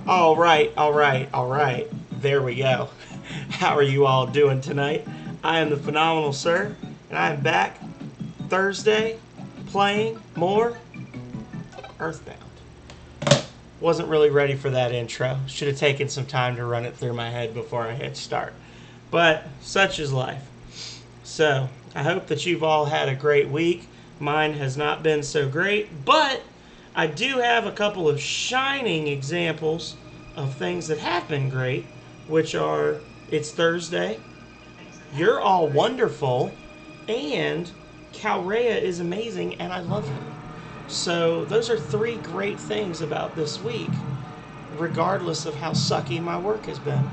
All right, all right, all right. There we go. How are you all doing tonight? I am the Phenomenal Sir, and I am back Thursday playing more Earthbound. Wasn't really ready for that intro. Should have taken some time to run it through my head before I hit start. But such is life. So, I hope that you've all had a great week. Mine has not been so great, but I do have a couple of shining examples of things that have been great, which are it's Thursday, you're all wonderful, and Calrea is amazing, and I love him. So, those are three great things about this week, regardless of how sucky my work has been.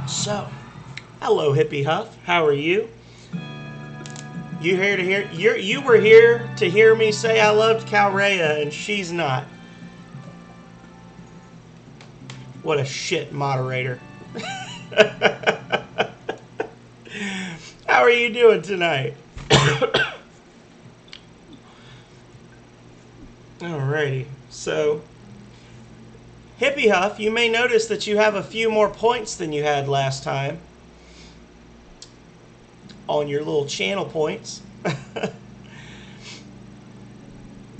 So, hello, Hippie Huff. How are you? You here to hear? You were here to hear me say I loved Calrea, and she's not. What a shit moderator. How are you doing tonight? Alrighty. So, Hippie Huff, you may notice that you have a few more points than you had last time on your little channel points.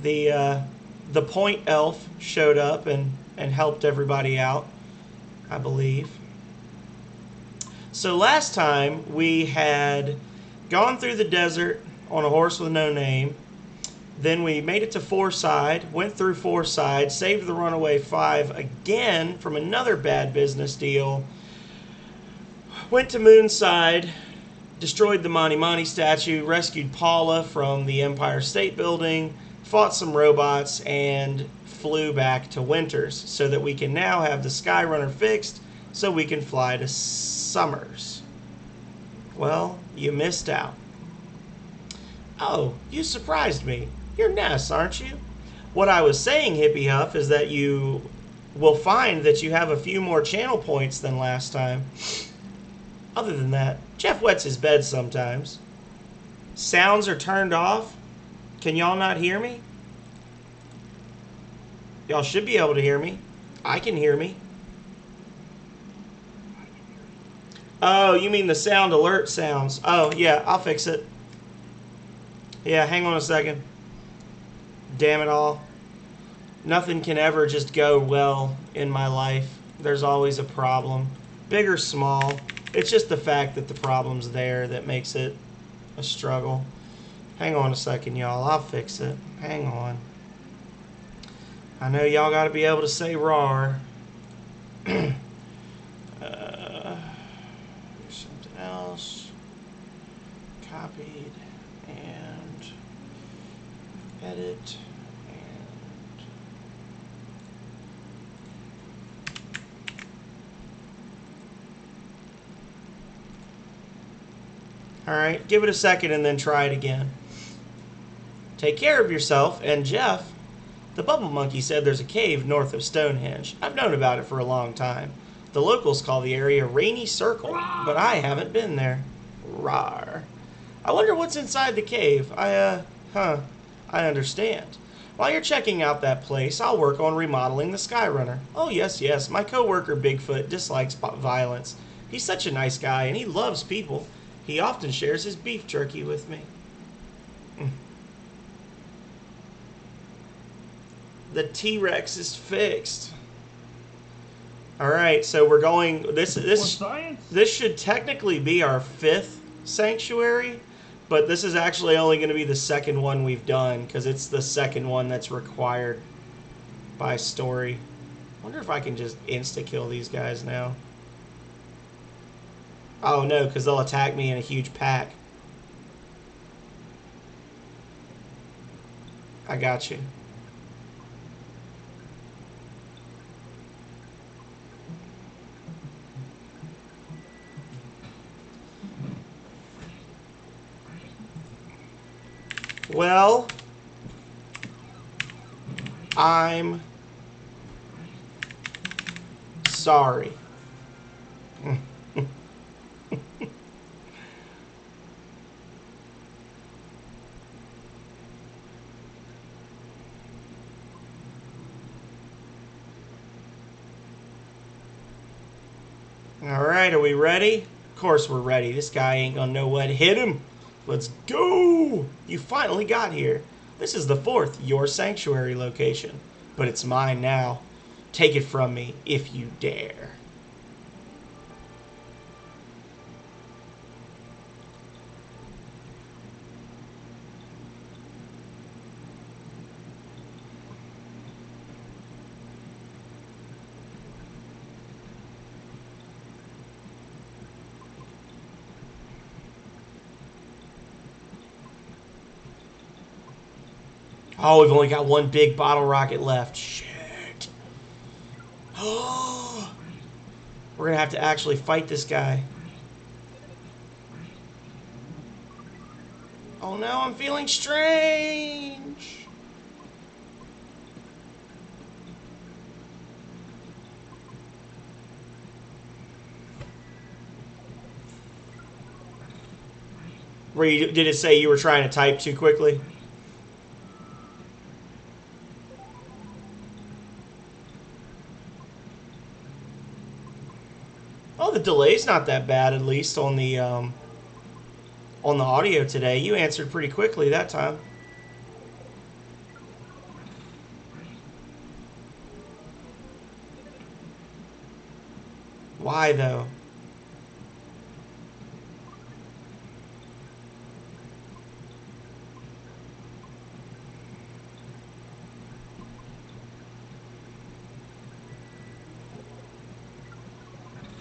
The point elf showed up and helped everybody out, I believe. So last time we had gone through the desert on a horse with no name. Then we made it to Fourside, went through Fourside, saved the Runaway 5 again from another bad business deal. Went to Moonside, destroyed the Mani Mani statue, rescued Paula from the Empire State Building, fought some robots, and flew back to Winters so that we can now have the Skyrunner fixed so we can fly to Summers. Well, you missed out. Oh, you surprised me. You're Ness, aren't you? What I was saying, Hippie Huff, is that you will find that you have a few more channel points than last time. Other than that, Jeff wets his bed sometimes. Sounds are turned off. Can y'all not hear me? Y'all should be able to hear me. I can hear me. Oh, you mean the sound alert sounds. Oh, yeah, I'll fix it. Yeah, hang on a second. Damn it all. Nothing can ever just go well in my life. There's always a problem. Big or small. It's just the fact that the problem's there that makes it a struggle. Hang on a second, y'all. I'll fix it. Hang on. I know y'all got to be able to say "rar." Here's something else. Copied and edit and alright, give it a second and then try it again. Take care of yourself. And Jeff, the Bubble Monkey, said there's a cave north of Stonehenge. I've known about it for a long time. The locals call the area Rainy Circle, but I haven't been there. Rawr. I wonder what's inside the cave. I understand. While you're checking out that place, I'll work on remodeling the Skyrunner. Oh, yes, yes, my coworker Bigfoot dislikes violence. He's such a nice guy, and he loves people. He often shares his beef jerky with me. The T-Rex is fixed. Alright, so we're going... This should technically be our 5th sanctuary, but this is actually only going to be the second one we've done, because it's the second one that's required by story. I wonder if I can just insta-kill these guys now. Oh no, because they'll attack me in a huge pack. I got you. Well, I'm sorry. Alright, are we ready? Of course we're ready. This guy ain't gonna know what hit him. Let's go! You finally got here. This is the 4th Your Sanctuary location. But it's mine now. Take it from me if you dare. Oh, we've only got one big bottle rocket left. Shit. Oh, we're going to have to actually fight this guy. Oh no, I'm feeling strange. Did it say you were trying to type too quickly? Oh, the delay's not that bad, at least on the audio today. You answered pretty quickly that time. Why though?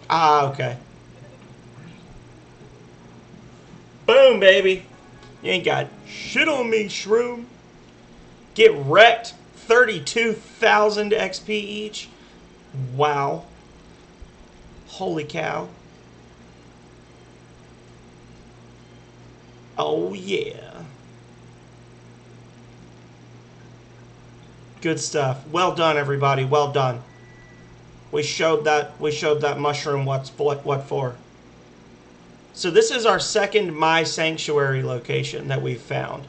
Ah, okay. Boom, baby. You ain't got shit on me, shroom. Get wrecked. 32,000 XP each. Wow. Holy cow. Oh, yeah. Good stuff. Well done, everybody. Well done. We showed that mushroom what for. So this is our second My Sanctuary location that we've found.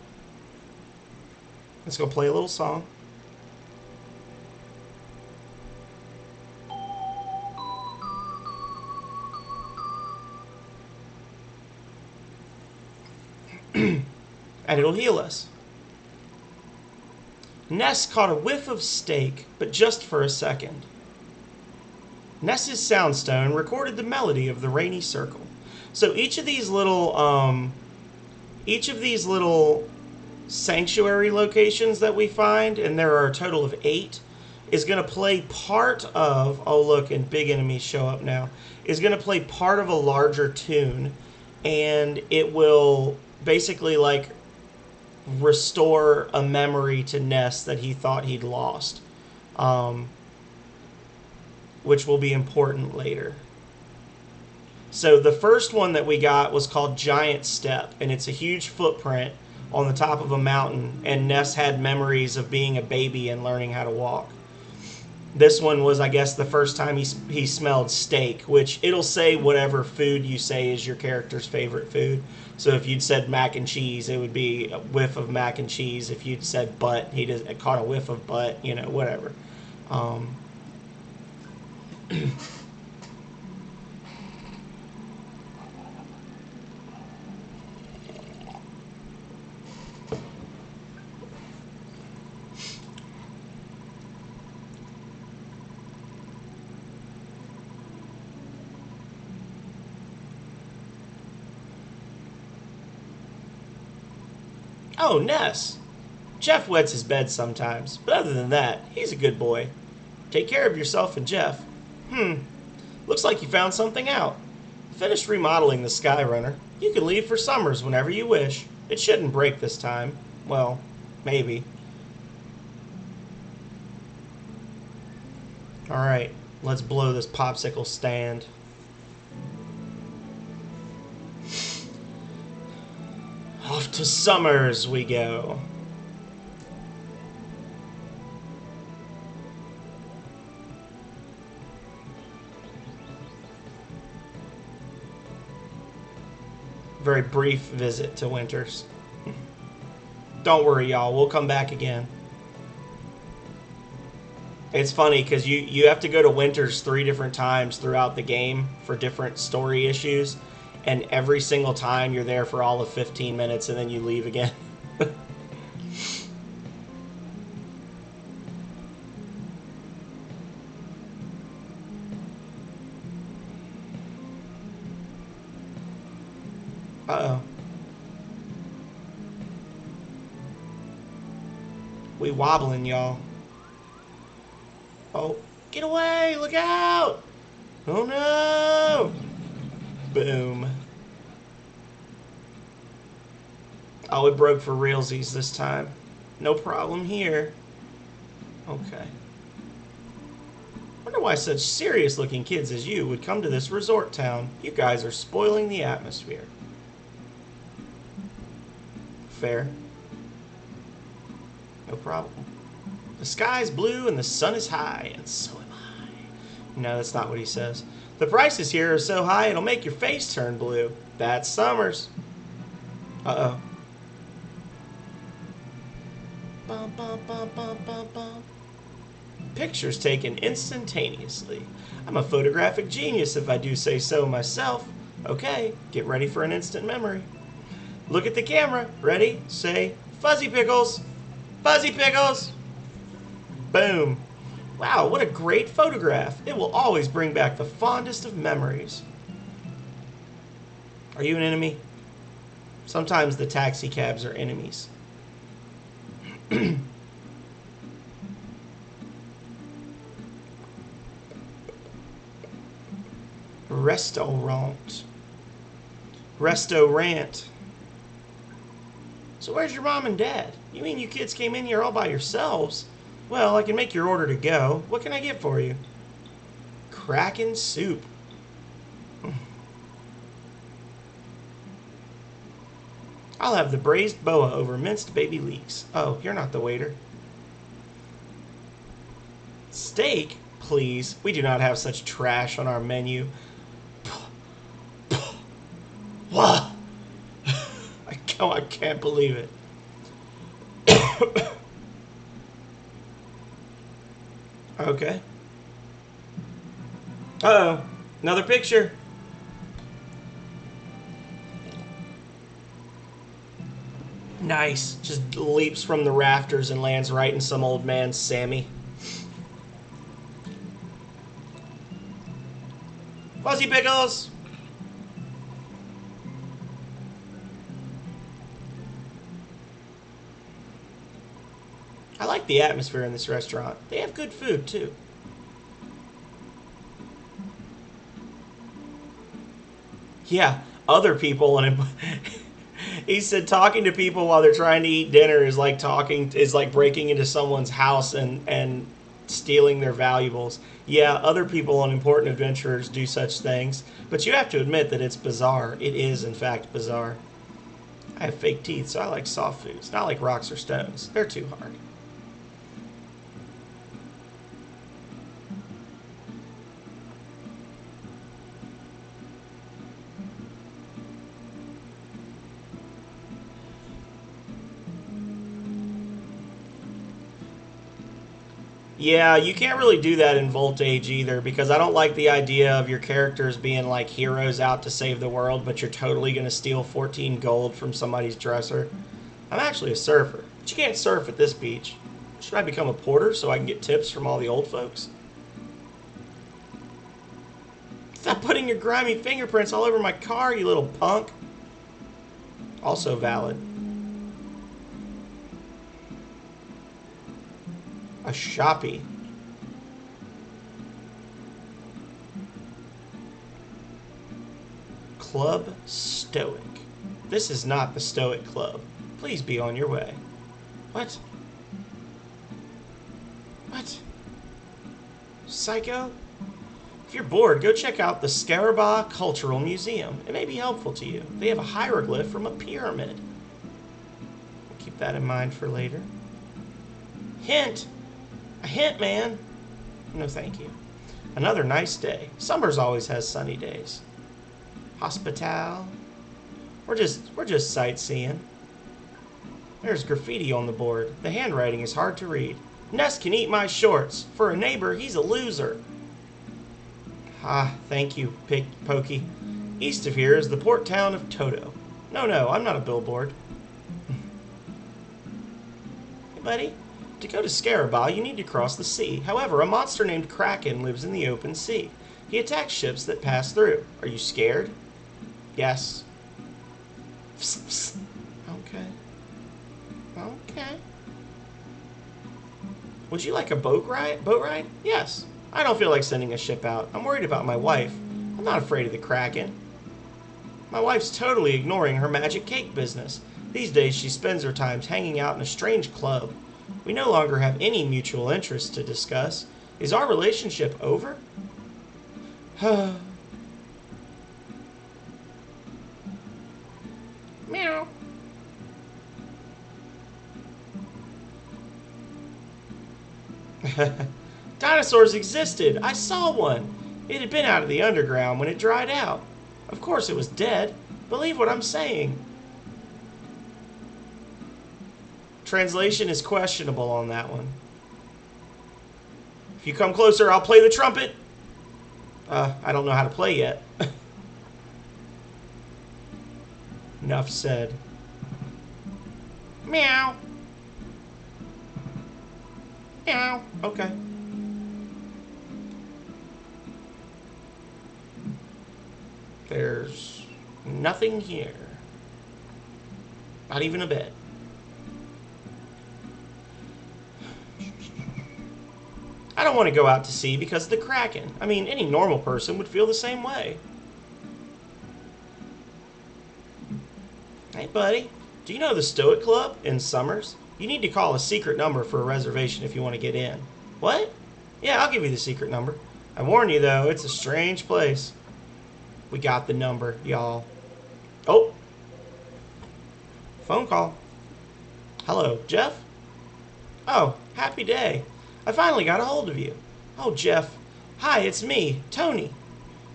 Let's go play a little song. And it'll heal us. Ness caught a whiff of steak, but just for a second. Ness's soundstone recorded the melody of the rainy circle. So each of these little sanctuary locations that we find, and there are a total of 8, is going to play part of, oh look, and big enemies show up now, is going to play part of a larger tune, and it will basically like restore a memory to Ness that he thought he'd lost, which will be important later. So the first one that we got was called Giant Step, and it's a huge footprint on the top of a mountain, and Ness had memories of being a baby and learning how to walk. This one was, I guess, the first time he smelled steak, which it'll say whatever food you say is your character's favorite food. So if you'd said mac and cheese, it would be a whiff of mac and cheese. If you'd said butt, he just caught a whiff of butt, you know, whatever. Oh, Ness. Jeff wets his bed sometimes, but other than that, he's a good boy. Take care of yourself and Jeff. Looks like you found something out. Finished remodeling the Skyrunner. You can leave for Summers whenever you wish. It shouldn't break this time. Well, maybe. Alright, let's blow this popsicle stand. Off to Summers we go. Very brief visit to Winters. Don't worry, y'all. We'll come back again. It's funny because you have to go to Winters 3 different times throughout the game for different story issues, and every single time you're there for all of 15 minutes and then you leave again. Uh-oh. We wobbling, y'all. Oh, get away! Look out! Oh no! Boom. Oh, it broke for realsies this time. No problem here. Okay. Wonder why such serious-looking kids as you would come to this resort town. You guys are spoiling the atmosphere. Fair. No problem. The sky's blue and the sun is high, and so am I. No, that's not what he says. The prices here are so high it'll make your face turn blue. That's Summers. Uh-oh. Bum, bum, bum, bum, bum, bum. Pictures taken instantaneously. I'm a photographic genius if I do say so myself. Okay, get ready for an instant memory. Look at the camera. Ready? Say, Fuzzy Pickles. Fuzzy Pickles. Boom. Wow, what a great photograph. It will always bring back the fondest of memories. Are you an enemy? Sometimes the taxi cabs are enemies. Restaurant. Restaurant. So where's your mom and dad? You mean you kids came in here all by yourselves? Well, I can make your order to go. What can I get for you? Kraken soup. I'll have the braised boa over minced baby leeks. Oh, you're not the waiter. Steak, please. We do not have such trash on our menu. What? I can't believe it. Okay. Uh-oh. Another picture. Nice. Just leaps from the rafters and lands right in some old man's Sammy. Fuzzy Pickles! I like the atmosphere in this restaurant. They have good food, too. Yeah, other people, and he said talking to people while they're trying to eat dinner is like breaking into someone's house and stealing their valuables. Yeah, other people on important adventures do such things, but you have to admit that it's bizarre. It is, in fact, bizarre. I have fake teeth, so I like soft foods, not like rocks or stones. They're too hard. Yeah, you can't really do that in Voltage either, because I don't like the idea of your characters being like heroes out to save the world, but you're totally going to steal 14 gold from somebody's dresser. I'm actually a surfer, but you can't surf at this beach. Should I become a porter so I can get tips from all the old folks? Stop putting your grimy fingerprints all over my car, you little punk. Also valid. A shoppy. Club Stoic. This is not the Stoic Club. Please be on your way. What? What? Psycho? If you're bored, go check out the Scaraba Cultural Museum. It may be helpful to you. They have a hieroglyph from a pyramid. Keep that in mind for later. Hint! A hint, man. No, thank you. Another nice day. Summers always has sunny days. Hospital. We're just sightseeing. There's graffiti on the board. The handwriting is hard to read. Ness can eat my shorts. For a neighbor, he's a loser. Ah, thank you, Pokey. East of here is the port town of Toto. No, I'm not a billboard. Hey, buddy. To go to Scarabah, you need to cross the sea. However, a monster named Kraken lives in the open sea. He attacks ships that pass through. Are you scared? Yes. Psst, psst. Okay. Would you like a boat ride? Yes. I don't feel like sending a ship out. I'm worried about my wife. I'm not afraid of the Kraken. My wife's totally ignoring her magic cake business. These days she spends her time hanging out in a strange club. We no longer have any mutual interests to discuss. Is our relationship over? Meow. Dinosaurs existed. I saw one. It had been out of the underground when it dried out. Of course it was dead. Believe what I'm saying. Translation is questionable on that one. If you come closer, I'll play the trumpet. I don't know how to play yet. Enough said. Meow. Meow. Okay. There's nothing here. Not even a bed. I don't want to go out to sea because of the Kraken. I mean, any normal person would feel the same way. Hey, buddy. Do you know the Stoic Club in Summers? You need to call a secret number for a reservation if you want to get in. What? Yeah, I'll give you the secret number. I warn you, though, it's a strange place. We got the number, y'all. Oh. Phone call. Hello, Jeff? Oh, happy day. I finally got a hold of you. Oh, Jeff. Hi, it's me, Tony.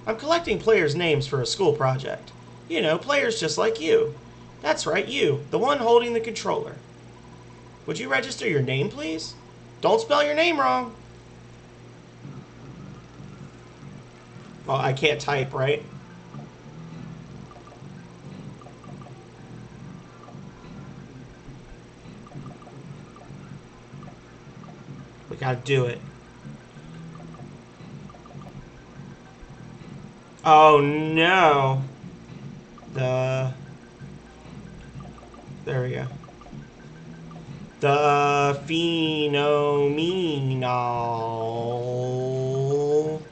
I'm collecting players' names for a school project. You know, players just like you. That's right, you, the one holding the controller. Would you register your name, please? Don't spell your name wrong. Oh, I can't type, right? We gotta do it. Oh no. There we go. The phenomenal.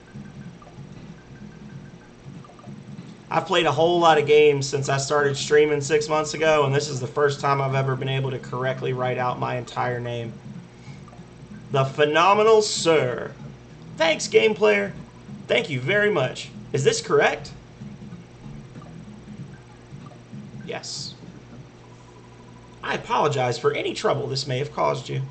I've played a whole lot of games since I started streaming 6 months ago, and this is the first time I've ever been able to correctly write out my entire name. The Phenomenal Sir. Thanks, game player. Thank you very much. Is this correct? Yes. I apologize for any trouble this may have caused you.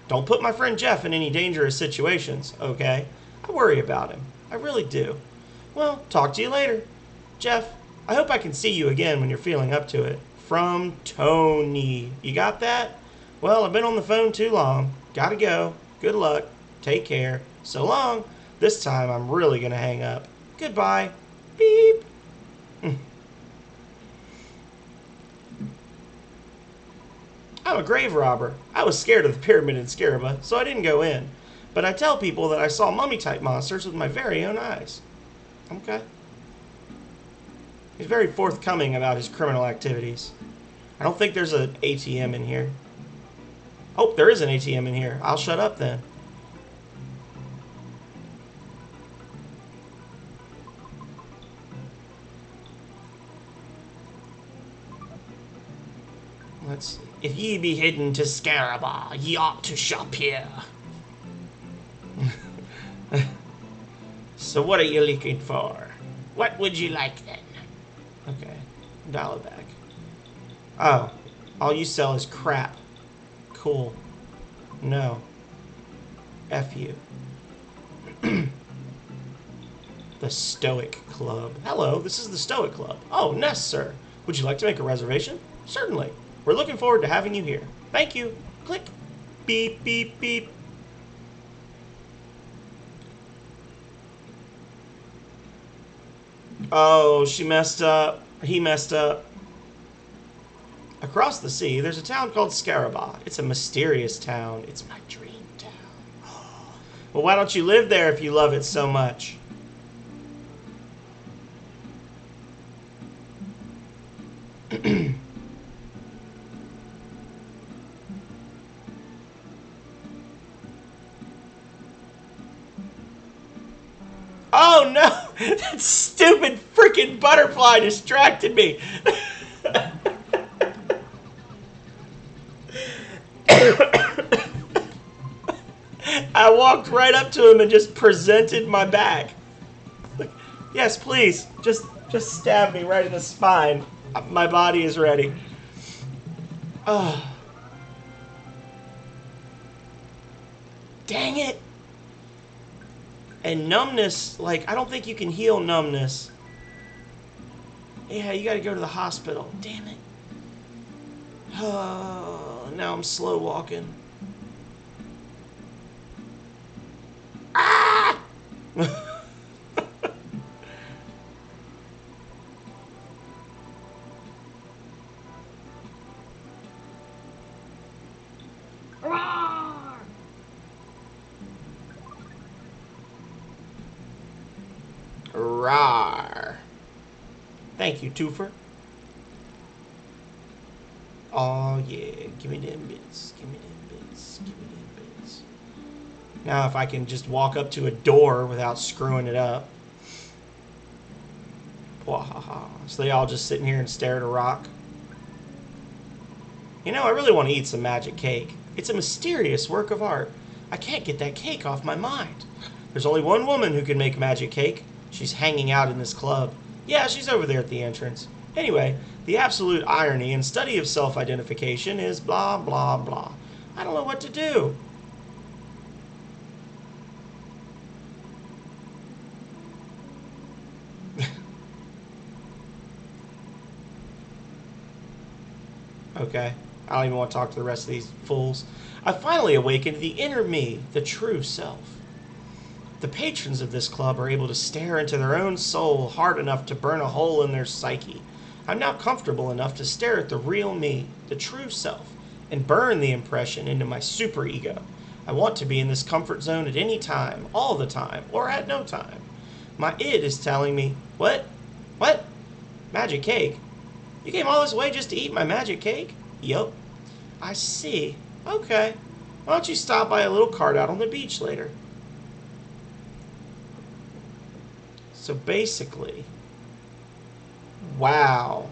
Don't put my friend Jeff in any dangerous situations, okay? I worry about him. I really do. Well, talk to you later. Jeff, I hope I can see you again when you're feeling up to it. From Tony. You got that? Well, I've been on the phone too long. Gotta go. Good luck. Take care. So long. This time I'm really gonna hang up. Goodbye. Beep. I'm a grave robber. I was scared of the pyramid in Scarabah, so I didn't go in. But I tell people that I saw mummy-type monsters with my very own eyes. Okay. He's very forthcoming about his criminal activities. I don't think there's an ATM in here. Oh, there is an ATM in here. I'll shut up then. Let's see. If ye be hidden to Scarabah, ye ought to shop here. So what are you looking for? What would you like then? Okay, dial it back. Oh, all you sell is crap. Cool. No. F you. The Stoic Club. Hello, this is the Stoic Club. Oh, Ness, sir. Would you like to make a reservation? Certainly. We're looking forward to having you here. Thank you. Click. Beep, beep, beep. Oh, she messed up. He messed up. Across the sea, there's a town called Scarabah. It's a mysterious town. It's my dream town. Well, why don't you live there if you love it so much? Oh no! That stupid freaking butterfly distracted me. I walked right up to him and just presented my back. Like, yes, please, just stab me right in the spine. My body is ready. Oh, dang it! And numbness, like, I don't think you can heal numbness. Yeah, you gotta go to the hospital. Damn it. Oh, now I'm slow walking. Ah! Rawr. Thank you, Twofer. Oh yeah, give me them bits. Give me them bits. Give me them bits. Now if I can just walk up to a door without screwing it up. Wahaha. So they all just sitting here and stare at a rock. You know, I really want to eat some magic cake. It's a mysterious work of art. I can't get that cake off my mind. There's only one woman who can make magic cake. She's hanging out in this club. Yeah, she's over there at the entrance. Anyway, the absolute irony and study of self-identification is blah, blah, blah. I don't know what to do. Okay, I don't even want to talk to the rest of these fools. I finally awakened the inner me, the true self. The patrons of this club are able to stare into their own soul hard enough to burn a hole in their psyche. I'm now comfortable enough to stare at the real me, the true self, and burn the impression into my superego. I want to be in this comfort zone at any time, all the time, or at no time. My id is telling me, what? What? Magic cake? You came all this way just to eat my magic cake? Yup. I see. Okay. Why don't you stop by a little cart out on the beach later? So basically, wow.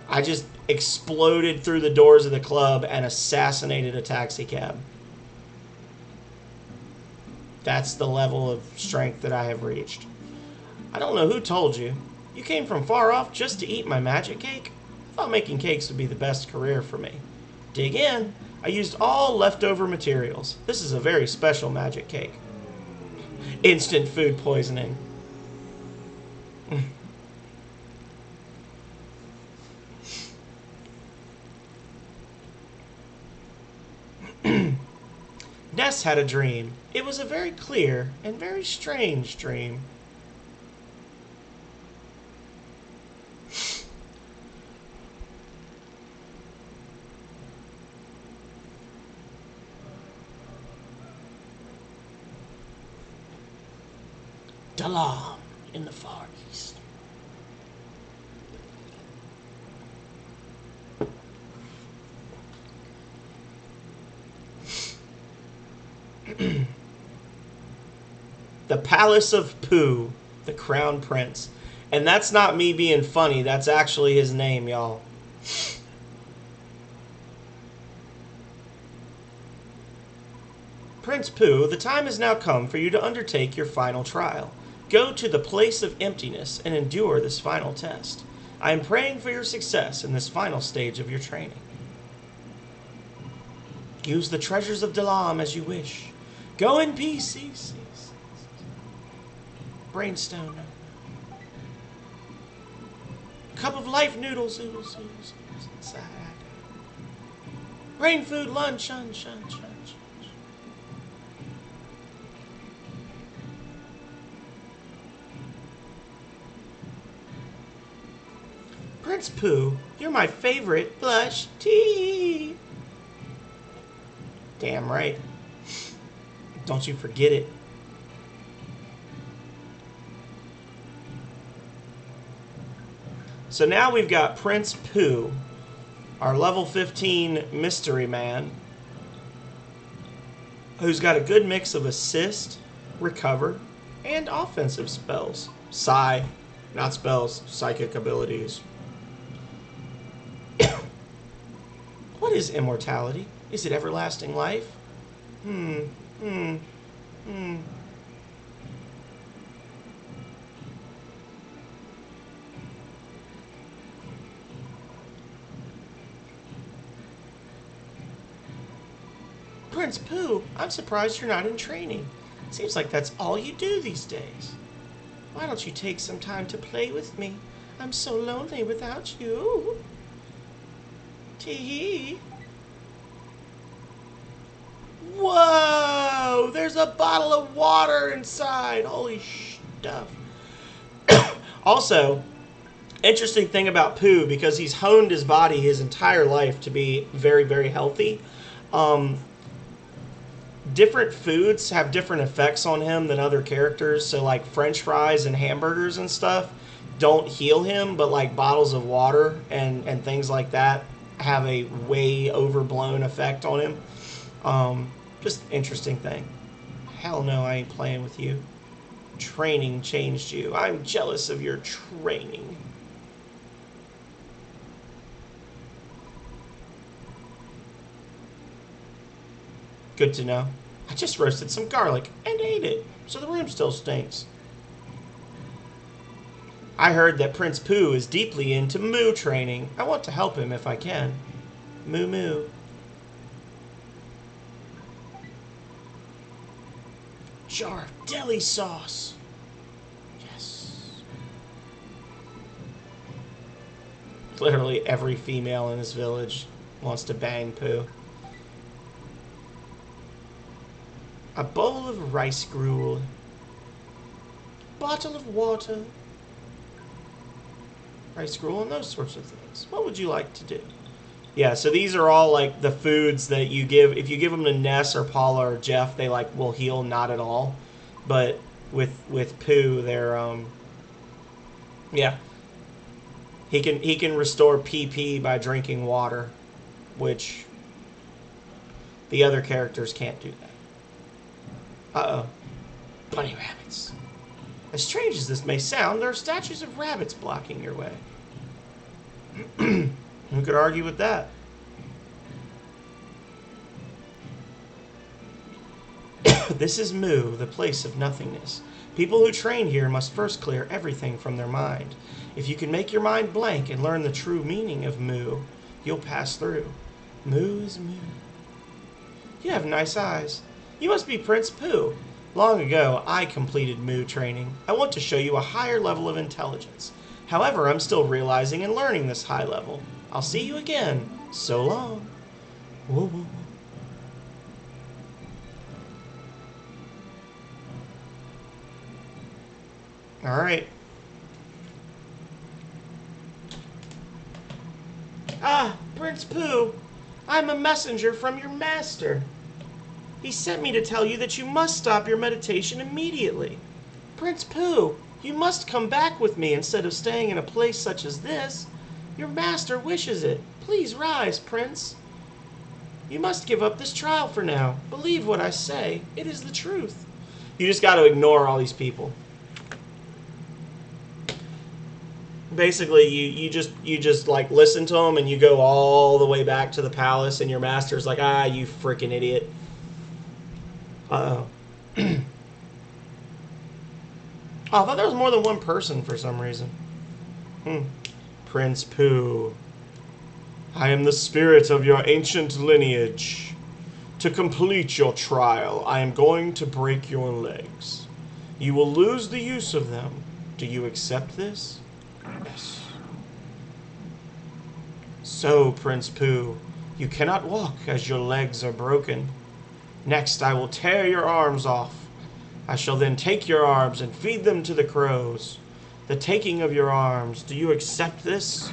I just exploded through the doors of the club and assassinated a taxi cab. That's the level of strength that I have reached. I don't know who told you. You came from far off just to eat my magic cake? I thought making cakes would be the best career for me. Dig in. I used all leftover materials. This is a very special magic cake. Instant food poisoning. Ness had a dream. It was a very clear and very strange dream. Dalam in the Far East. The Palace of Pooh, the Crown Prince. And that's not me being funny, that's actually his name, y'all. Prince Pooh, the time has now come for you to undertake your final trial. Go to the place of emptiness and endure this final test. I am praying for your success in this final stage of your training. Use the treasures of Dalam as you wish. Go in peace. Brainstone. Cup of life noodles. Inside. Brain food lunch. Prince Pooh, you're my favorite blush tea. Damn right. Don't you forget it. So now we've got Prince Pooh, our level 15 mystery man, who's got a good mix of assist, recover, and offensive spells. Not spells, psychic abilities. What is immortality? Is it everlasting life? Prince Pooh, I'm surprised you're not in training. Seems like that's all you do these days. Why don't you take some time to play with me? I'm so lonely without you. Tee. Whoa! There's a bottle of water inside. Holy stuff. Also, interesting thing about Pooh, because he's honed his body his entire life to be very, very healthy. Different foods have different effects on him than other characters. So like French fries and hamburgers and stuff don't heal him, but like bottles of water and things like that have a way overblown effect on him. Just interesting thing. Hell no, I ain't playing with you. Training changed you. I'm jealous of your training. Good to know. I just roasted some garlic and ate it, so the room still stinks. I heard that Prince Pooh is deeply into moo training. I want to help him if I can. Moo moo. Jar of deli sauce. Yes. Literally every female in this village wants to bang Pooh. A bowl of rice gruel. Bottle of water. Rice gruel and those sorts of things. What would you like to do? Yeah, so these are all like the foods that you give. If you give them to Ness or Paula or Jeff, they like will heal not at all. But with Pooh, they're yeah. He can restore PP by drinking water, which the other characters can't do that. Uh-oh. Bunny rabbits. As strange as this may sound, there are statues of rabbits blocking your way. Who could argue with that? This is Moo, the place of nothingness. People who train here must first clear everything from their mind. If you can make your mind blank and learn the true meaning of Moo, you'll pass through. Moo is Moo. You have nice eyes. You must be Prince Pooh. Long ago, I completed Moo training. I want to show you a higher level of intelligence. However, I'm still realizing and learning this high level. I'll see you again. So long. Whoa, whoa, whoa. All right. Ah, Prince Pooh. I'm a messenger from your master. He sent me to tell you that you must stop your meditation immediately. Prince Pooh, you must come back with me instead of staying in a place such as this. Your master wishes it. Please rise, Prince. You must give up this trial for now. Believe what I say. It is the truth. You just got to ignore all these people. Basically, you just like listen to them and you go all the way back to the palace and your master's like, ah, you freaking idiot. Uh-oh. Oh, I thought there was more than one person for some reason. Prince Pooh. I am the spirit of your ancient lineage. To complete your trial, I am going to break your legs. You will lose the use of them. Do you accept this? Yes. So, Prince Pooh, you cannot walk as your legs are broken. Next, I will tear your arms off. I shall then take your arms and feed them to the crows. The taking of your arms, do you accept this?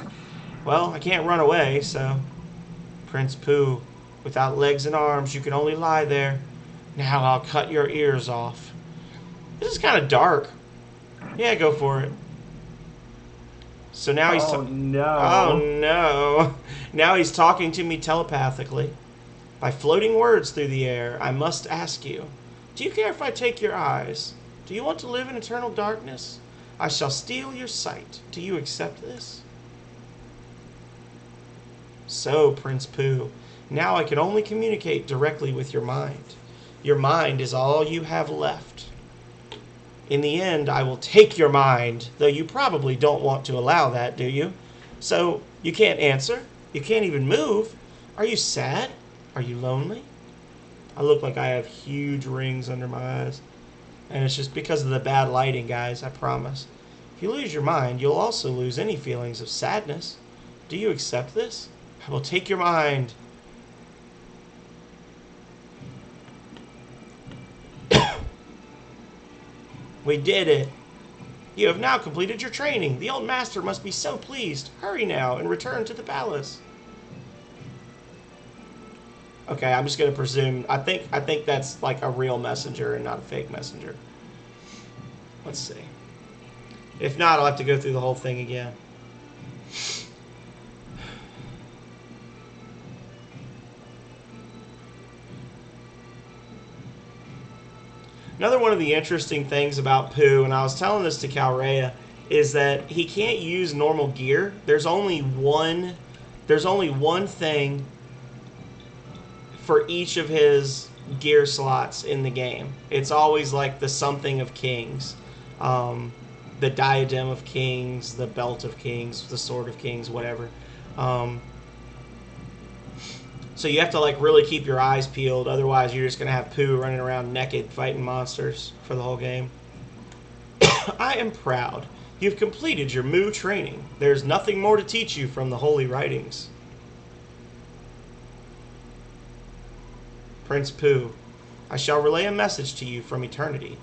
Well, I can't run away, so... Prince Pooh, without legs and arms, you can only lie there. Now I'll cut your ears off. This is kind of dark. Yeah, go for it. So now he's... Oh Oh, no. no. Now he's talking to me telepathically. By floating words through the air, I must ask you, do you care if I take your eyes? Do you want to live in eternal darkness? I shall steal your sight. Do you accept this? So, Prince Pooh, now I can only communicate directly with your mind. Your mind is all you have left. In the end, I will take your mind, though you probably don't want to allow that, do you? So, you can't answer. You can't even move. Are you sad? Are you lonely? I look like I have huge rings under my eyes. And it's just because of the bad lighting, guys, I promise. If you lose your mind, you'll also lose any feelings of sadness. Do you accept this? I will take your mind. We did it. You have now completed your training. The old master must be so pleased. Hurry now and return to the palace. Okay, I'm just gonna presume. I think that's like a real messenger and not a fake messenger. Let's see. If not, I'll have to go through the whole thing again. Another one of the interesting things about Pooh, and I was telling this to Calrea, is that he can't use normal gear. There's only one thing for each of his gear slots in the game. It's always like the something of kings. The diadem of kings, the belt of kings, the sword of kings, whatever. So you have to like really keep your eyes peeled, otherwise you're just going to have Pooh running around naked fighting monsters for the whole game. I am proud. You've completed your Moo training. There's nothing more to teach you from the holy writings. Prince Pooh, I shall relay a message to you from eternity.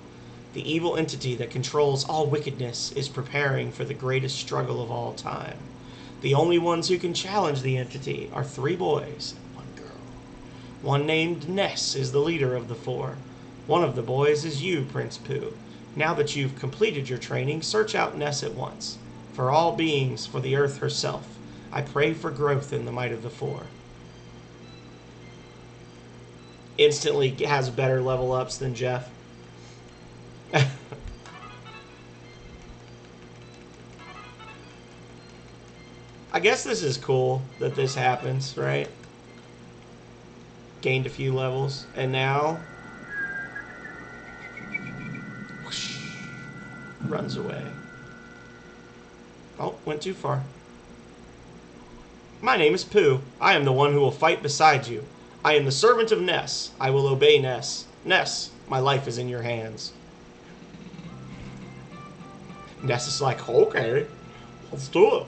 The evil entity that controls all wickedness is preparing for the greatest struggle of all time. The only ones who can challenge the entity are 3 boys and 1 girl. One named Ness is the leader of the 4. One of the boys is you, Prince Pooh. Now that you've completed your training, search out Ness at once. For all beings, for the earth herself, I pray for growth in the might of the 4. Instantly has better level ups than Jeff. I guess this is cool that this happens, right? Gained a few levels, and now whoosh, runs away. Oh, went too far. My name is Pooh. I am the one who will fight beside you. I am the servant of Ness. I will obey Ness. Ness, my life is in your hands. Ness is like, okay, let's do it.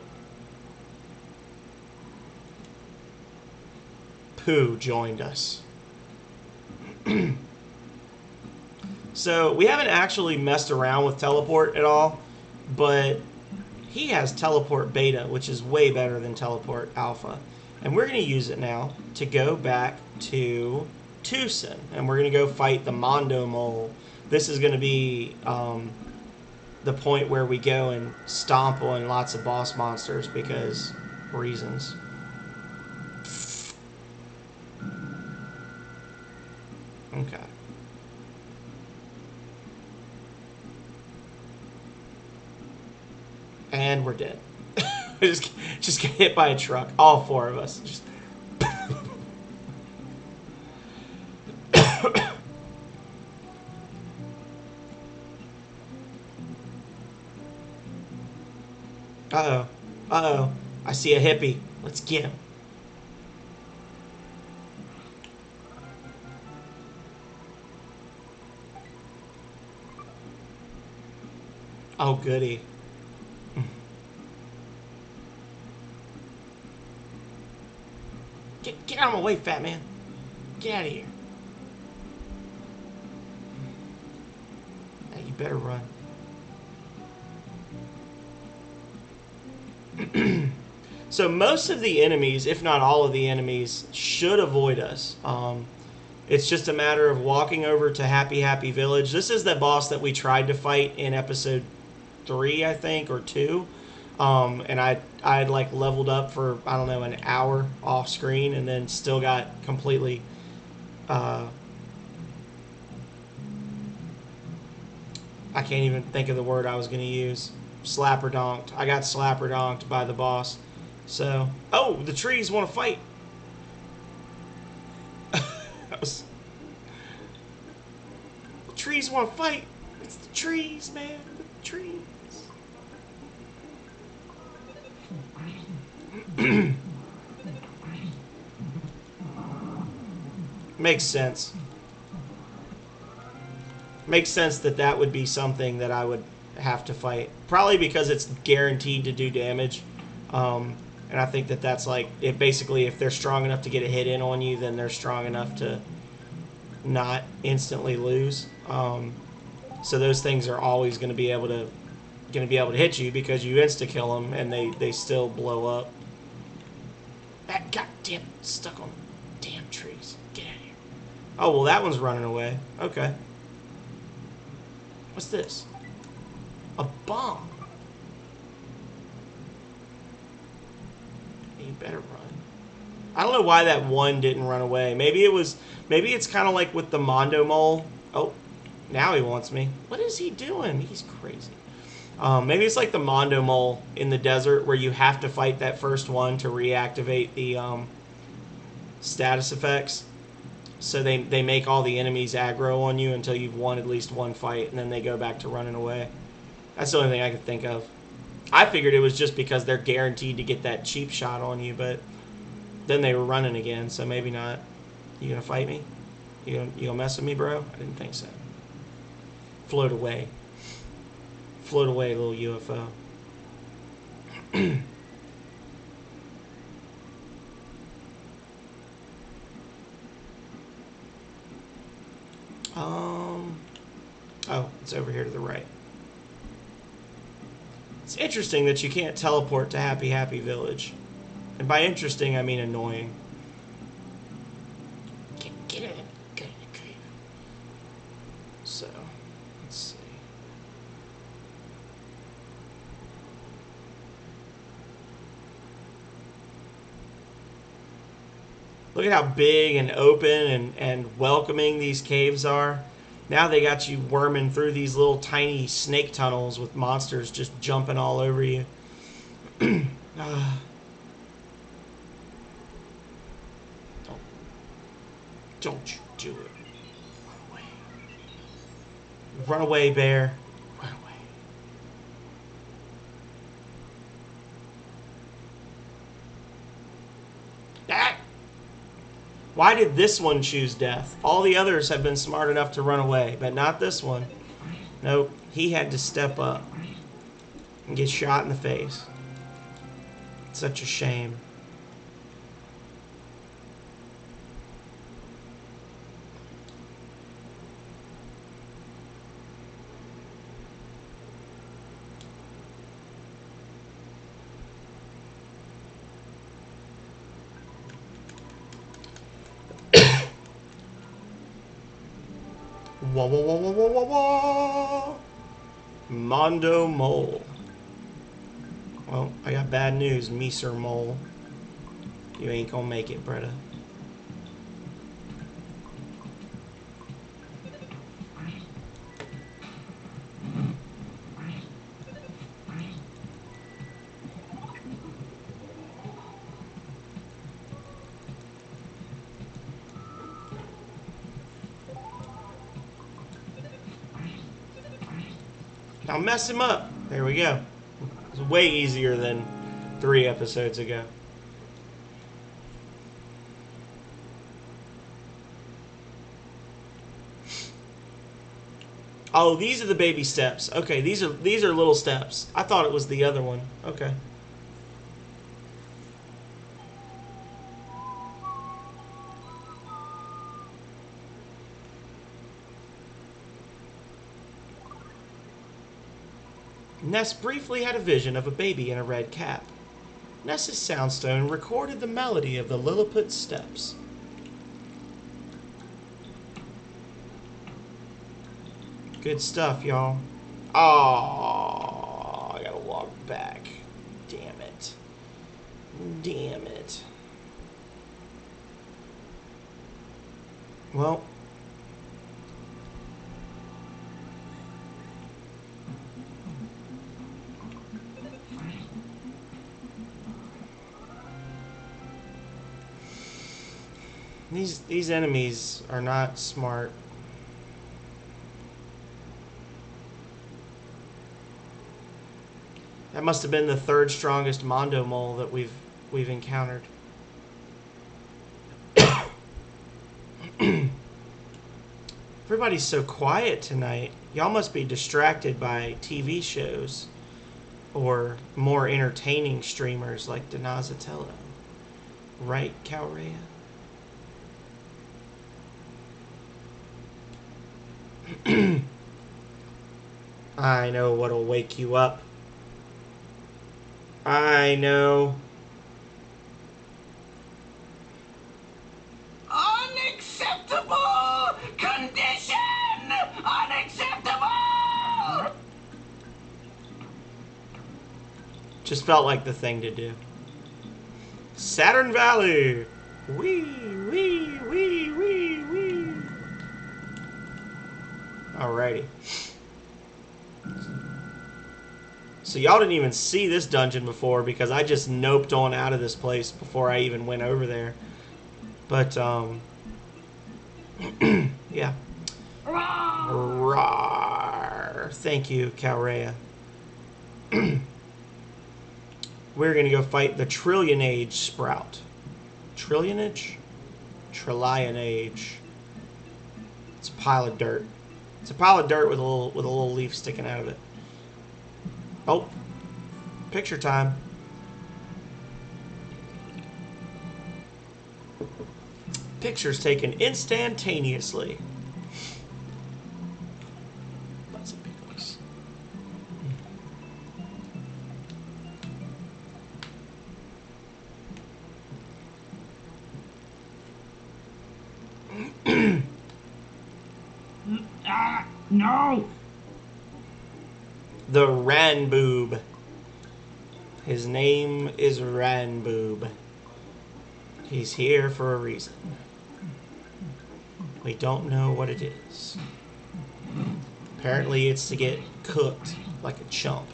Pooh joined us. So we haven't actually messed around with teleport at all, but he has teleport beta, which is way better than teleport alpha. And we're going to use it now to go back to Tucson, and we're going to go fight the Mondo Mole. This is going to be the point where we go and stomp on lots of boss monsters because reasons. Okay. And we're dead. just get hit by a truck. All 4 of us. Just Uh-oh. Uh-oh. I see a hippie. Let's get him. Oh, goody. Get out of my way, fat man. Get out of here. Now you better run. So most of the enemies, if not all of the enemies, should avoid us. It's just a matter of walking over to Happy Happy Village. This is the boss that we tried to fight in episode 3, I think, or 2. And I'd like leveled up for, I don't know, an hour off screen, and then still got completely I can't even think of the word I was going to use. Slapper donked. I got slapper donked by the boss. So, oh, the trees want to fight. The trees want to fight. It's the trees, man. The trees. Makes sense. Makes sense that that would be something that I would have to fight. Probably because it's guaranteed to do damage. And I think that that's like, it basically, if they're strong enough to get a hit in on you, then they're strong enough to not instantly lose. So those things are always going to be able to hit you because you insta kill them and they still blow up. That goddamn stuck on damn trees. Get out of here. Oh well, that one's running away. Okay. What's this? A bomb. You better run. I don't know why that one didn't run away. Maybe it's kind of like with the Mondo Mole. Oh, now he wants me. What is he doing? He's crazy. Maybe it's like the Mondo Mole in the desert where you have to fight that first one to reactivate the status effects. So they make all the enemies aggro on you until you've won at least one fight, and then they go back to running away. That's the only thing I could think of. I figured it was just because they're guaranteed to get that cheap shot on you, but then they were running again, so maybe not. You gonna fight me? You gonna mess with me, bro? I didn't think so. Float away. Float away, little UFO. Oh, it's over here to the right. It's interesting that you can't teleport to Happy Happy Village. And by interesting, I mean annoying. Get in the cave. So, let's see. Look at how big and open and welcoming these caves are. Now they got you worming through these little tiny snake tunnels with monsters just jumping all over you. Don't you do it. Run away. Run away, bear. Run away. Ah! Why did this one choose death? All the others have been smart enough to run away, but not this one. Nope, he had to step up and get shot in the face. It's such a shame. Wah, wah, wah, wah, wah, wah, wah. Mondo Mole. Well, I got bad news, Meeser Mole. You ain't gonna make it, Bretta. Now mess him up. There we go. It's way easier than 3 episodes ago. Oh, these are the baby steps. Okay, these are little steps. I thought it was the other one. Okay. Ness briefly had a vision of a baby in a red cap. Ness's soundstone recorded the melody of the Lilliput steps. Good stuff, y'all. Oh, I gotta walk back. Damn it. Damn it. Well. These enemies are not smart. That must have been the third strongest Mondo mole that we've encountered. Everybody's so quiet tonight. Y'all must be distracted by TV shows or more entertaining streamers like Donazatello. Right, Calrea? I know what'll wake you up. I know. Unacceptable condition! Unacceptable! Just felt like the thing to do. Saturn Valley! Wee, wee, wee, wee, wee. Alrighty. So y'all didn't even see this dungeon before because I just noped on out of this place before I even went over there. But, yeah. Rawr. Thank you, Calrea. We're going to go fight the Trillionage Sprout. Trillionage? Trillionage. It's a pile of dirt. It's a pile of dirt with a little leaf sticking out of it. Oh. Picture time. Pictures taken instantaneously. Lots of pickles. No! The Ranboob. His name is Ranboob. He's here for a reason. We don't know what it is. Apparently it's to get cooked like a chump.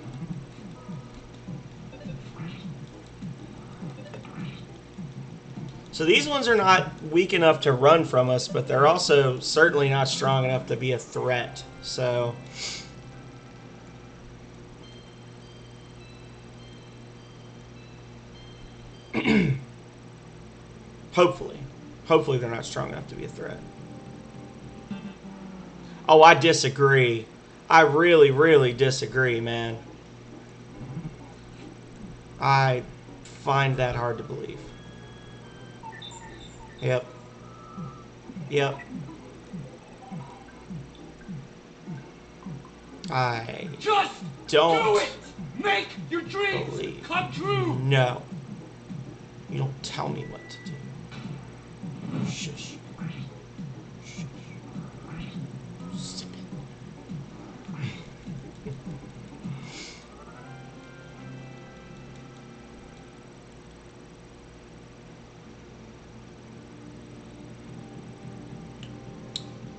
So these ones are not weak enough to run from us, but they're also certainly not strong enough to be a threat. So hopefully they're not strong enough to be a threat. Oh, I disagree. I really, really disagree, man. I find that hard to believe. Yep. Yep. I Just don't do it! Make your dreams believe. come true! No. You don't tell me what to do. Shush. Shush. Zip it.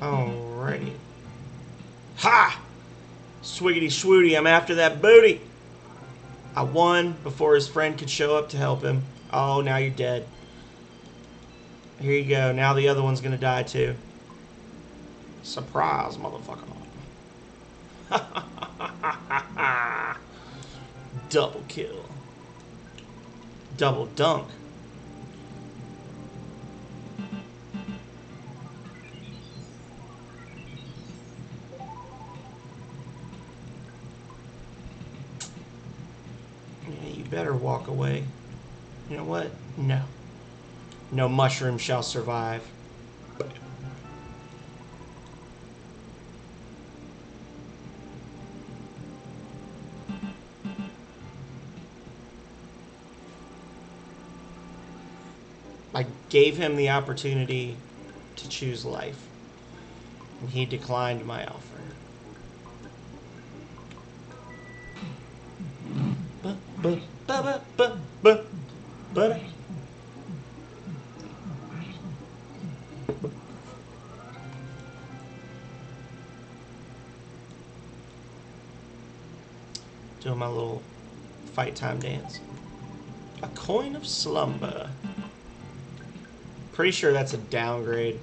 Alrighty. Ha! Swiggity swooty, I'm after that booty. I won before his friend could show up to help him. Oh, now you're dead. Here you go. Now the other one's gonna die too. Surprise, motherfucker. Double kill. Double dunk. Yeah, you better walk away. You know what? No. No mushroom shall survive. I gave him the opportunity to choose life, and he declined my offer. Doing my little fight time dance. A coin of slumber. Pretty sure that's a downgrade.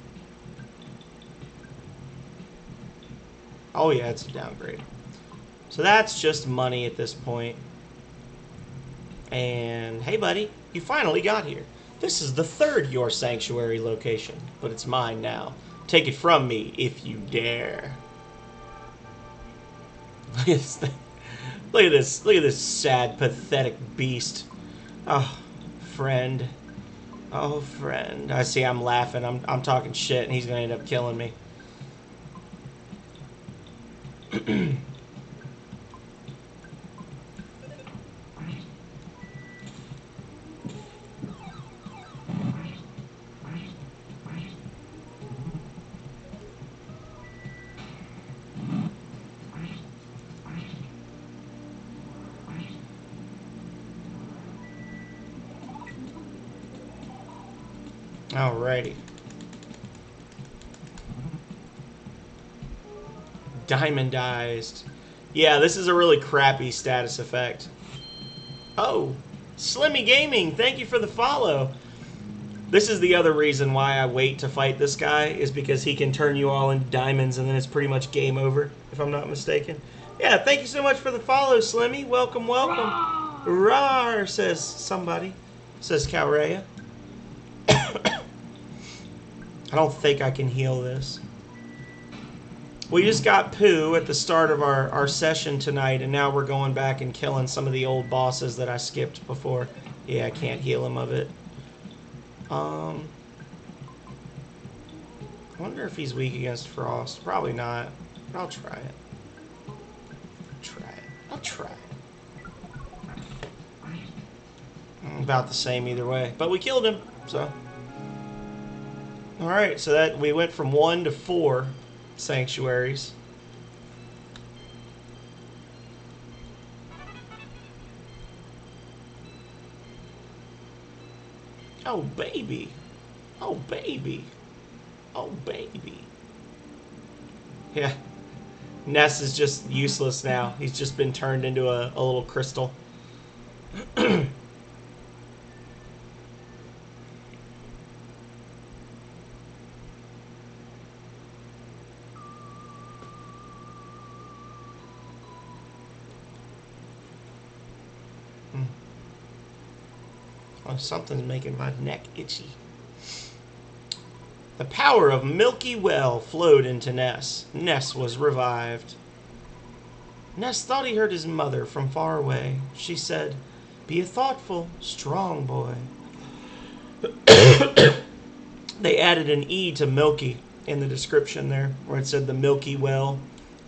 Oh yeah, it's a downgrade. So that's just money at this point. And hey buddy, you finally got here. This is the third Your Sanctuary location, but it's mine now. Take it from me if you dare. Look at this thing. Look at this. Look at this sad, pathetic beast. Oh, friend. Oh, friend. I see I'm laughing. I'm talking shit, and he's going to end up killing me. Alrighty. Diamondized. Yeah, this is a really crappy status effect. Oh, Slimmy Gaming, thank you for the follow. This is the other reason why I wait to fight this guy, is because he can turn you all into diamonds and then it's pretty much game over, if I'm not mistaken. Yeah, thank you so much for the follow, Slimmy. Welcome, welcome. Rawr, says somebody. Says Calrea. I don't think I can heal this. We just got Pooh at the start of our session tonight, and now we're going back and killing some of the old bosses that I skipped before. Yeah, I can't heal him of it. I wonder if he's weak against frost. Probably not. But I'll try it. I'll try it. About the same either way. But we killed him, so. Alright, so that we went from 1 to 4 sanctuaries. Oh, baby. Oh, baby. Oh, baby. Yeah. Ness is just useless now. He's just been turned into a little crystal. Oh, something's making my neck itchy. The power of Milky Well flowed into Ness. Ness was revived. Ness thought he heard his mother from far away. She said, "Be a thoughtful, strong boy." They added an E to Milky in the description there, where it said the Milky Well.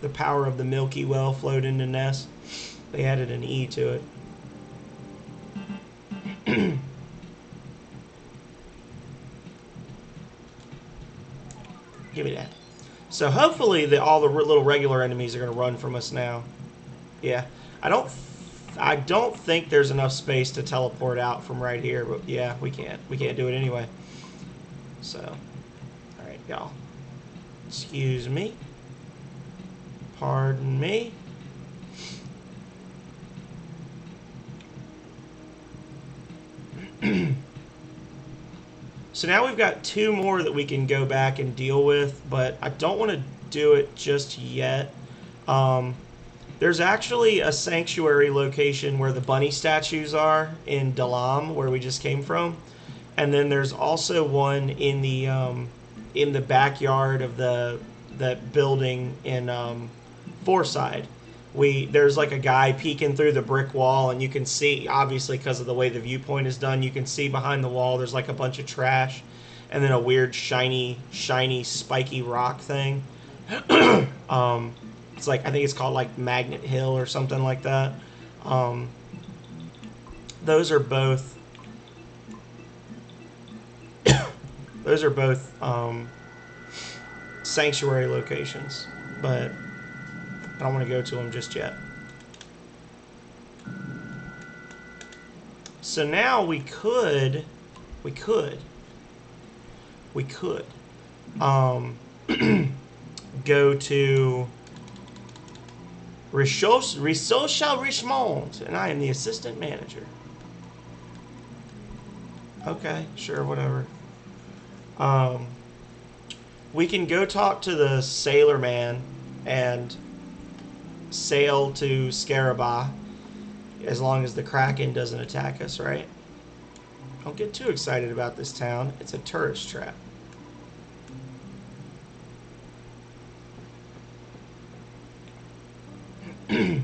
The power of the Milky Well flowed into Ness. They added an E to it. Give me that. So hopefully all the little regular enemies are going to run from us now. Yeah. I don't think there's enough space to teleport out from right here, but yeah, we can't. We can't do it anyway. So, all right, y'all. Excuse me. Pardon me. So now we've got 2 more that we can go back and deal with, but I don't want to do it just yet. There's actually a sanctuary location where the bunny statues are in Dalam, where we just came from, and then there's also one in the backyard of that building in Fourside. There's like a guy peeking through the brick wall, and you can see, obviously because of the way the viewpoint is done, you can see behind the wall there's like a bunch of trash and then a weird shiny spiky rock thing. It's like, I think it's called like Magnet Hill or something like that. Those are both Those are both sanctuary locations, but I don't want to go to them just yet. So now we could go to Richmond, and I am the assistant manager. Okay, sure, whatever. We can go talk to the sailor man and sail to Scarabah as long as the Kraken doesn't attack us, right? Don't get too excited about this town. It's a tourist trap. I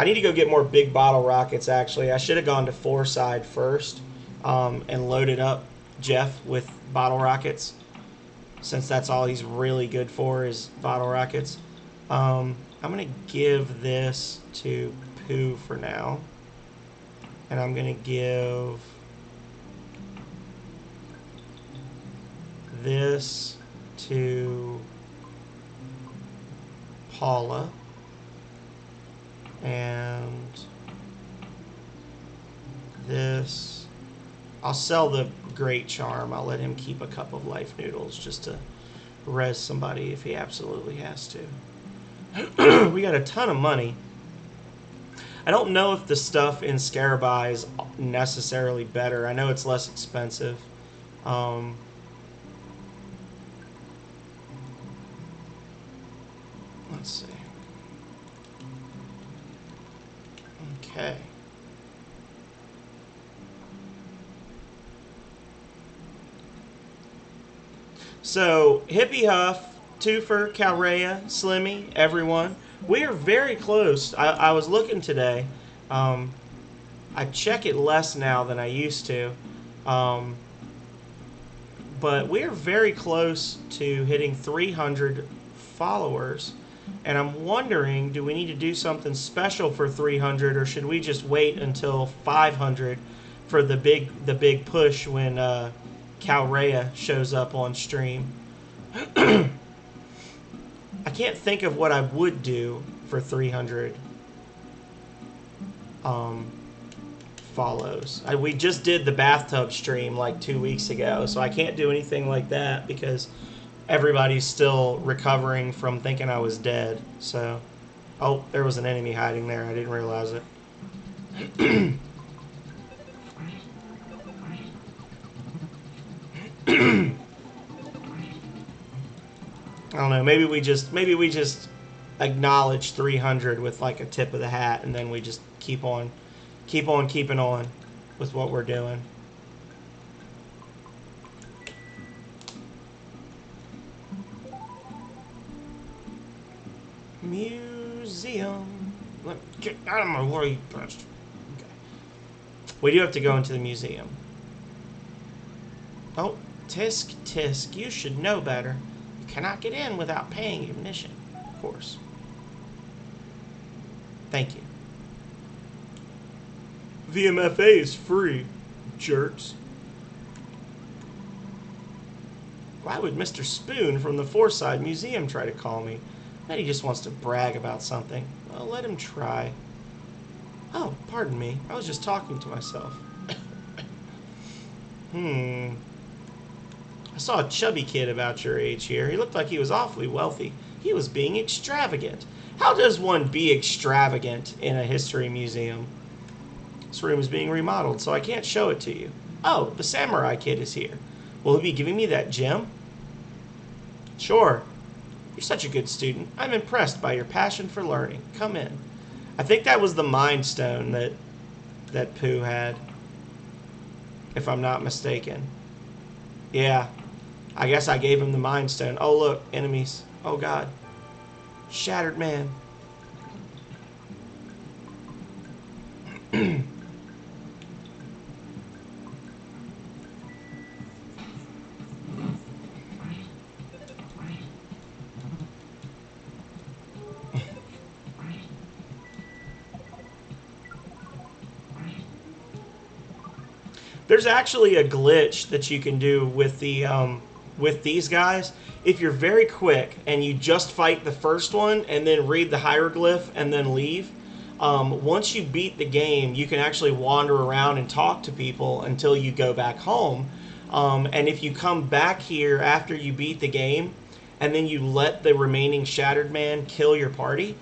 need to go get more big bottle rockets, actually. I should have gone to Fourside first and loaded up Jeff with bottle rockets, since that's all he's really good for is bottle rockets. I'm going to give this to Pooh for now. And I'm going to give this to Paula. And this, I'll sell the Great Charm. I'll let him keep a cup of life noodles just to res somebody if he absolutely has to. We got a ton of money. I don't know if the stuff in Scarabah is necessarily better. I know it's less expensive. Let's see. Okay. So, Hippie Huff, Twofer, Calrea, Slimmy, everyone. We are very close. I was looking today. I check it less now than I used to. But we are very close to hitting 300 followers. And I'm wondering, do we need to do something special for 300, or should we just wait until 500 for the big push when Calrea shows up on stream? I can't think of what I would do for 300 follows. We just did the bathtub stream like 2 weeks ago, so I can't do anything like that because everybody's still recovering from thinking I was dead. So, oh, there was an enemy hiding there. I didn't realize it. I don't know. Maybe we just acknowledge 300 with like a tip of the hat, and then we just keep on keeping on with what we're doing. Museum. Get out of my way, bastard. Okay. We do have to go into the museum. Oh, tisk tisk. You should know better. You cannot get in without paying admission, of course. Thank you. VMFA is free, jerks. Why would Mr. Spoon from the Fourside Museum try to call me? I bet he just wants to brag about something. Well, let him try. Oh, pardon me. I was just talking to myself. I saw a chubby kid about your age here. He looked like he was awfully wealthy. He was being extravagant. How does one be extravagant in a history museum? This room is being remodeled, so I can't show it to you. Oh, the samurai kid is here. Will he be giving me that gem? Sure. You're such a good student. I'm impressed by your passion for learning. Come in. I think that was the Mind Stone that Pooh had, if I'm not mistaken. Yeah. I guess I gave him the Mind Stone. Oh, look. Enemies. Oh, God. Shattered man. There's actually a glitch that you can do with with these guys. If you're very quick and you just fight the first one and then read the hieroglyph and then leave, once you beat the game, you can actually wander around and talk to people until you go back home. And if you come back here after you beat the game, and then you let the remaining Shattered Man kill your party,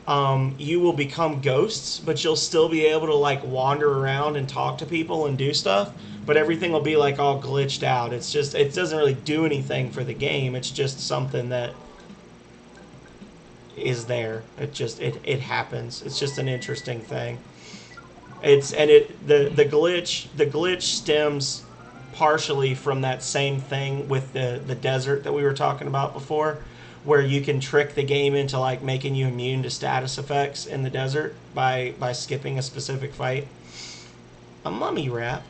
you will become ghosts, but you'll still be able to like wander around and talk to people and do stuff. But everything will be like all glitched out. It's just, it doesn't really do anything for the game. It's just something that is there. It happens. It's just an interesting thing. The glitch stems partially from that same thing with the desert that we were talking about before, where you can trick the game into like making you immune to status effects in the desert by skipping a specific fight. A mummy wrap.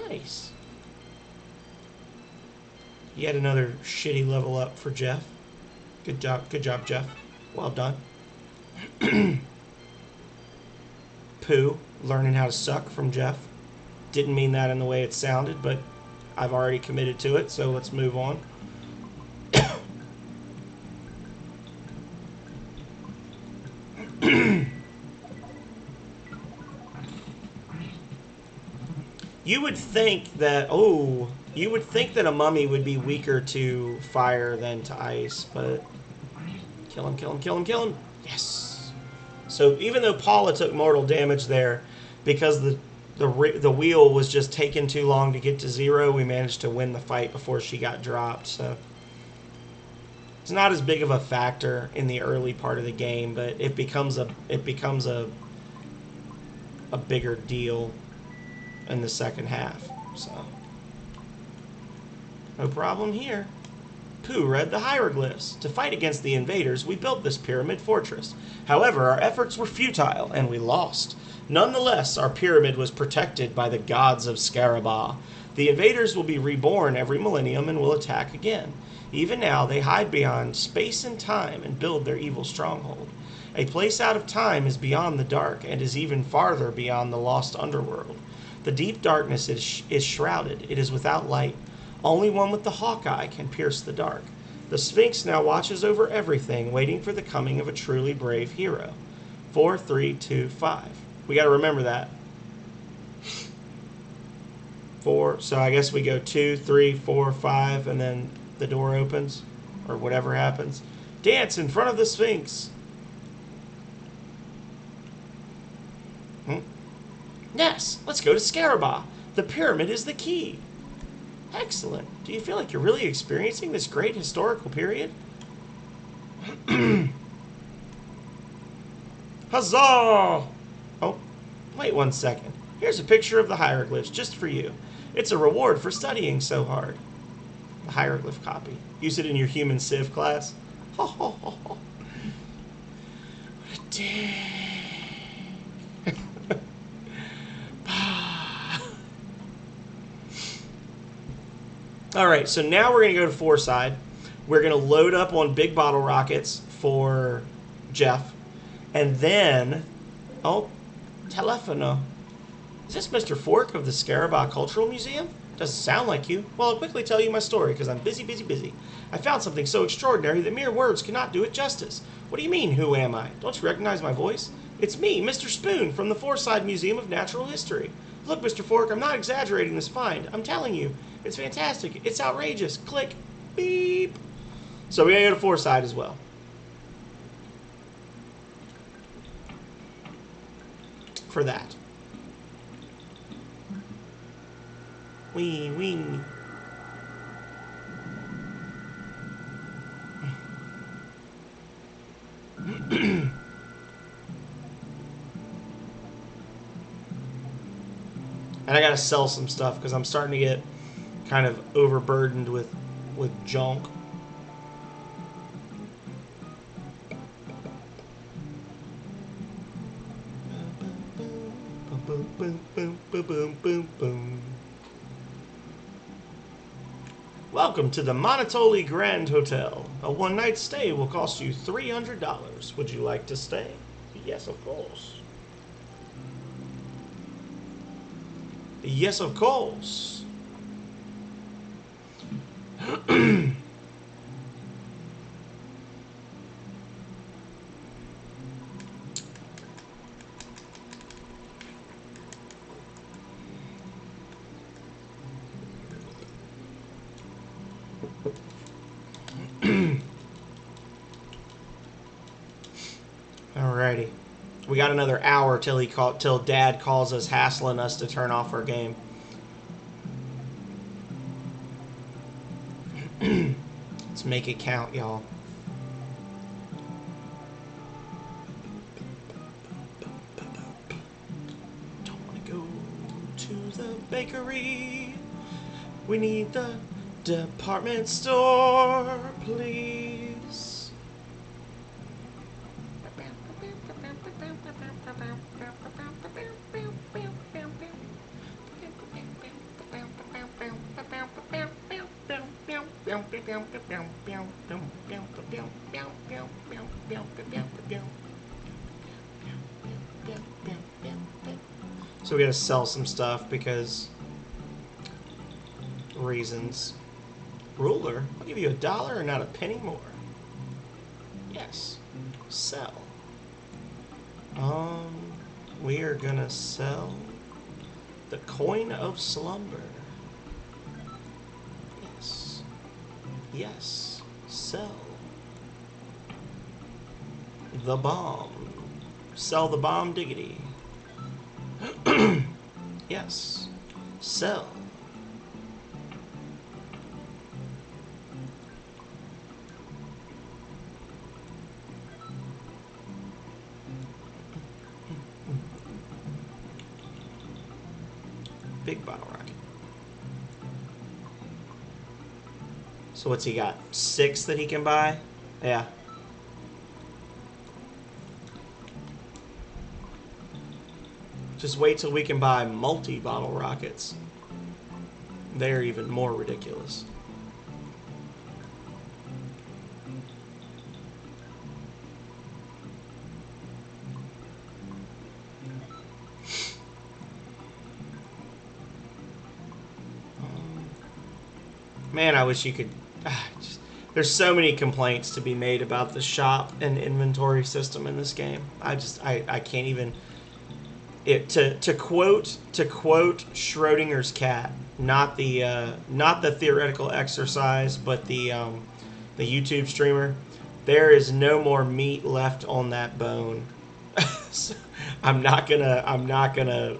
Nice. Yet another shitty level up for Jeff. Good job, Jeff. Well done. Pooh, learning how to suck from Jeff. Didn't mean that in the way it sounded, but I've already committed to it, so let's move on. You would think that a mummy would be weaker to fire than to ice, but kill him. Yes. So even though Paula took mortal damage there, because the wheel was just taking too long to get to 0, we managed to win the fight before she got dropped. So it's not as big of a factor in the early part of the game, but it becomes a bigger deal in the second half. So no problem here. Pooh read the hieroglyphs. To fight against the invaders, we built this pyramid fortress. However, our efforts were futile, and we lost. Nonetheless, our pyramid was protected by the gods of Scarabah. The invaders will be reborn every millennium and will attack again. Even now, they hide beyond space and time and build their evil stronghold. A place out of time is beyond the dark and is even farther beyond the lost underworld. The deep darkness is shrouded. It is without light. Only one with the hawk eye can pierce the dark. The Sphinx now watches over everything, waiting for the coming of a truly brave hero. 4, 3, 2, 5. We got to remember that. 4, so I guess we go 2, 3, 4, 5, and then the door opens, or whatever happens. Dance in front of the Sphinx. Yes, let's go to Scarabah. The pyramid is the key. Excellent. Do you feel like you're really experiencing this great historical period? Huzzah! Oh, wait 1 second. Here's a picture of the hieroglyphs just for you. It's a reward for studying so hard. The hieroglyph copy. Use it in your human civ class. Ho ho ho ho. What a day. Alright, so now we're going to go to Fourside. We're going to load up on big bottle rockets for Jeff. And then... Oh, telefono. Is this Mr. Fork of the Scarabah Cultural Museum? Doesn't sound like you. Well, I'll quickly tell you my story, because I'm busy. I found something so extraordinary that mere words cannot do it justice. What do you mean, who am I? Don't you recognize my voice? It's me, Mr. Spoon, from the Fourside Museum of Natural History. Look, Mr. Fork, I'm not exaggerating this find. I'm telling you. It's fantastic. It's outrageous. Click. Beep. So we're going to go to Fourside as well. For that. Wee, wee. And I gotta sell some stuff because I'm starting to get kind of overburdened with junk. Boom, boom, boom, boom, boom, boom, boom. Welcome to the Monotoli Grand Hotel. A one-night stay will cost you $300. Would you like to stay? Yes, of course. Yes, of course. Alrighty. We got another hour till Dad calls us, hassling us to turn off our game. Let's make it count, y'all. Don't want to go to the bakery. We need the department store, please. So we gotta sell some stuff because reasons. Ruler? I'll give you $1 and not a penny more. Yes. Sell. We are gonna sell the coin of slumber. Yes. Yes. Sell. The bomb. Sell the bomb diggity. Yes. Sell. Big bottle rocket. So what's he got? 6 that he can buy? Yeah. Just wait till we can buy multi-bottle rockets. They're even more ridiculous. Man, I wish you could... there's so many complaints to be made about the shop and inventory system in this game. I can't even... To quote Schrodinger's cat, not the theoretical exercise, but the YouTube streamer. There is no more meat left on that bone. So I'm not gonna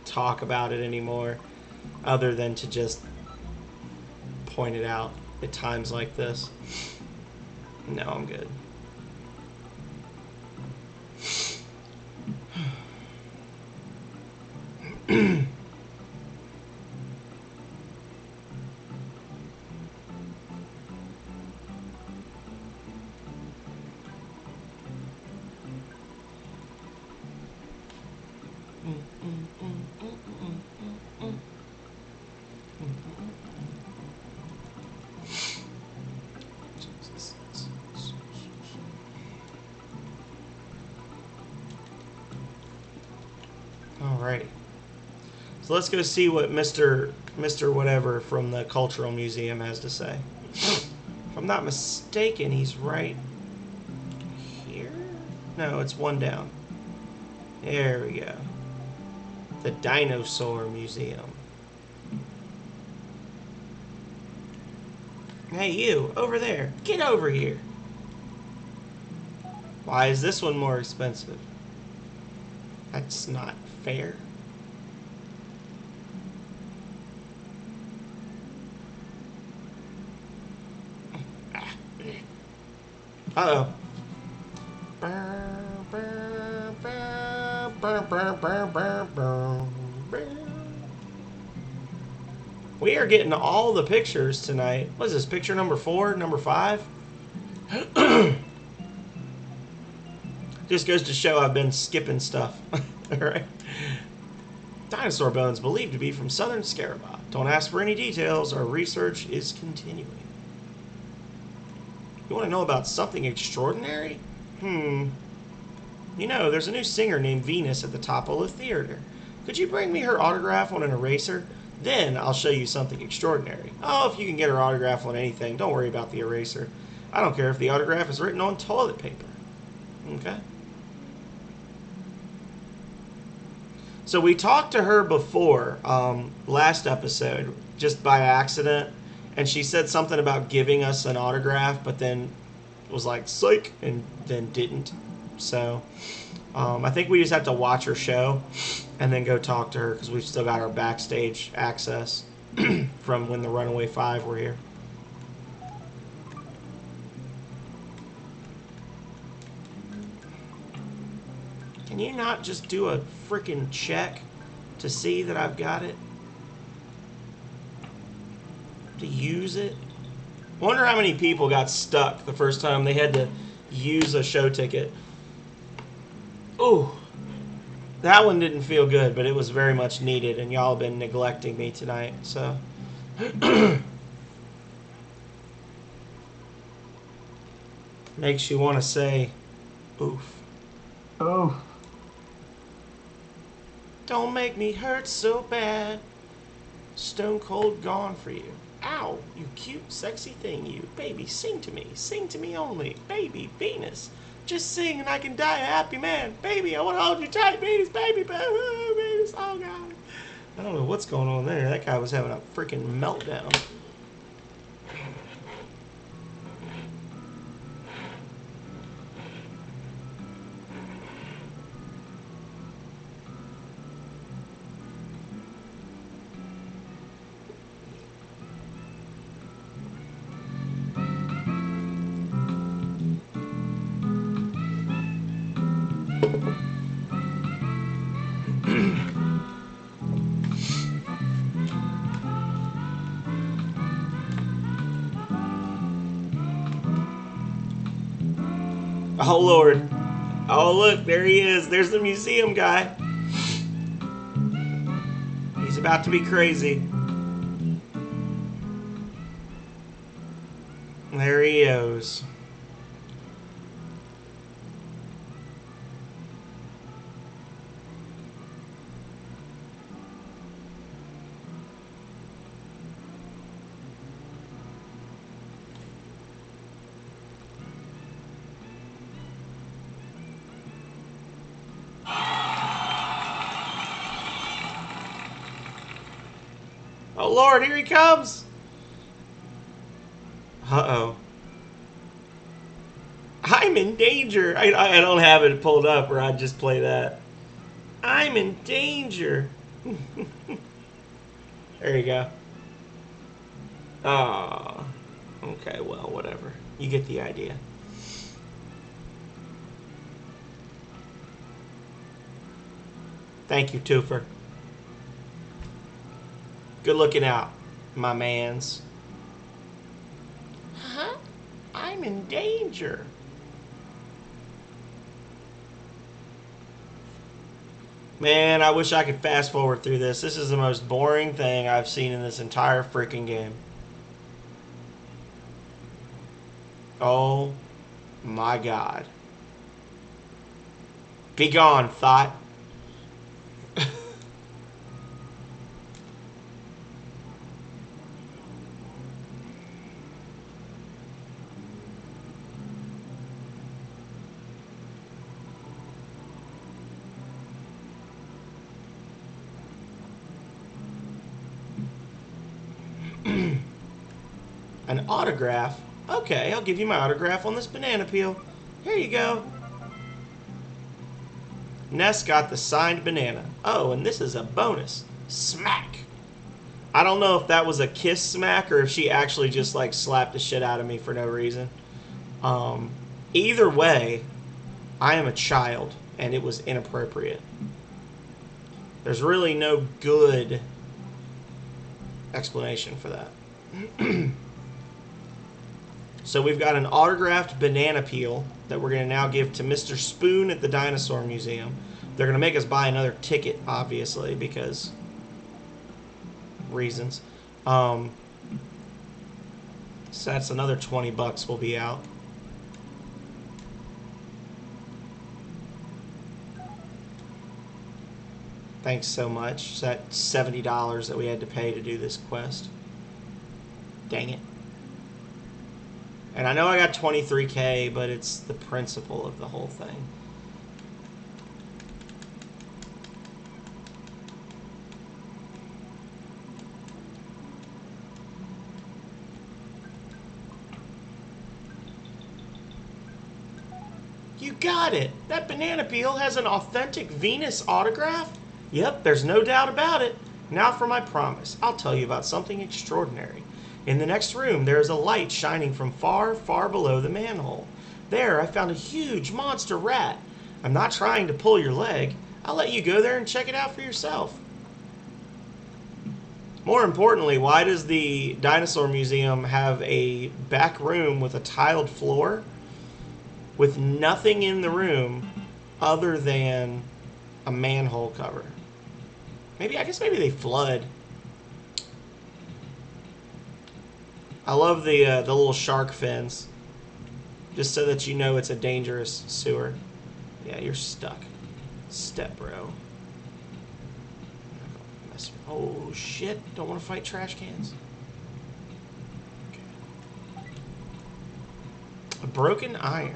talk about it anymore, other than to just point it out at times like this. No, I'm good. Alrighty. So let's go see what Mr. Whatever from the Cultural Museum has to say. If I'm not mistaken, he's right here? No, it's one down. There we go. The Dinosaur Museum. Hey, you, over there. Get over here. Why is this one more expensive? That's not fair. Uh-oh. We are getting all the pictures tonight. What is this, picture number 4, number 5? Just goes to show I've been skipping stuff. Alright. Dinosaur bones believed to be from southern Scarabot. Don't ask for any details. Our research is continuing. You want to know about something extraordinary? You know, there's a new singer named Venus at the Topolo Theater. Could you bring me her autograph on an eraser? Then I'll show you something extraordinary. Oh, if you can get her autograph on anything, don't worry about the eraser. I don't care if the autograph is written on toilet paper. Okay? So we talked to her before, last episode, just by accident, and she said something about giving us an autograph, but then was like, psych, and then didn't. So I think we just have to watch her show and then go talk to her because we've still got our backstage access from when the Runaway Five were here. Can you not just do a freaking check to see that I've got it? To use it? Wonder how many people got stuck the first time they had to use a show ticket. Ooh. That one didn't feel good, but it was very much needed, and y'all have been neglecting me tonight, so. Makes you want to say, oof. Oh. Don't make me hurt so bad. Stone cold gone for you. Ow, you cute, sexy thing, you. Baby, sing to me only. Baby, Venus. Just sing and I can die a happy man. Baby, I want to hold you tight, Venus, baby, Venus. Oh, God. I don't know what's going on there. That guy was having a freaking meltdown. Oh, Lord. Oh, look, there he is. There's the museum guy. He's about to be crazy. There he goes. Oh, Lord, here he comes. Uh-oh. I'm in danger. I don't have it pulled up, or I'd just play that. I'm in danger. There you go. Ah. Okay, well, whatever. You get the idea. Thank you, Twofer. Good looking out, my mans. Huh? I'm in danger. Man, I wish I could fast forward through this. This is the most boring thing I've seen in this entire freaking game. Oh my God. Be gone, thought. An autograph? Okay, I'll give you my autograph on this banana peel. Here you go. Ness got the signed banana. Oh, and this is a bonus. Smack. I don't know if that was a kiss smack or if she actually just like slapped the shit out of me for no reason. Either way, I am a child and it was inappropriate. There's really no good explanation for that. So we've got an autographed banana peel that we're going to now give to Mr. Spoon at the Dinosaur Museum. They're going to make us buy another ticket, obviously, because reasons. So that's another 20 bucks will be out. Thanks so much. That $70 that we had to pay to do this quest. Dang it. And I know I got 23K, but it's the principle of the whole thing. You got it! That banana peel has an authentic Venus autograph? Yep, there's no doubt about it. Now for my promise. I'll tell you about something extraordinary. In the next room, there is a light shining from far, far below the manhole. There, I found a huge monster rat. I'm not trying to pull your leg. I'll let you go there and check it out for yourself. More importantly, why does the Dinosaur Museum have a back room with a tiled floor with nothing in the room other than a manhole cover? I guess maybe they flood. I love the little shark fins, just so that you know it's a dangerous sewer. Yeah, you're stuck. Step, bro. Oh shit! Don't want to fight trash cans. Okay. A broken iron.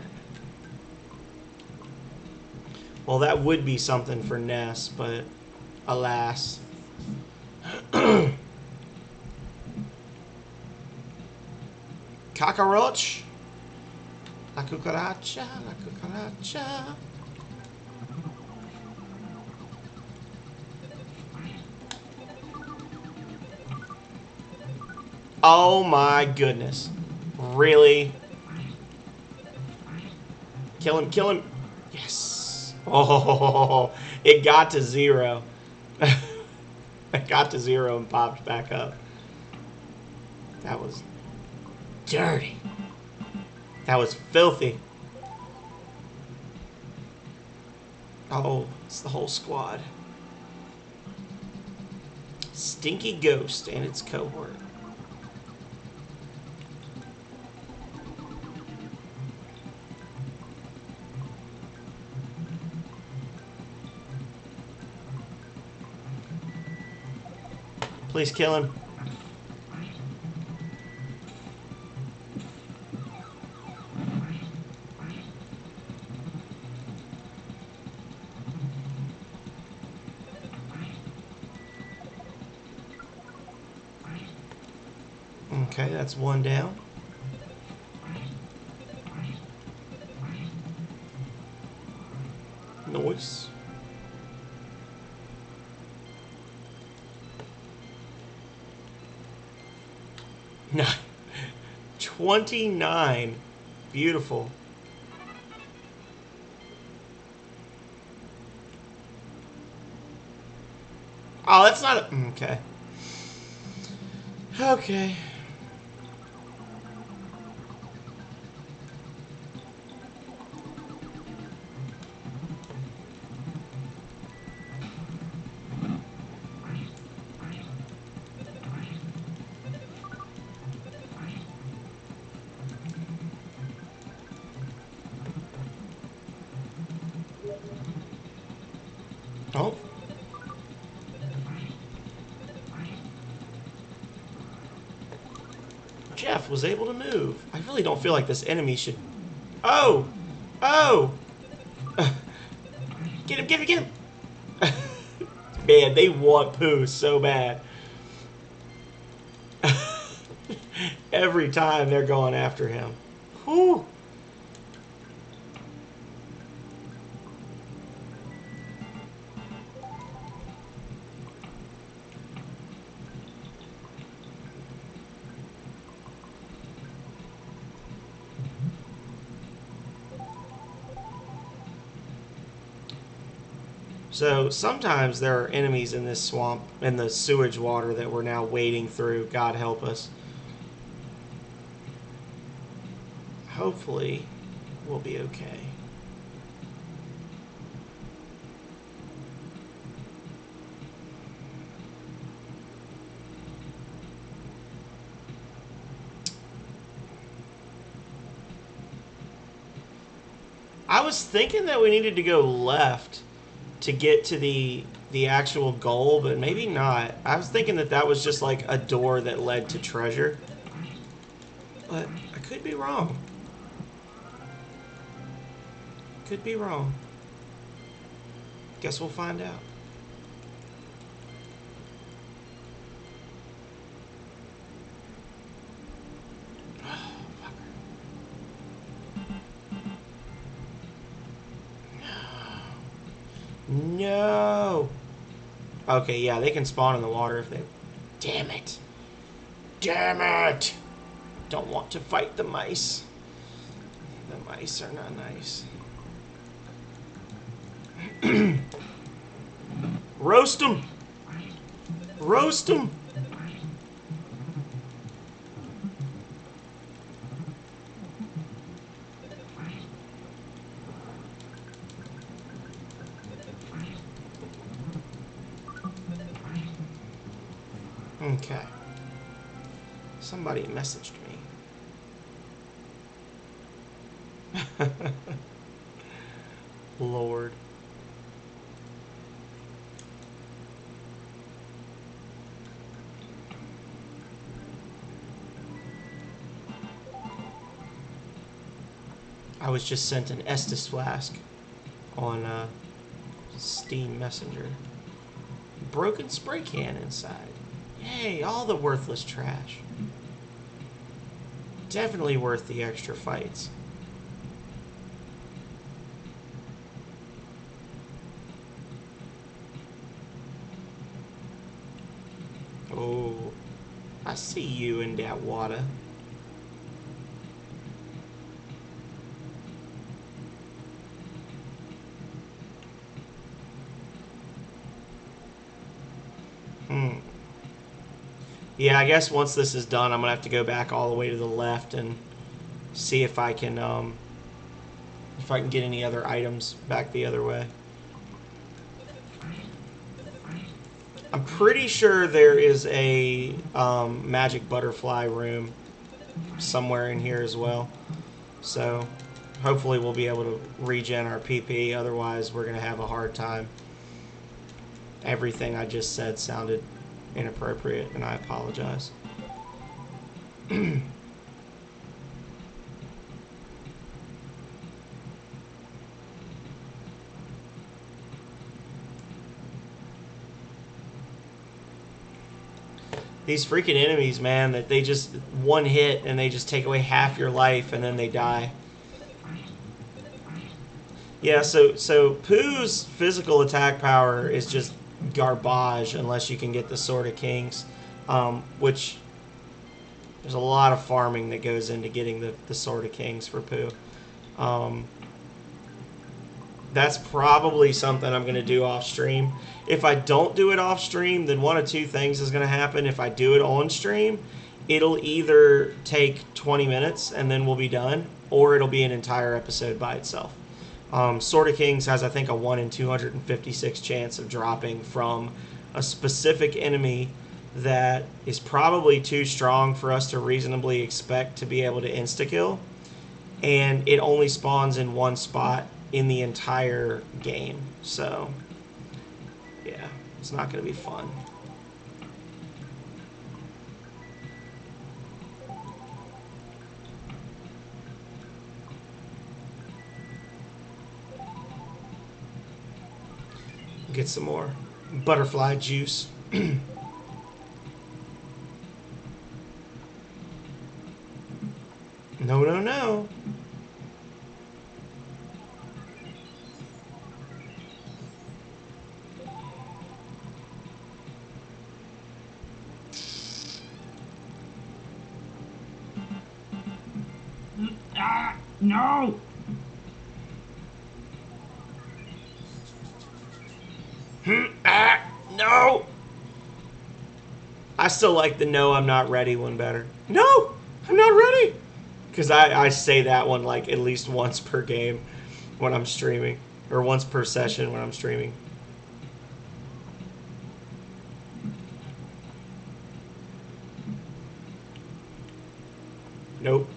Well, that would be something for Ness, but alas. Cockroach. La cucaracha, la cucaracha. Oh my goodness. Really? Kill him, kill him. Yes. Oh, it got to 0. It got to 0 and popped back up. That was dirty. That was filthy. Oh, it's the whole squad. Stinky Ghost and its cohort. Please kill him. Okay, that's one down. Nice. No. 29. Beautiful. Oh, that's not a... Okay. Okay. Oh. Jeff was able to move. I really don't feel like this enemy should... Oh! Oh! Get him, get him, get him! Man, they want poo so bad. Every time they're going after him. Whew. So sometimes there are enemies in this swamp, in the sewage water that we're now wading through. God help us. Hopefully, we'll be okay. I was thinking that we needed to go left to get to the the actual goal, but maybe not. I was thinking that that was just like a door that led to treasure. But I could be wrong. Could be wrong. Guess we'll find out. No. Okay, yeah, they can spawn in the water if they... Damn it. Damn it. Don't want to fight the mice. The mice are not nice. Roast them. Roast them. Okay. Somebody messaged me. Lord. I was just sent an Estus flask on Steam Messenger. Broken spray can inside. Yay, all the worthless trash. Definitely worth the extra fights. Oh, I see you in that water. Yeah, I guess once this is done, I'm gonna have to go back all the way to the left and see if I can get any other items back the other way. I'm pretty sure there is a magic butterfly room somewhere in here as well. So hopefully we'll be able to regen our PP. Otherwise, we're gonna have a hard time. Everything I just said sounded inappropriate, and I apologize. These freaking enemies, man, that they just one hit and they just take away half your life and then they die. Yeah, so Pooh's physical attack power is just garbage unless you can get the Sword of Kings, which there's a lot of farming that goes into getting the Sword of Kings for Pooh. That's probably something I'm going to do off stream. If I don't do it off stream, then one of two things is going to happen. If I do it on stream, it'll either take 20 minutes and then we'll be done, or it'll be an entire episode by itself. Sword of Kings has, I think, a 1 in 256 chance of dropping from a specific enemy that is probably too strong for us to reasonably expect to be able to insta-kill. And it only spawns in one spot in the entire game. So, yeah, it's not going to be fun. Get some more butterfly juice. No, no, no. No! No! I still like the no, I'm not ready one better. No! I'm not ready! Because I say that one like at least once per game when I'm streaming. Or once per session when I'm streaming. Nope.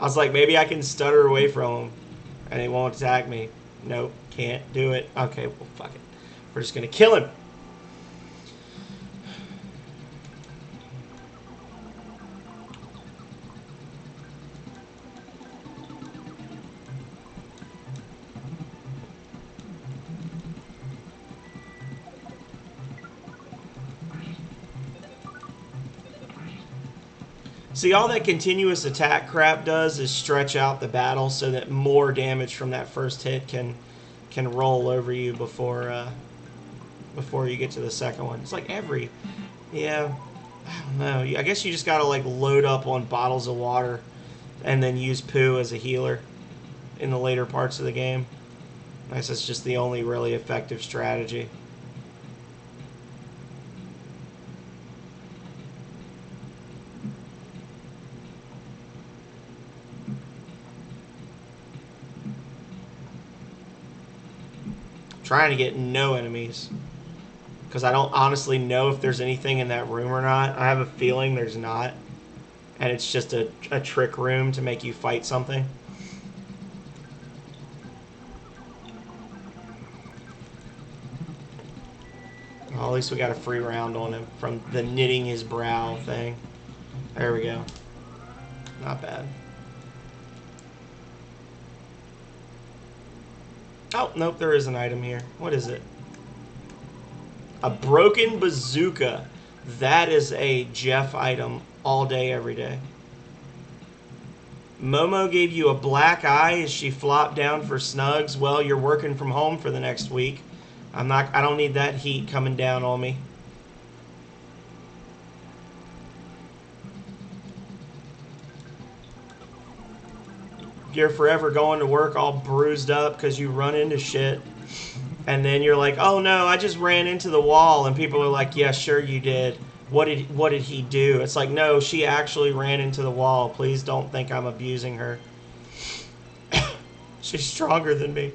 I was like, maybe I can stutter away from him and he won't attack me. Nope, can't do it. Okay, well, fuck it. We're just going to kill him. See, all that continuous attack crap does is stretch out the battle so that more damage from that first hit can roll over you before you get to the second one. It's like yeah, I don't know. I guess you just gotta like load up on bottles of water and then use poo as a healer in the later parts of the game. I guess that's just the only really effective strategy. Trying to get no enemies because I don't honestly know if there's anything in that room or not. I have a feeling there's not, and it's just a trick room to make you fight something. Well, at least we got a free round on him from the knitting his brow thing. There we go. Not bad. Oh, nope, there is an item here. What is it? A broken bazooka. That is a Jeff item all day, every day. Momo gave you a black eye as she flopped down for Snugs. Well, you're working from home for the next week. I don't need that heat coming down on me. You're forever going to work all bruised up because you run into shit. And then you're like, oh no, I just ran into the wall. And people are like, yeah, sure you did. What did he do? It's like, no, she actually ran into the wall. Please don't think I'm abusing her. She's stronger than me.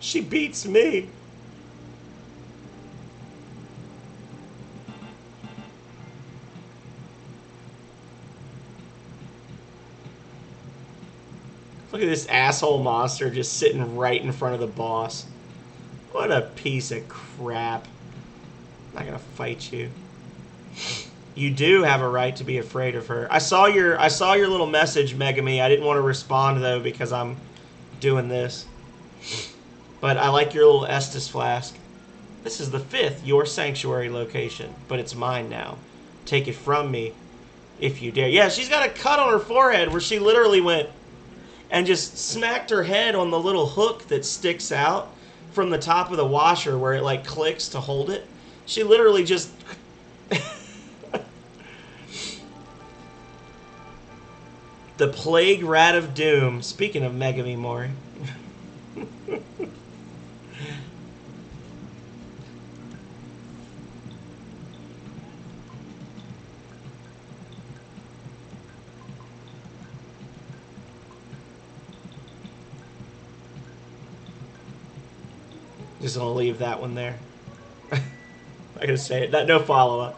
She beats me. Look at this asshole monster just sitting right in front of the boss. What a piece of crap. I'm not gonna fight you. You do have a right to be afraid of her. I saw your little message, Megami. I didn't want to respond though because I'm doing this. But I like your little Estus flask. This is the 5th your sanctuary location, but it's mine now. Take it from me if you dare. Yeah, she's got a cut on her forehead where she literally went and just smacked her head on the little hook that sticks out from the top of the washer where it like clicks to hold it. She literally just the Plague Rat of Doom. Speaking of Megami Mori. Just gonna leave that one there. I gotta say it. No follow up.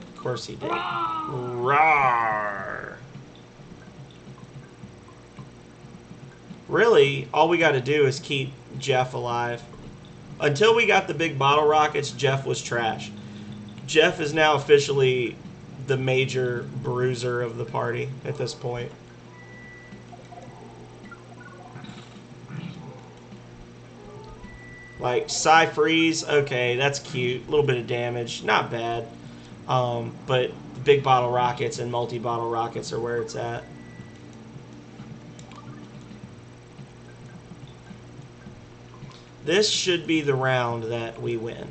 Of course he did. Rawr. Really, all we gotta do is keep Jeff alive. Until we got the big bottle rockets, Jeff was trash. Jeff is now officially the major bruiser of the party at this point. Like, Psy-Freeze, okay, that's cute. A little bit of damage, not bad. But the big bottle rockets and multi-bottle rockets are where it's at. This should be the round that we win.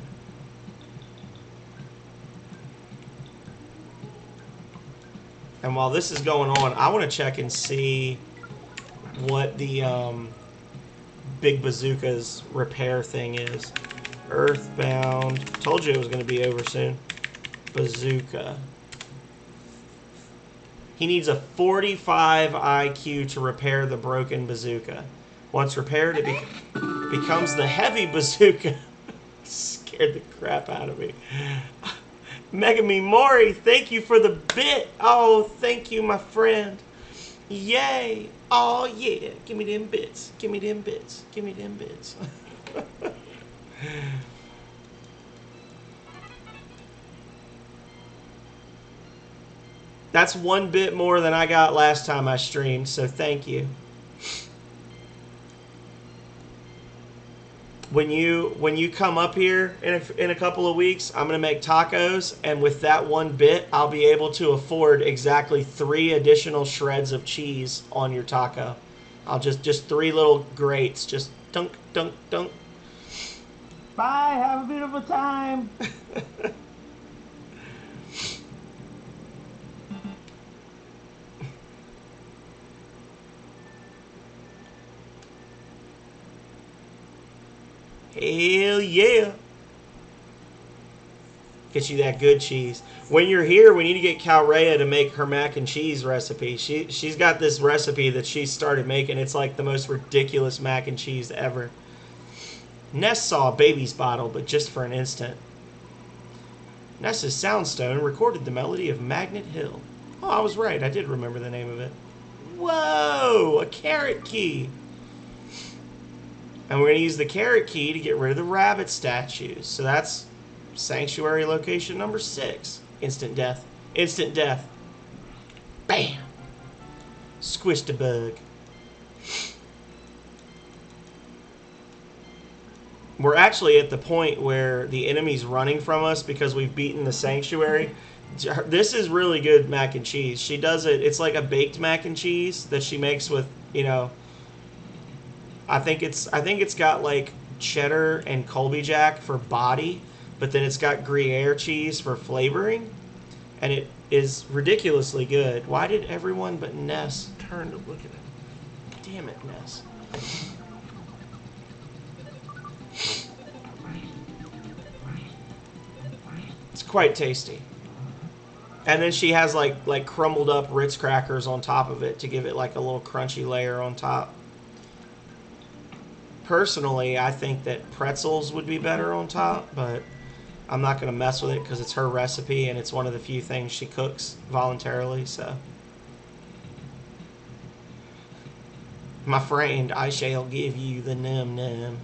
And while this is going on, I want to check and see what the Big Bazooka's repair thing is. Earthbound. Told you it was going to be over soon. Bazooka. He needs a 45 IQ to repair the broken bazooka. Once repaired, it becomes the heavy bazooka. scared the crap out of me. Megami Mori, thank you for the bit. Oh, thank you, my friend. Yay. Oh, yeah. Give me them bits. Give me them bits. Give me them bits. That's one bit more than I got last time I streamed, so thank you. When you come up here in a couple of weeks, I'm gonna make tacos, and with that one bit, I'll be able to afford exactly 3 additional shreds of cheese on your taco. I'll just 3 little grates, just dunk dunk dunk. Bye. Have a beautiful time. Hell yeah. Get you that good cheese. When you're here, we need to get Calrea to make her mac and cheese recipe. She's got this recipe that she started making. It's like the most ridiculous mac and cheese ever. Ness saw a baby's bottle, but just for an instant. Ness's Soundstone recorded the melody of Magnet Hill. Oh, I was right. I did remember the name of it. Whoa! A carrot key. And we're going to use the carrot key to get rid of the rabbit statues. So that's sanctuary location number 6. Instant death. Instant death. Bam! Squished a bug. We're actually at the point where the enemy's running from us because we've beaten the sanctuary. This is really good mac and cheese. She does it. It's like a baked mac and cheese that she makes with, I think it's got like cheddar and Colby Jack for body, but then it's got Gruyere cheese for flavoring, and it is ridiculously good. Why did everyone but Ness turn to look at it? Damn it, Ness. It's quite tasty. And then she has like crumbled up Ritz crackers on top of it to give it like a little crunchy layer on top. Personally, I think that pretzels would be better on top, but I'm not going to mess with it because it's her recipe and it's one of the few things she cooks voluntarily, so. My friend, I shall give you the num-num.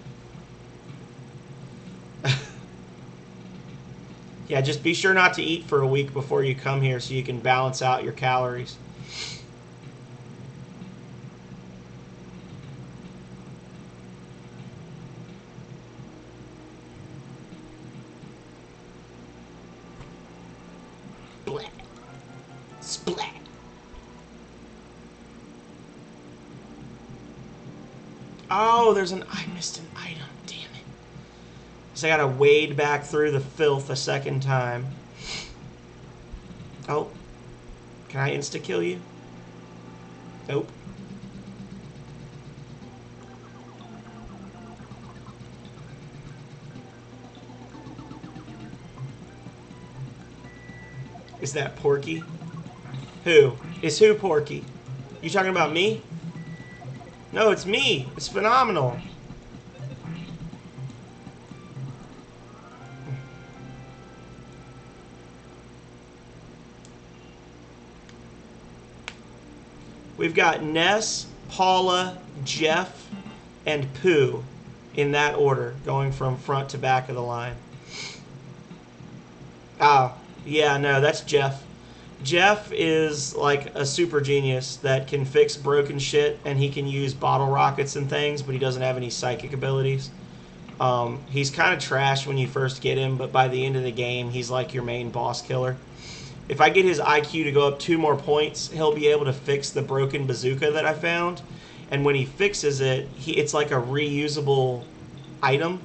Yeah, just be sure not to eat for a week before you come here so you can balance out your calories. Splat. Splat. Oh, I missed an item. Damn it. So I gotta wade back through the filth a second time. Oh. Can I insta-kill you? Nope. Is that Porky? Who? Is who Porky? You talking about me? No, it's me. It's phenomenal. We've got Ness, Paula, Jeff, and Pooh in that order, going from front to back of the line. Oh, yeah, no, that's Jeff. Jeff is like a super genius that can fix broken shit, and he can use bottle rockets and things, but he doesn't have any psychic abilities. He's kind of trash when you first get him, but by the end of the game, he's like your main boss killer. If I get his IQ to go up 2 more points, he'll be able to fix the broken bazooka that I found. And when he fixes it, it's like a reusable item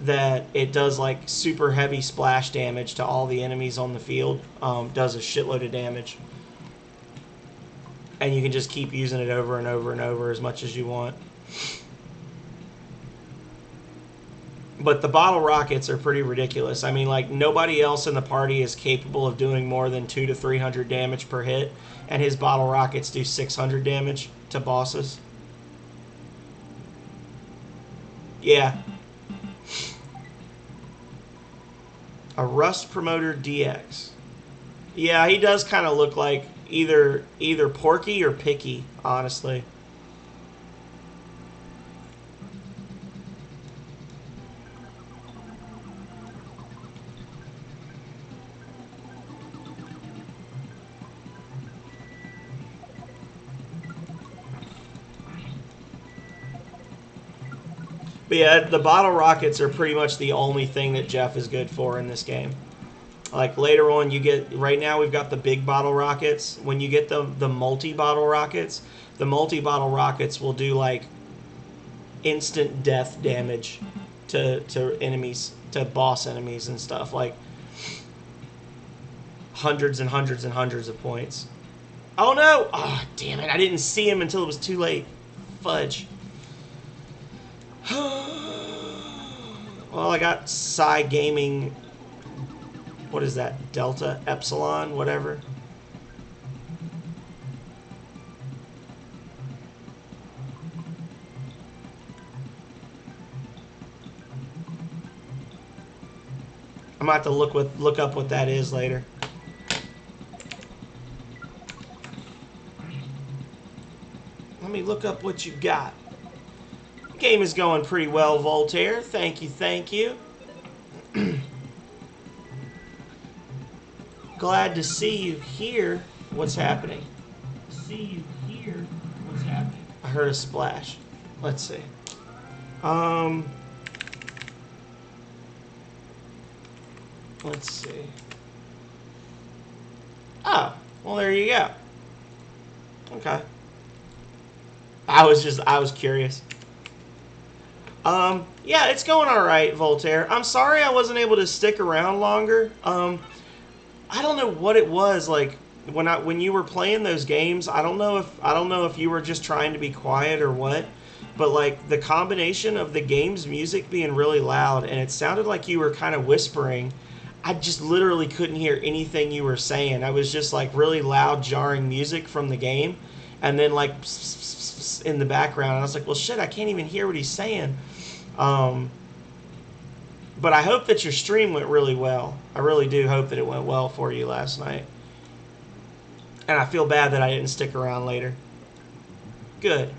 that it does like super heavy splash damage to all the enemies on the field. Does a shitload of damage. And you can just keep using it over and over and over as much as you want. But the bottle rockets are pretty ridiculous. I mean, like, nobody else in the party is capable of doing more than 200 to 300 damage per hit, and his bottle rockets do 600 damage to bosses. Yeah. A Rust Promoter DX. Yeah, he does kind of look like either Porky or Picky, honestly. But yeah, the bottle rockets are pretty much the only thing that Jeff is good for in this game. Like later on, you get, right now we've got the big bottle rockets. When you get the multi bottle rockets, the multi bottle rockets will do like instant death damage to enemies, to boss enemies and stuff, like hundreds and hundreds and hundreds of points. Oh no! Oh damn it! I didn't see him until it was too late. Fudge. Well, I got Psy Gaming. What is that? Delta? Epsilon? Whatever. I'm gonna have to look up what that is later. Let me look up what you got. The game is going pretty well, Voltaire. Thank you, thank you. Glad to see you here. What's happening? I heard a splash. Let's see. Let's see. Oh, well, there you go. Okay. I was curious. Yeah, it's going all right, Voltaire. I'm sorry I wasn't able to stick around longer. I don't know what it was like when you were playing those games. I don't know if you were just trying to be quiet or what, but like the combination of the game's music being really loud and it sounded like you were kind of whispering. I just literally couldn't hear anything you were saying. I was just like really loud, jarring music from the game, and then like in the background. And I was like, well, shit, I can't even hear what he's saying. But I hope that your stream went really well. I really do hope that it went well for you last night. And I feel bad that I didn't stick around later. Good.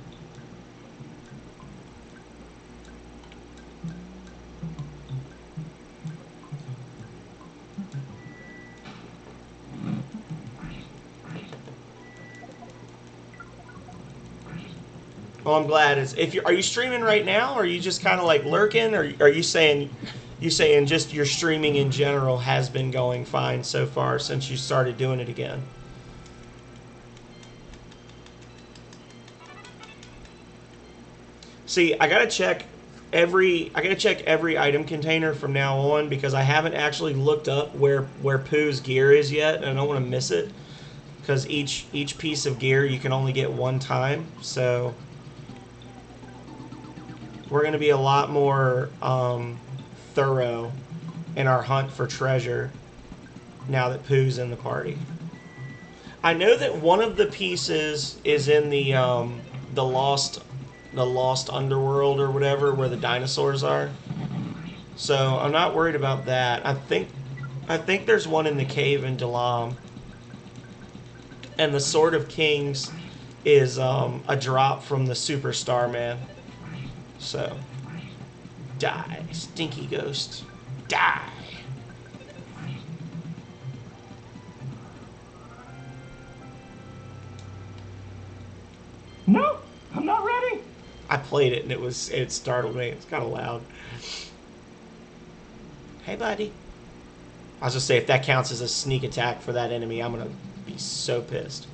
Well, I'm glad. Are you streaming right now, or are you just kind of like lurking, or are you saying just your streaming in general has been going fine so far since you started doing it again? See, I gotta check every item container from now on, because I haven't actually looked up where Pooh's gear is yet, and I don't want to miss it, because each piece of gear you can only get one time. So we're going to be a lot more thorough in our hunt for treasure now that Pooh's in the party. I know that one of the pieces is in the lost underworld or whatever, where the dinosaurs are. So I'm not worried about that. I think there's one in the cave in Dalam. And the Sword of Kings is a drop from the Superstar Man. So, die, stinky ghost, die. No, I'm not ready. I played it and it startled me. It's kind of loud. Hey, buddy. I was just say, if that counts as a sneak attack for that enemy, I'm gonna be so pissed.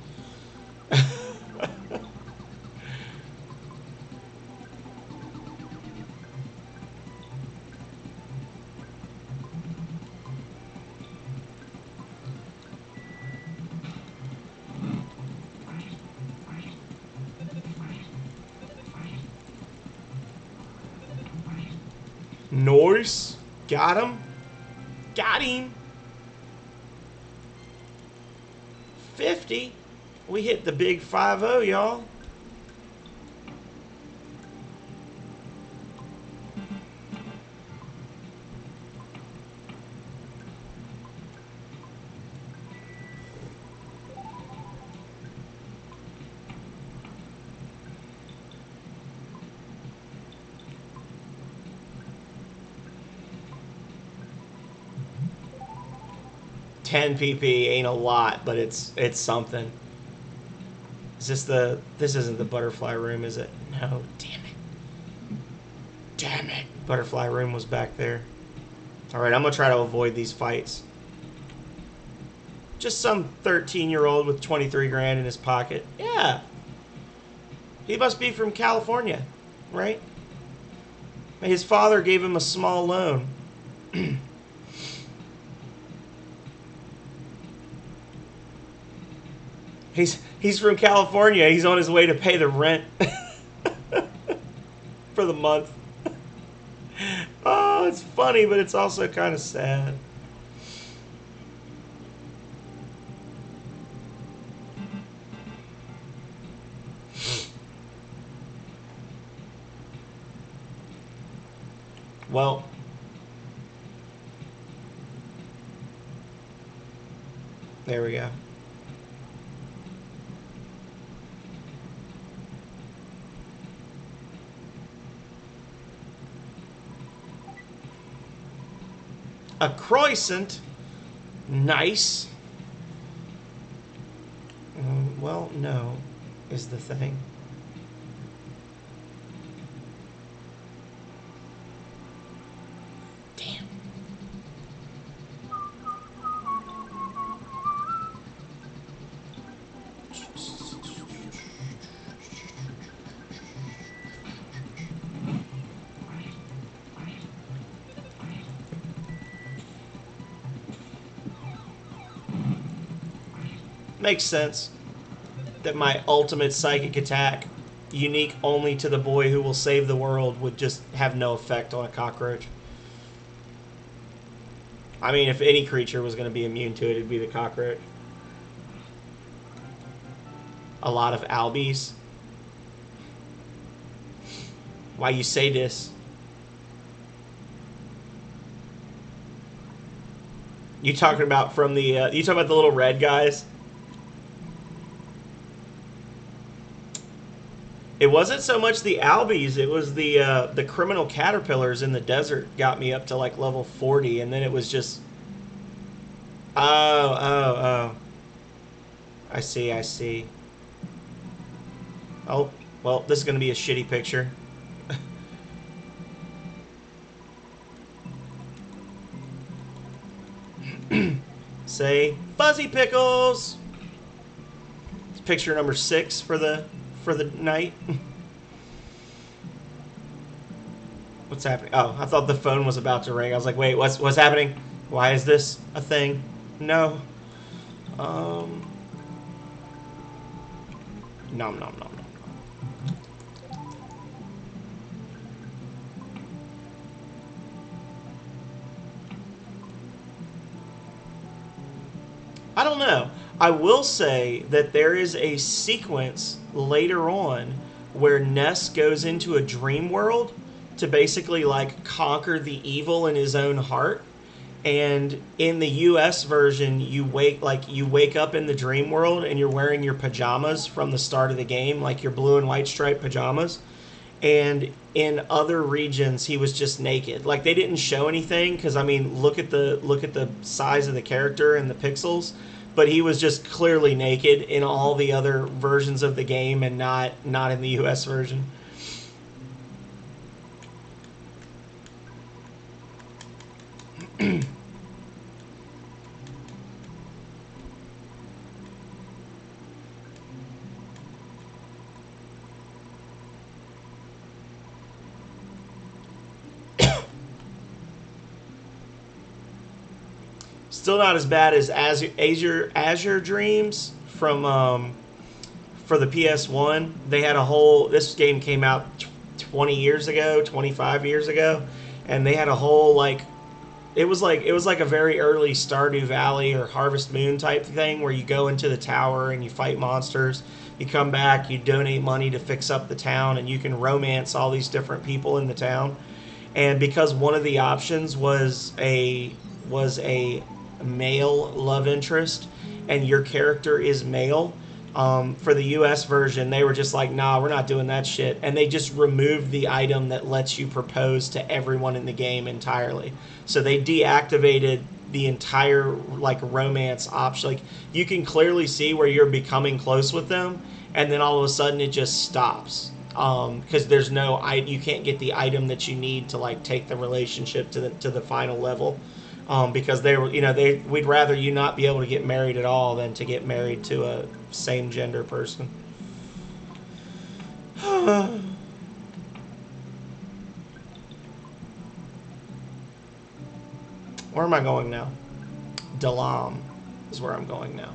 Nice. Got him. Got him. 50. We hit the big 5-0, y'all. 10 pp ain't a lot, but it's something. Is this the... This isn't the butterfly room, is it? No, damn it. Damn it. Butterfly room was back there. Alright, I'm gonna try to avoid these fights. Just some 13-year-old with 23 grand in his pocket. Yeah. He must be from California, right? His father gave him a small loan. He's from California. He's on his way to pay the rent for the month. Oh, it's funny, but it's also kind of sad. Well, there we go. A croissant. Nice. Well, no, is the thing. Damn. Makes sense that my ultimate psychic attack, unique only to the boy who will save the world, would just have no effect on a cockroach. I mean, if any creature was going to be immune to it, it'd be the cockroach. A lot of albies. Why you say this? You talking about from the? You talking about the little red guys? It wasn't so much the albies, it was the criminal caterpillars in the desert got me up to like level 40, and then it was just... Oh. I see. Oh, well, this is going to be a shitty picture. Say, Fuzzy Pickles! It's picture number 6 for the night. What's happening? Oh, I thought the phone was about to ring. I was like, wait, what's happening? Why is this a thing? No. Nom. I don't know. I will say that there is a sequence later on where Ness goes into a dream world to basically like conquer the evil in his own heart. And in the US version, you wake up in the dream world and you're wearing your pajamas from the start of the game, like your blue and white striped pajamas. And in other regions, he was just naked. Like, they didn't show anything because, I mean, look at the size of the character and the pixels. But he was just clearly naked in all the other versions of the game and not in the US version. Still not as bad as Azure Dreams from for the PS1. They had a whole... This game came out 20 years ago, 25 years ago, and they had a whole like... It was like a very early Stardew Valley or Harvest Moon type thing where you go into the tower and you fight monsters. You come back, you donate money to fix up the town, and you can romance all these different people in the town. And because one of the options was a male love interest, and your character is male, for the US version, they were just like, nah, we're not doing that shit. And they just removed the item that lets you propose to everyone in the game entirely. So they deactivated the entire like romance option. Like you can clearly see where you're becoming close with them, and then all of a sudden it just stops because there's no you can't get the item that you need to like take the relationship to the final level. Because they were, we'd rather you not be able to get married at all than to get married to a same gender person. Where am I going now? Dalam is where I'm going now.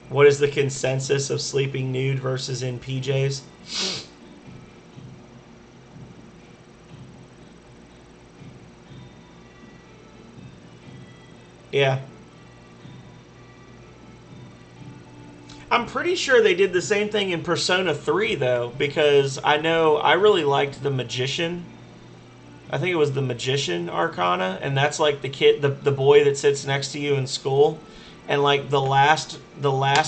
What is the consensus of sleeping nude versus in PJs? Yeah. I'm pretty sure they did the same thing in Persona 3, though, because I know I really liked the Magician. I think it was the Magician Arcana, and that's like the kid, the boy that sits next to you in school. And like the last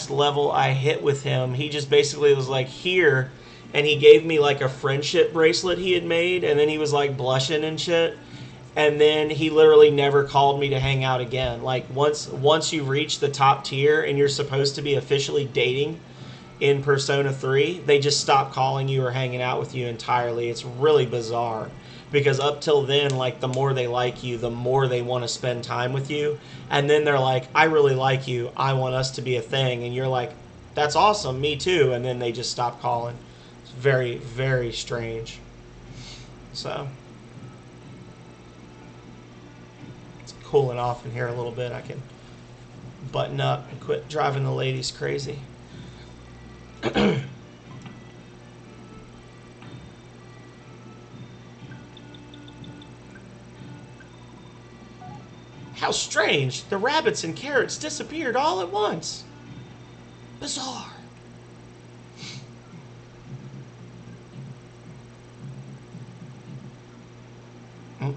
level I hit with him, he just basically was like, here, and he gave me like a friendship bracelet he had made, and then he was like blushing and shit. And then he literally never called me to hang out again. Like once you reach the top tier and you're supposed to be officially dating in Persona 3, they just stop calling you or hanging out with you entirely. It's really bizarre because up till then, like the more they like you, the more they want to spend time with you. And then they're like, I really like you. I want us to be a thing. And you're like, that's awesome. Me too. And then they just stop calling. It's very, very strange. So cooling off in here a little bit. I can button up and quit driving the ladies crazy. How strange. The rabbits and carrots disappeared all at once. Bizarre.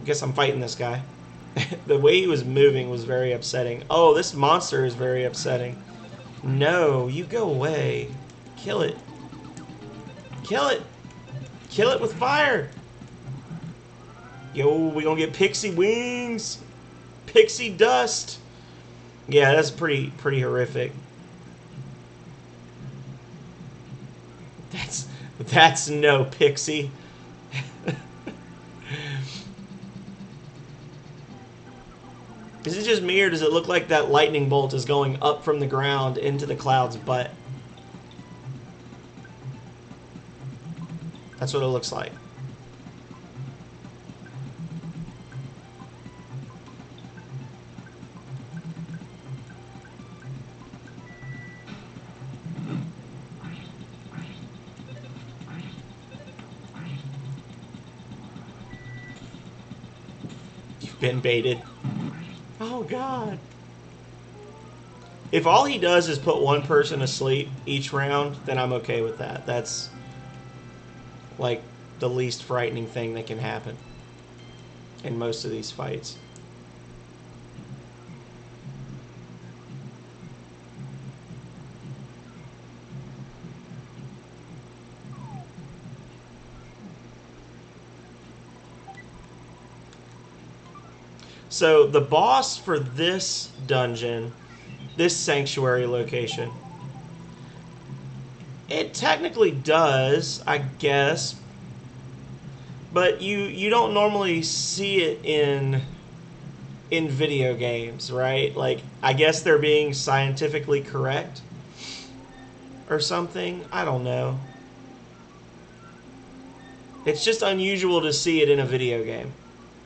Guess I'm fighting this guy. The way he was moving was very upsetting. Oh, this monster is very upsetting. No, you go away. Kill it. Kill it. Kill it with fire. Yo, we gonna get pixie wings. Pixie dust. Yeah, that's pretty horrific. That's no pixie. Is it just me, or does it look like that lightning bolt is going up from the ground into the cloud's butt? That's what it looks like. You've been baited. Oh, God. If all he does is put one person asleep each round, then I'm okay with that. That's, like, the least frightening thing that can happen in most of these fights. So the boss for this dungeon, this sanctuary location, it technically does, I guess, but you don't normally see it in video games, right? Like, I guess they're being scientifically correct or something. I don't know. It's just unusual to see it in a video game.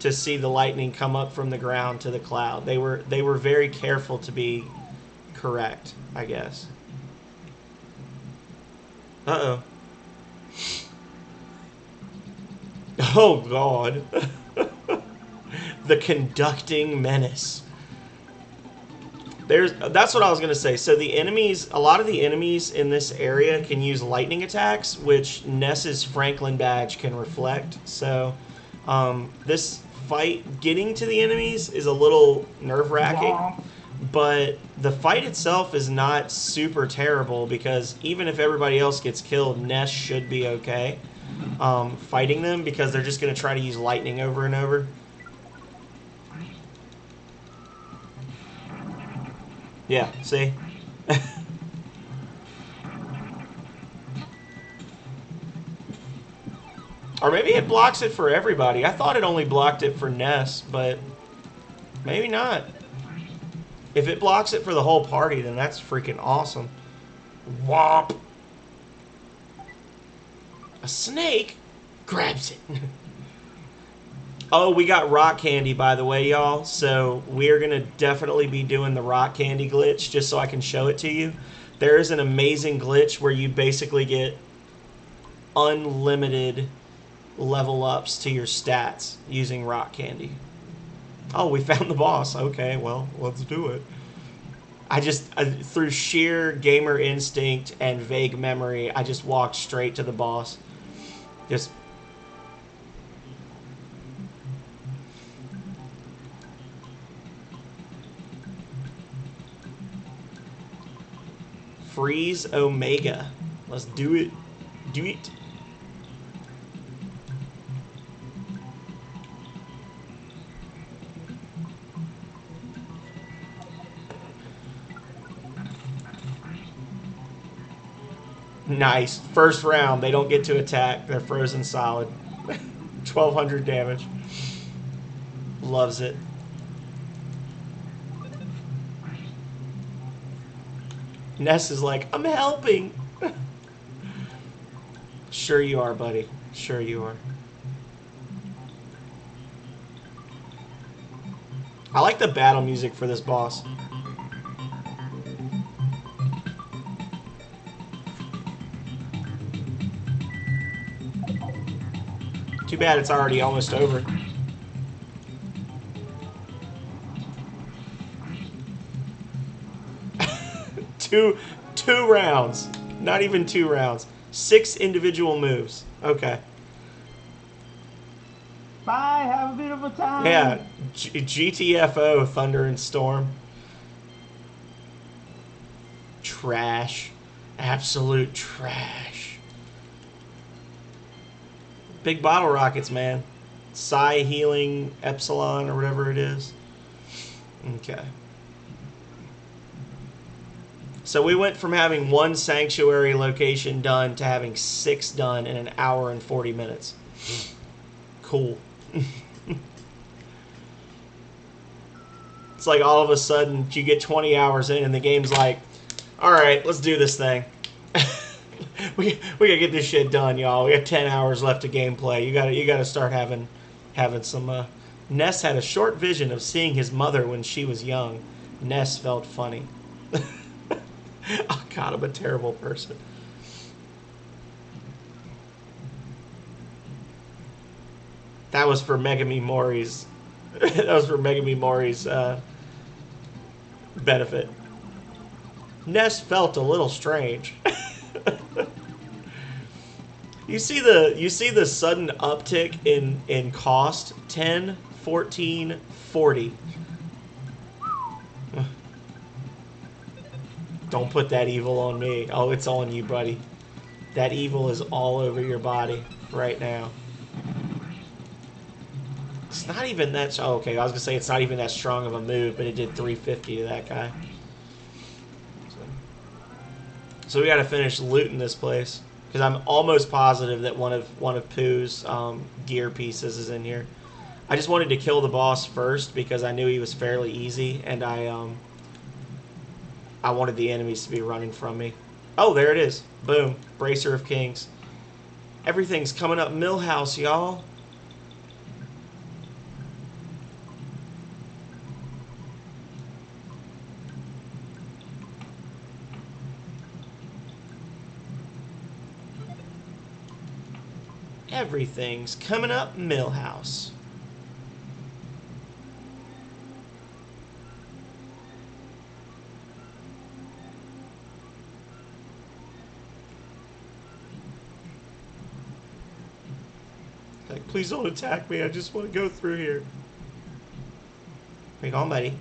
To see the lightning come up from the ground to the cloud. They were very careful to be correct, I guess. Uh-oh. Oh, God. The conducting menace. That's what I was going to say. So the enemies, a lot of the enemies in this area can use lightning attacks, which Ness's Franklin badge can reflect. So this fight, getting to the enemies is a little nerve-wracking. but the fight itself is not super terrible because even if everybody else gets killed, Ness should be okay fighting them because they're just going to try to use lightning over and over. Yeah, see? Or maybe it blocks it for everybody. I thought it only blocked it for Ness, but maybe not. If it blocks it for the whole party, then that's freaking awesome. Womp. A snake grabs it. Oh, we got rock candy, by the way, y'all. So we're going to definitely be doing the rock candy glitch just so I can show it to you. There is an amazing glitch where you basically get unlimited level ups to your stats using rock candy. Oh, we found the boss. Okay, well, let's do it. Through sheer gamer instinct and vague memory, I just walked straight to the boss. Just... Freeze Omega. Let's do it. Do it. Nice. First round. They don't get to attack. They're frozen solid. 1200 damage. Loves it. Ness is like, I'm helping. Sure you are, buddy. Sure you are. I like the battle music for this boss. Too bad it's already almost over. Two rounds. Not even 2 rounds. 6 individual moves. Okay. Bye, have a bit of a time. Yeah. GTFO, Thunder and Storm. Trash. Absolute trash. Big bottle rockets, man. Psi Healing Epsilon or whatever it is. Okay. So we went from having 1 sanctuary location done to having 6 done in an hour and 40 minutes. Cool. It's like all of a sudden you get 20 hours in and the game's like, all right, let's do this thing. we gotta get this shit done, y'all. We got 10 hours left of gameplay. You gotta start having some. Ness had a short vision of seeing his mother when she was young. Ness felt funny. Oh God, I'm a terrible person. That was for Megami Mori's. That was for Megami Mori's benefit. Ness felt a little strange. You see the sudden uptick in cost? 10, 14, 40. Don't put that evil on me. Oh, it's on you, buddy. That evil is all over your body right now. It's not even that... Oh, okay, I was going to say it's not even that strong of a move, but it did 350 to that guy. So we got to finish looting this place. Because I'm almost positive that one of Pooh's gear pieces is in here. I just wanted to kill the boss first because I knew he was fairly easy, and I wanted the enemies to be running from me. Oh, there it is. Boom. Bracer of Kings. Everything's coming up Millhouse, y'all. Everything's coming up Millhouse. Like, please don't attack me. I just want to go through here. Where you going, buddy?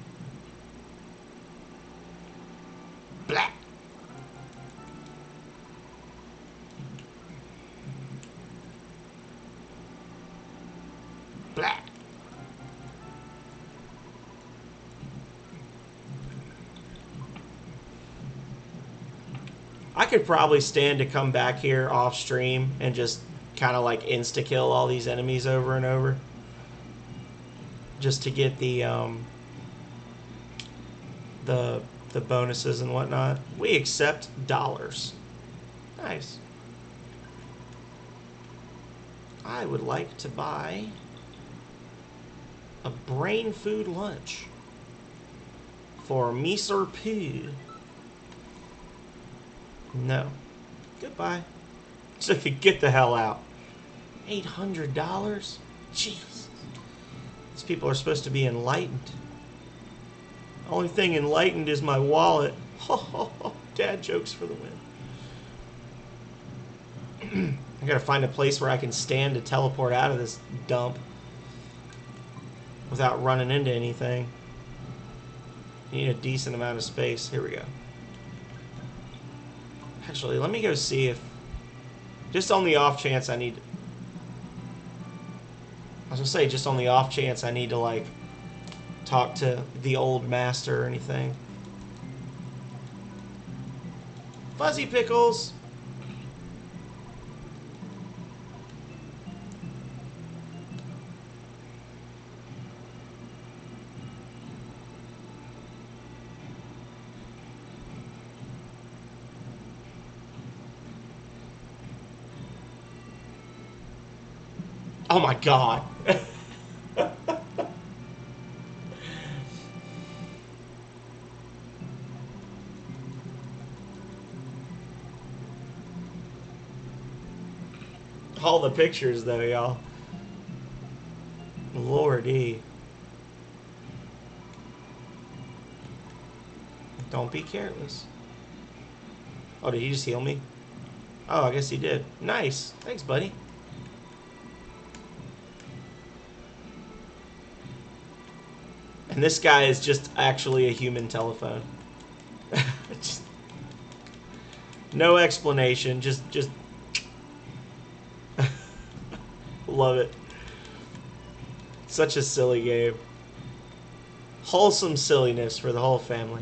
I could probably stand to come back here off stream and just kind of like insta kill all these enemies over and over, just to get the bonuses and whatnot. We accept dollars. Nice. I would like to buy a brain food lunch for Mr. P. No. Goodbye. So I could get the hell out. $800? Jeez. These people are supposed to be enlightened. Only thing enlightened is my wallet. Dad jokes for the win. I gotta find a place where I can stand to teleport out of this dump without running into anything. You need a decent amount of space. Here we go. Actually, let me go see if... Just on the off chance I need... I was gonna say, just on the off chance I need to, like, talk to the old master or anything. Fuzzy Pickles! Oh my god. All the pictures though, y'all. Lordy. Don't be careless. Oh, did he just heal me? Oh, I guess he did. Nice. Thanks, buddy. And this guy is just actually a human telephone. Just, no explanation. Just love it. Such a silly game. Wholesome silliness for the whole family.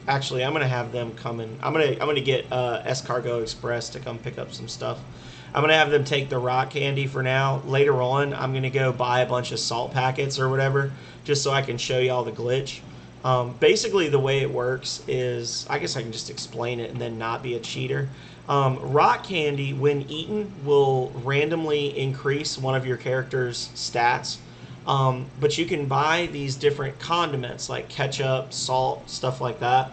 Actually, I'm gonna have them come in. I'm gonna get Escargot Express to come pick up some stuff. I'm gonna have them take the rock candy for now. Later on, I'm gonna go buy a bunch of salt packets or whatever, just so I can show y'all the glitch. Basically, the way it works is, I guess I can just explain it and then not be a cheater. Rock candy, when eaten, will randomly increase one of your character's stats. But you can buy these different condiments like ketchup, salt, stuff like that,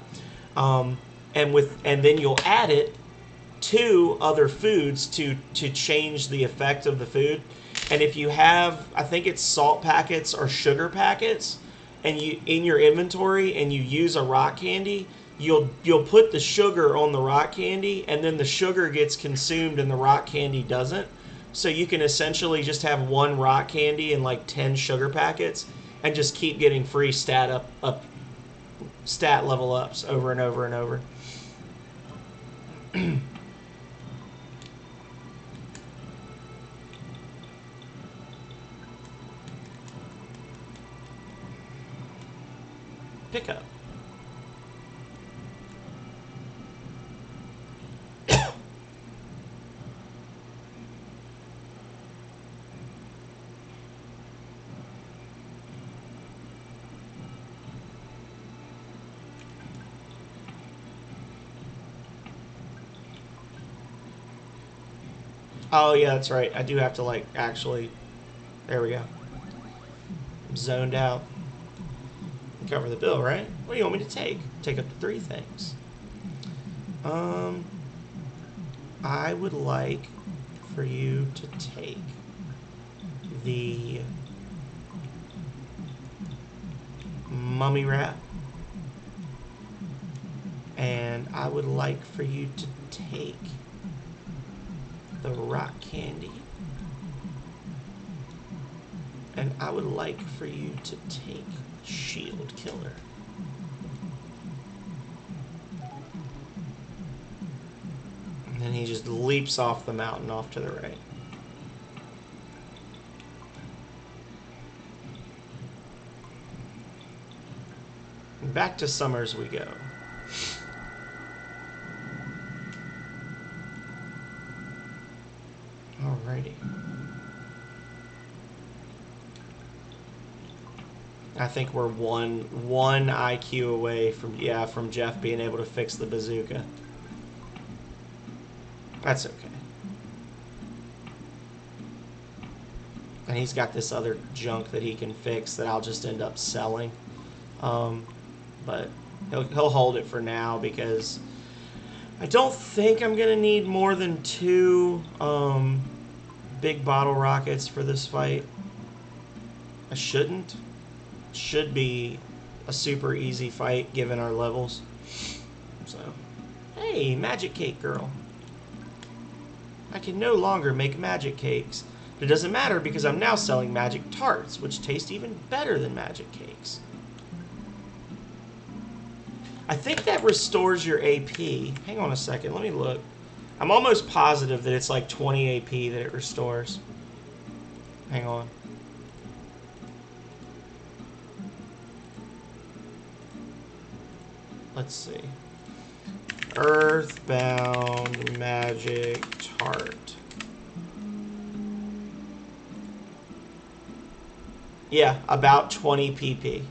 and then you'll add it to other foods to change the effect of the food. And if you have, I think it's salt packets or sugar packets, and you in your inventory, and you use a rock candy, you'll put the sugar on the rock candy, and then the sugar gets consumed and the rock candy doesn't. So you can essentially just have one rock candy and like 10 sugar packets and just keep getting free stat level ups over and over and over. Pick up. Oh, yeah, that's right. I do have to, like, actually... There we go. I'm zoned out. Cover the bill, right? What do you want me to take? Take up to 3 things. I would like for you to take the mummy wrap. And I would like for you to take the rock candy. And I would like for you to take shield killer. he just leaps off the mountain off to the right. And back to Summers we go. Alrighty. I think we're one IQ away from Jeff being able to fix the bazooka. That's okay. And he's got this other junk that he can fix that I'll just end up selling. But he'll hold it for now because I don't think I'm going to need more than 2 big bottle rockets for this fight. I shouldn't. Should be a super easy fight given our levels. So, hey, magic cake girl. I can no longer make magic cakes. But it doesn't matter because I'm now selling magic tarts, which taste even better than magic cakes. I think that restores your AP. Hang on a second, let me look. I'm almost positive that it's like 20 AP that it restores. Hang on. Let's see. Earthbound magic tart. Yeah, about 20 PP.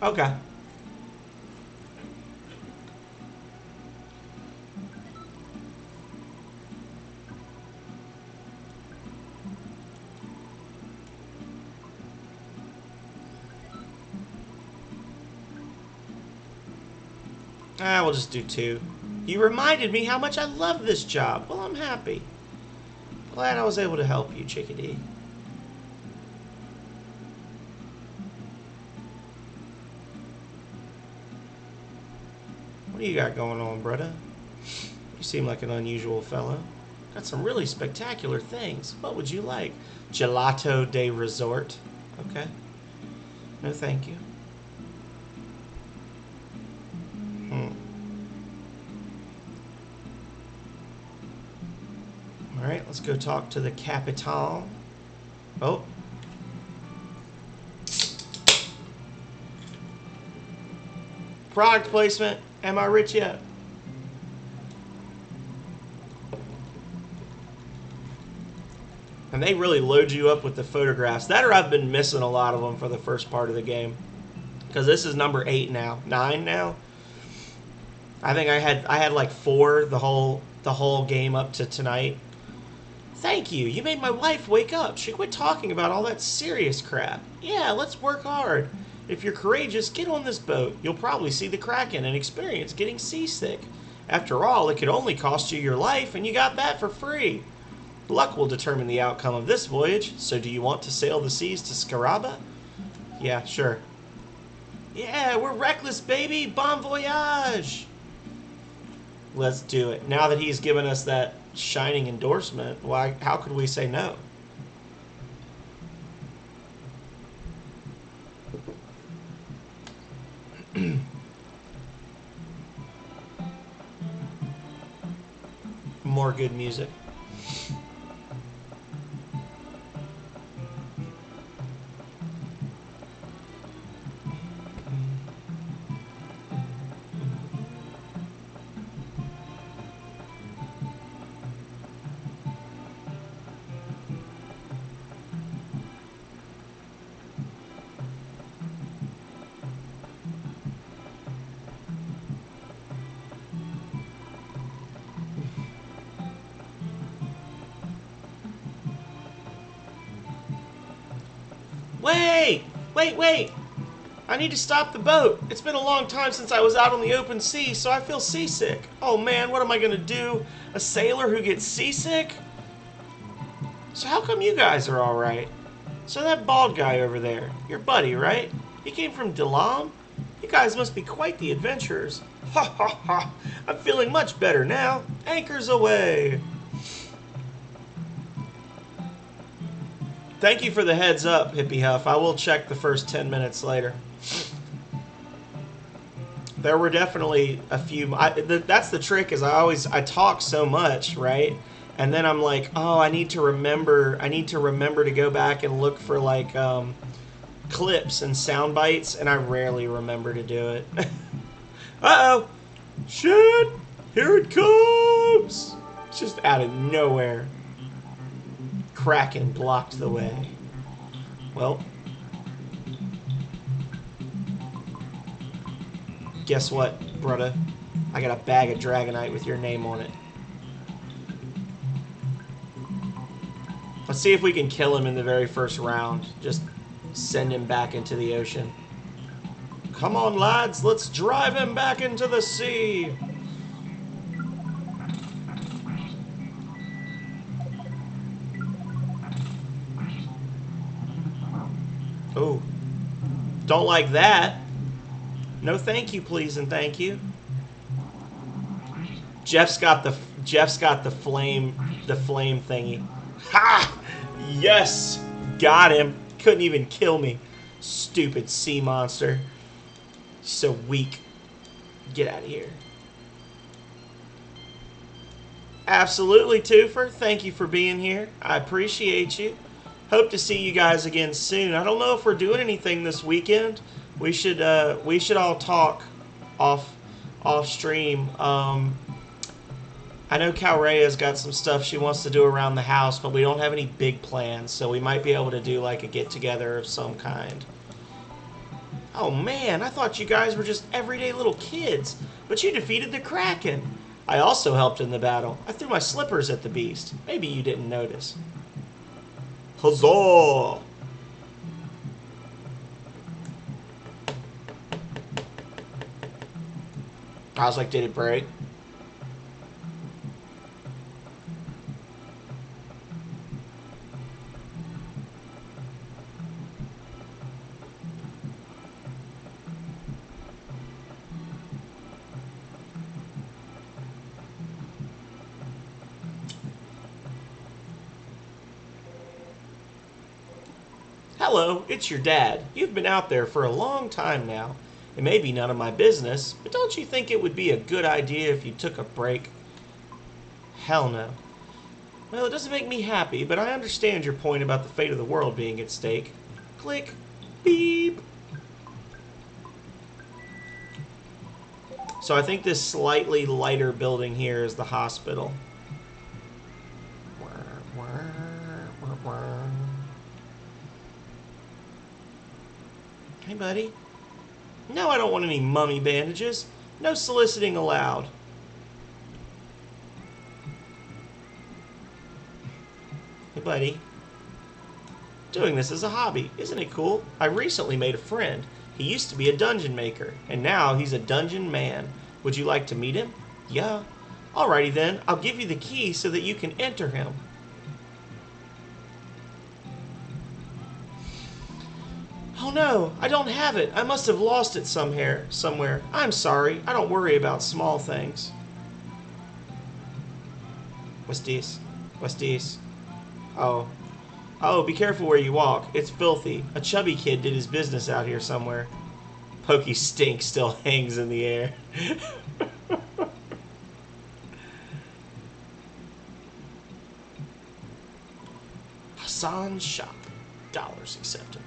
Okay. We'll just do 2. You reminded me how much I love this job. Well, I'm happy. Glad I was able to help you, chickadee. What do you got going on, brother? You seem like an unusual fellow. Got some really spectacular things. What would you like? Gelato de resort. Okay. No, thank you. Alright, let's go talk to the Capitan. Oh. Product placement. Am I rich yet? And they really load you up with the photographs. That or I've been missing a lot of them for the first part of the game. Because this is number 8 now. 9 now? I think I had like 4 the whole game up to tonight. Thank you. You made my wife wake up. She quit talking about all that serious crap. Yeah, let's work hard. If you're courageous, get on this boat. You'll probably see the Kraken and experience getting seasick. After all, it could only cost you your life, and you got that for free. Luck will determine the outcome of this voyage, so do you want to sail the seas to Scaraba? Yeah, sure. Yeah, we're reckless, baby! Bon voyage! Let's do it. Now that he's given us that shining endorsement, why? How could we say no? More good music. Wait! Wait, wait! I need to stop the boat. It's been a long time since I was out on the open sea, so I feel seasick. Oh man, what am I gonna do? A sailor who gets seasick? So how come you guys are alright? So that bald guy over there, your buddy, right? He came from Delam? You guys must be quite the adventurers. Ha ha ha! I'm feeling much better now. Anchors away! Thank you for the heads up, Hippie Huff. I will check the first 10 minutes later. There were definitely a few. That's the trick. Is I talk so much, right? And then I'm like, oh, I need to remember. I need to remember to go back and look for like clips and sound bites, and I rarely remember to do it. Uh oh, shit! Here it comes! It's just out of nowhere. Kraken blocked the way. Well, guess what, brother? I got a bag of Dragonite with your name on it. Let's see if we can kill him in the very first round. Just send him back into the ocean. Come on, lads, let's drive him back into the sea. Oh, don't like that. No, thank you, please, and thank you. Jeff's got the flame thingy. Ha! Yes, got him. Couldn't even kill me. Stupid sea monster. So weak. Get out of here. Absolutely, Twofer. Thank you for being here. I appreciate you. Hope to see you guys again soon. I don't know if we're doing anything this weekend. We should all talk off stream. I know Calrea's got some stuff she wants to do around the house, but we don't have any big plans, so we might be able to do like a get-together of some kind. Oh man, I thought you guys were just everyday little kids, but you defeated the Kraken. I also helped in the battle. I threw my slippers at the beast. Maybe you didn't notice. Huzzah! I was like, did it break? Hello, it's your dad. You've been out there for a long time now. It may be none of my business, but don't you think it would be a good idea if you took a break? Hell no. Well, it doesn't make me happy, but I understand your point about the fate of the world being at stake. Click. Beep. So I think this slightly lighter building here is the hospital. Hey, buddy. No, I don't want any mummy bandages. No soliciting allowed. Hey, buddy. Doing this as a hobby. Isn't it cool? I recently made a friend. He used to be a dungeon maker, and now he's a dungeon man. Would you like to meet him? Yeah. Alrighty then. I'll give you the key so that you can enter him. Oh no, I don't have it. I must have lost it somewhere. I'm sorry. I don't worry about small things. What's this? What's this? Oh. Oh, be careful where you walk. It's filthy. A chubby kid did his business out here somewhere. Pokey stink still hangs in the air. Hassan's shop. Dollars acceptable.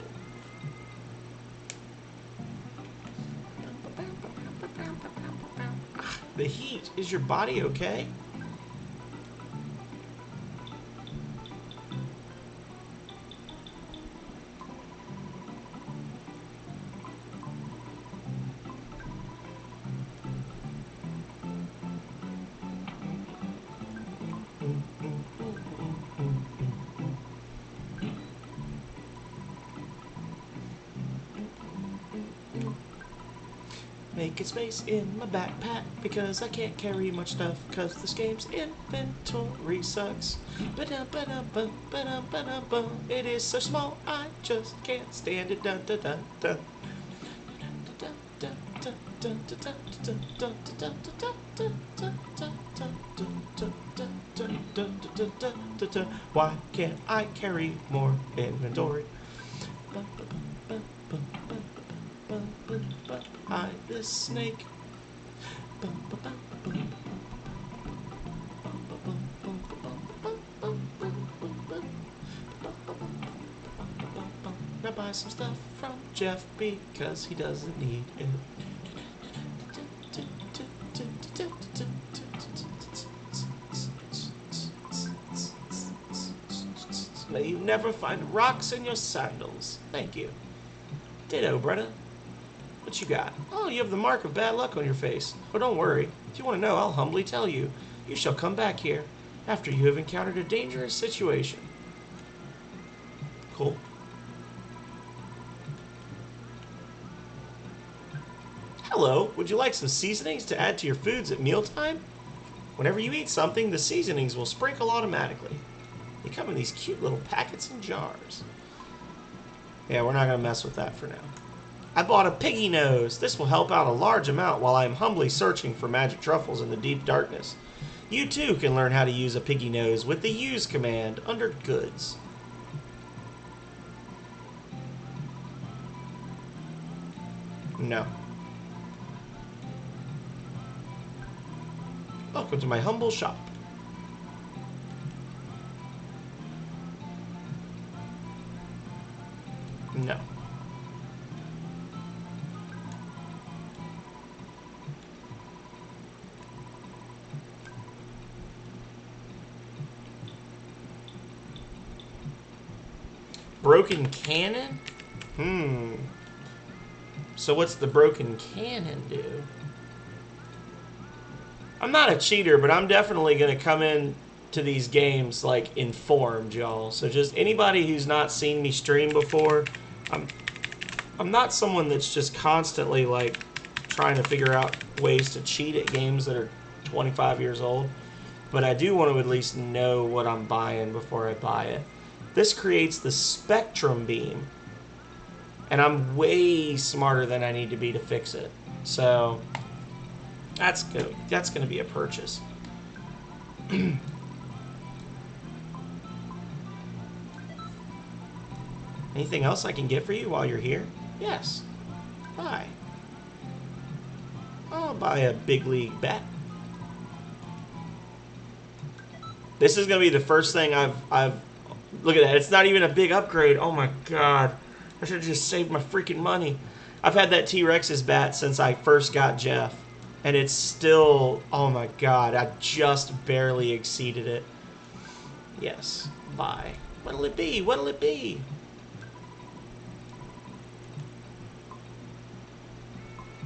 The heat. Is your body okay? Making space in my backpack because I can't carry much stuff because this game's inventory sucks. It is so small I just can't stand it. Dun, dun, dun, dun. Why can't I carry more inventory? I, this snake, Now buy some stuff from Jeff because he doesn't need it. May you never find rocks in your sandals. Thank you. Ditto, Bretta. What you got? Oh, you have the mark of bad luck on your face. Oh, don't worry. If you want to know, I'll humbly tell you. You shall come back here after you have encountered a dangerous situation. Cool. Hello, would you like some seasonings to add to your foods at mealtime? Whenever you eat something, the seasonings will sprinkle automatically. They come in these cute little packets and jars. Yeah, we're not going to mess with that for now. I bought a piggy nose. This will help out a large amount while I am humbly searching for magic truffles in the deep darkness. You too can learn how to use a piggy nose with the use command under goods. No. Welcome to my humble shop. No. Broken cannon? So what's the broken cannon do? I'm not a cheater, but I'm definitely going to come in to these games, like, informed, y'all. So just anybody who's not seen me stream before, I'm not someone that's just constantly, like, trying to figure out ways to cheat at games that are 25 years old. But I do want to at least know what I'm buying before I buy it. This creates the spectrum beam. And I'm way smarter than I need to be to fix it. So that's gonna be a purchase. Anything else I can get for you while you're here? Yes. Buy. I'll buy a big league bat. This is gonna be the first thing I've look at that. It's not even a big upgrade. Oh my god. I should have just saved my freaking money. I've had that T-Rex's bat since I first got Jeff. And it's still, oh my god, I just barely exceeded it. Yes, buy. What'll it be? What'll it be?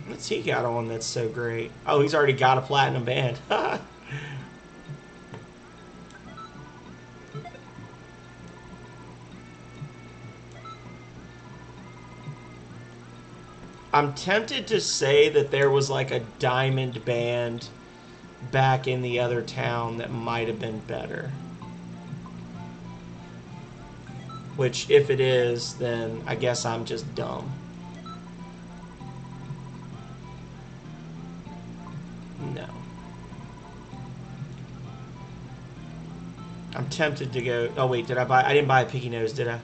What's he got on that's so great? Oh, he's already got a platinum band. I'm tempted to say that there was like a diamond band back in the other town that might have been better. Which, if it is, then I guess I'm just dumb. No. I'm tempted to go... Oh, wait, did I buy... I didn't buy a piggy nose, did I?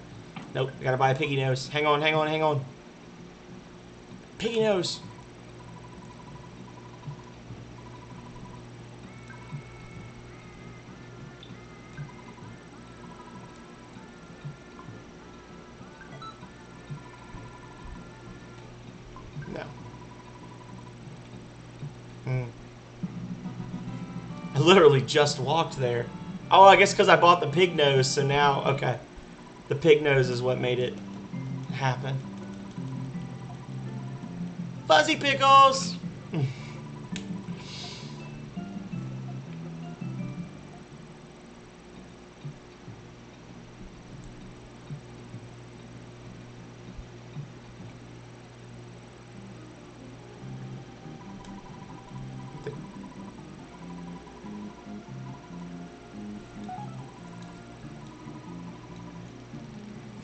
Nope, I gotta buy a piggy nose. Hang on, hang on, hang on. Piggy nose. No. I literally just walked there. Oh, I guess because I bought the pig nose, so now, okay. The pig nose is what made it happen. Fuzzy pickles!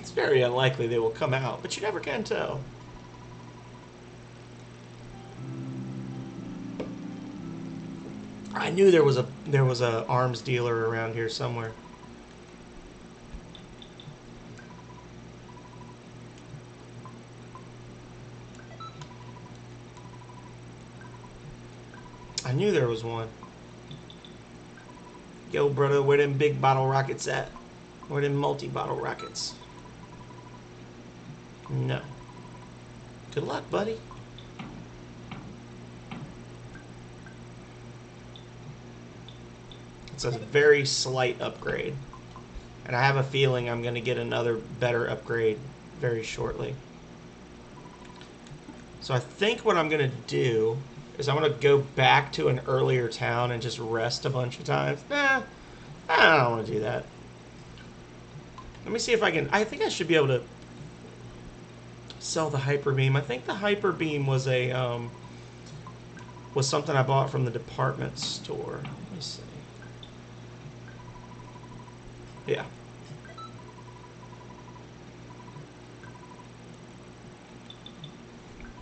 It's very unlikely they will come out, but you never can tell. I knew there was a arms dealer around here somewhere. I knew there was one. Yo, brother, where them big bottle rockets at? Where them multi-bottle rockets? No. Good luck, buddy. It's a very slight upgrade. And I have a feeling I'm going to get another better upgrade very shortly. So I think what I'm going to do is I'm going to go back to an earlier town and just rest a bunch of times. Nah, I don't want to do that. Let me see if I can... I think I should be able to sell the Hyper Beam. I think the Hyper Beam was a... was something I bought from the department store. Let me see. Yeah.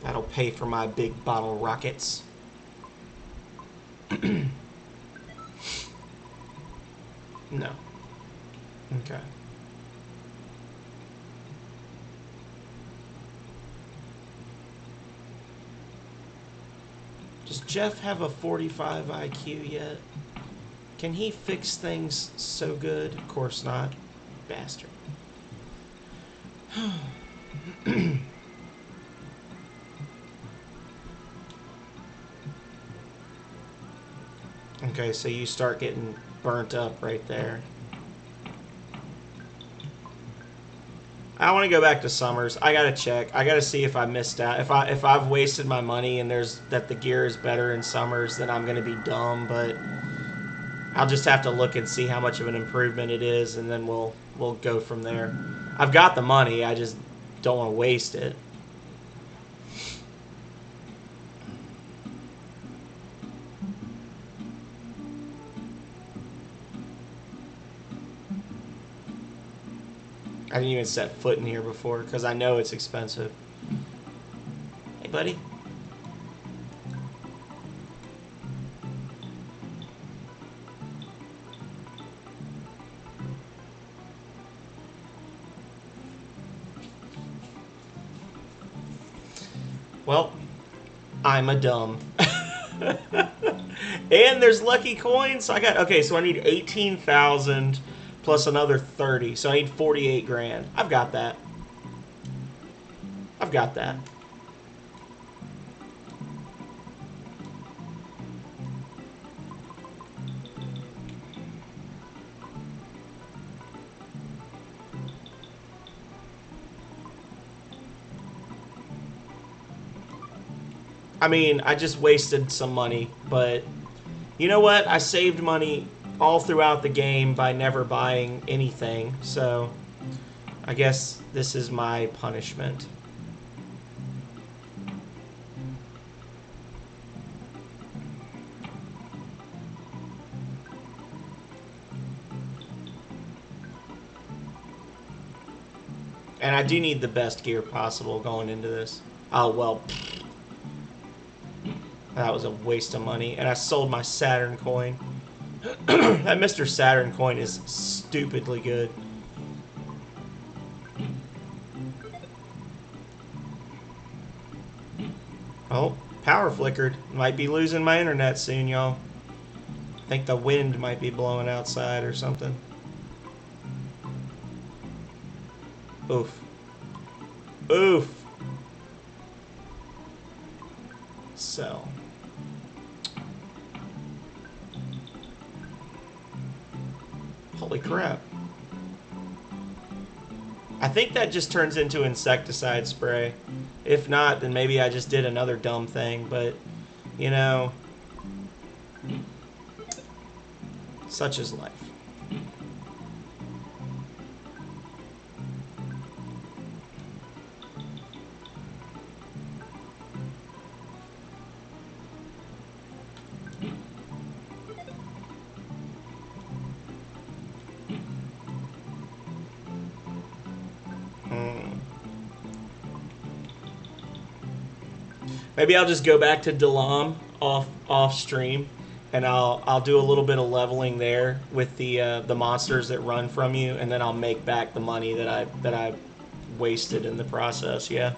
That'll pay for my big bottle rockets. No. Okay. Does Jeff have a 45 IQ yet? Can he fix things so good? Of course not. Bastard. Okay, so you start getting burnt up right there. I want to go back to Summers. I gotta check. I gotta see if I missed out. If I've wasted my money and there's that the gear is better in Summers, then I'm gonna be dumb. But I'll just have to look and see how much of an improvement it is, and then we'll go from there. I've got the money. I just don't want to waste it. I didn't even set foot in here before because I know it's expensive. Hey, buddy. Well, I'm a dumb. And there's lucky coins. So I got, okay, so I need 18,000 plus another 30. So I need 48 grand. I've got that. I've got that. I mean, I just wasted some money, but you know what? I saved money all throughout the game by never buying anything, so I guess this is my punishment. And I do need the best gear possible going into this. Oh, well, that was a waste of money. And I sold my Saturn coin. That Mr. Saturn coin is stupidly good. Oh, power flickered. Might be losing my internet soon, y'all. I think the wind might be blowing outside or something. Oof. Oof. So. Holy crap. I think that just turns into insecticide spray. If not, then maybe I just did another dumb thing, but, you know, such is life. Maybe I'll just go back to Dalam off stream, and I'll do a little bit of leveling there with the monsters that run from you, and then I'll make back the money that I wasted in the process. Yeah.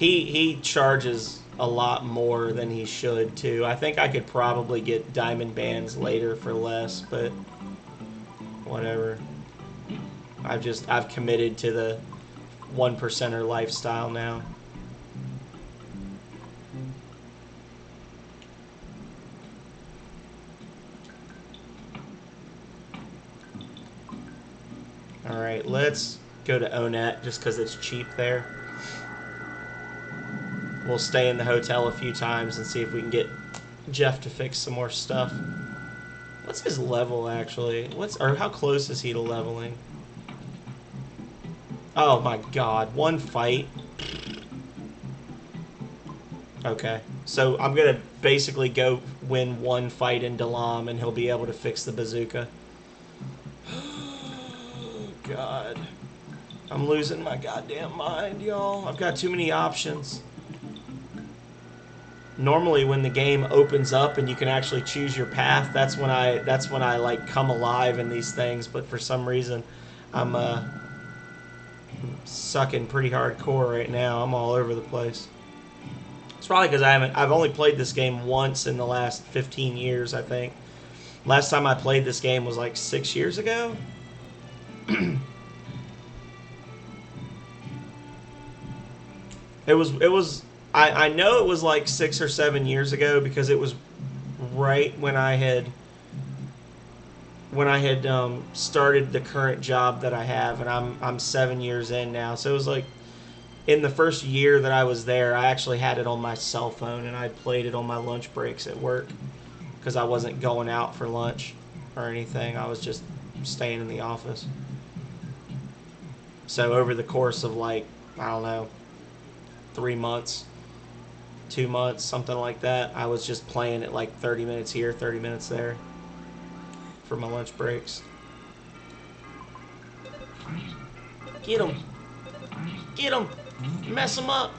He charges a lot more than he should too. I think I could probably get diamond bands later for less, but whatever. I've committed to the 1%er lifestyle now. Alright, let's go to Onet just because it's cheap there. We'll stay in the hotel a few times and see if we can get Jeff to fix some more stuff. What's his level actually? Or how close is he to leveling? Oh my god, one fight. Okay, so I'm gonna basically go win one fight in Dalam and he'll be able to fix the bazooka. God. I'm losing my goddamn mind, y'all. I've got too many options. Normally when the game opens up and you can actually choose your path, that's when I like come alive in these things, but for some reason I'm sucking pretty hardcore right now. I'm all over the place. It's probably because I've only played this game once in the last 15 years, I think. Last time I played this game was like 6 years ago. It was I know it was like 6 or 7 years ago because it was right when I had started the current job that I have, and I'm 7 years in now. So it was like in the first year that I was there, I actually had it on my cell phone and I played it on my lunch breaks at work because I wasn't going out for lunch or anything. I was just staying in the office. So over the course of like, I don't know, 3 months, 2 months, something like that, I was just playing it like 30 minutes here, 30 minutes there for my lunch breaks. Get him! Get him! Mess him up!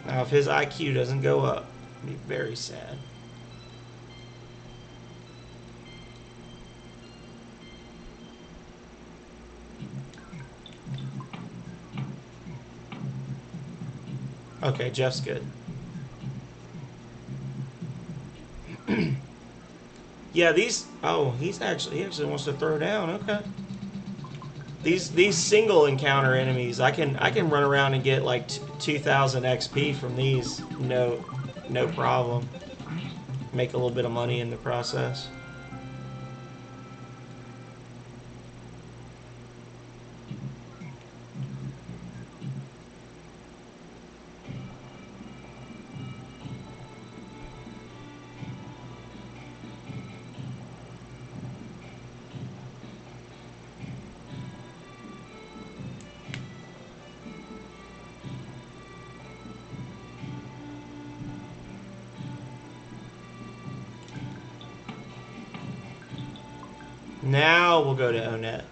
Now, if his IQ doesn't go up, I'll be very sad. Okay, Jeff's good. Yeah, these. Oh, he actually wants to throw down. Okay. These single encounter enemies, I can run around and get like 2,000 XP from these. No problem. Make a little bit of money in the process. Now we'll go to Onet.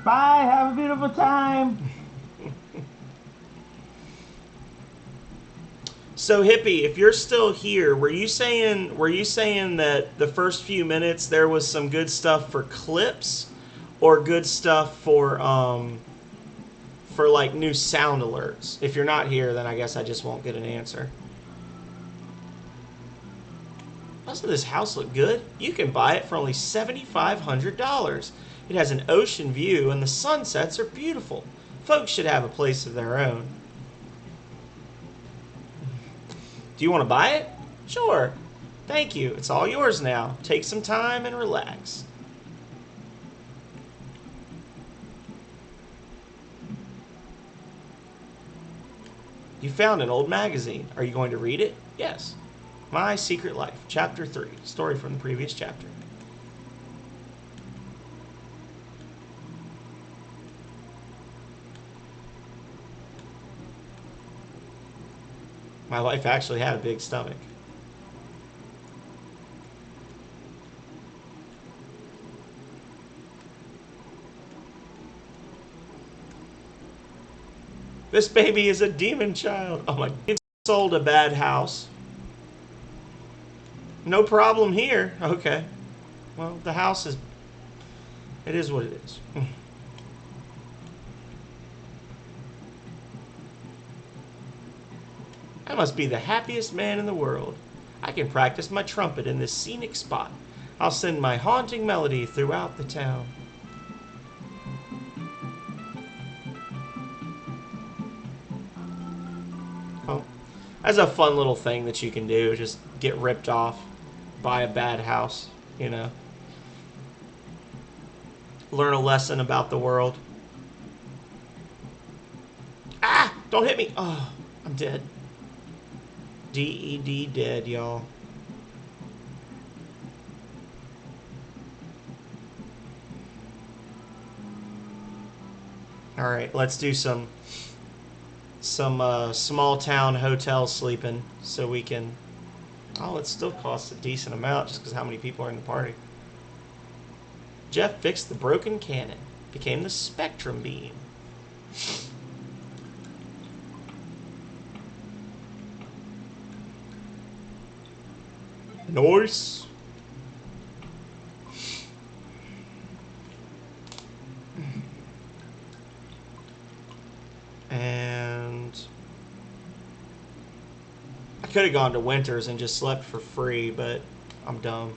Bye, have a beautiful time. So Hippie, if you're still here, were you saying that the first few minutes there was some good stuff for clips, or good stuff for like new sound alerts? If you're not here, then I guess I just won't get an answer. Doesn't this house look good? You can buy it for only $7,500. It has an ocean view and the sunsets are beautiful. Folks should have a place of their own. Do you want to buy it? Sure. Thank you. It's all yours now. Take some time and relax. You found an old magazine. Are you going to read it? Yes. My Secret Life, Chapter 3. Story from the previous chapter. My wife actually had a big stomach. This baby is a demon child. Oh my, it's sold a bad house. No problem here. Okay. Well, the house is... It is what it is. I must be the happiest man in the world. I can practice my trumpet in this scenic spot. I'll send my haunting melody throughout the town. Oh, that's a fun little thing that you can do. Just get ripped off by a bad house, you know. Learn a lesson about the world. Ah! Don't hit me! Oh, I'm dead. D-E-D dead, y'all. Alright, let's do some small town hotel sleeping so we can... Oh, it still costs a decent amount just because how many people are in the party. Jeff fixed the broken cannon. Became the spectrum beam. Nice. And I could have gone to Winters and just slept for free, but I'm dumb.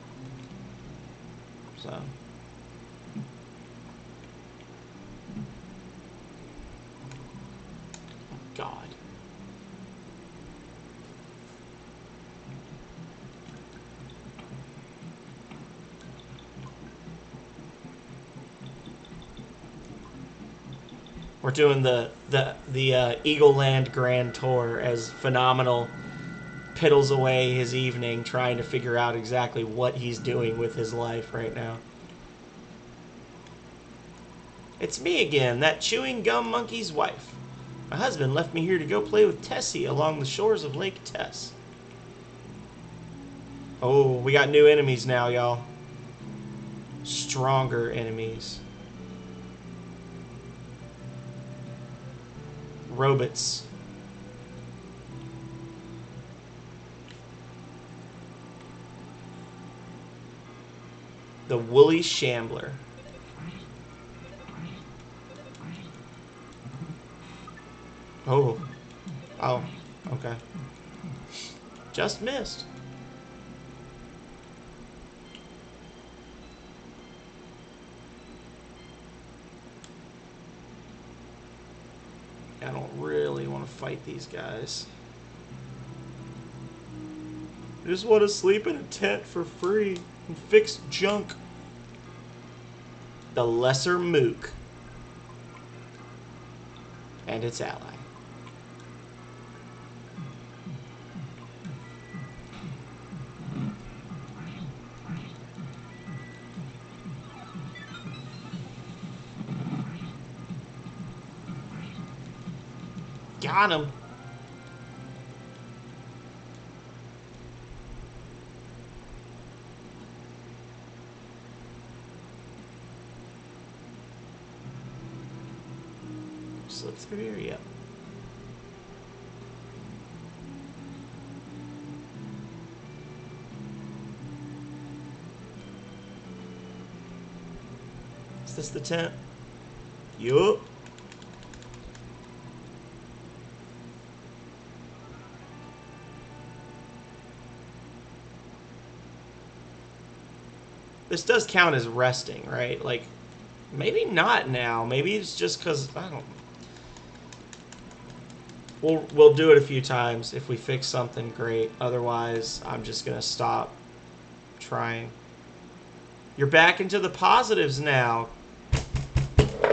So God. We're doing the Eagle Land Grand Tour as Phenomenal piddles away his evening trying to figure out exactly what he's doing with his life right now. It's me again, that chewing gum monkey's wife. My husband left me here to go play with Tessie along the shores of Lake Tess. Oh, we got new enemies now, y'all. Stronger enemies. Robots. The Woolly Shambler. Oh. Oh. Okay. Just missed. I don't really want to fight these guys. I just want to sleep in a tent for free and fix junk. The Lesser Mook and its ally. Got him. Slip through here, yep. Is this the tent? Yup. This does count as resting, right? Like, maybe not now. Maybe it's just because, I don't... We'll do it a few times. If we fix something, great. Otherwise, I'm just going to stop trying. You're back into the positives now.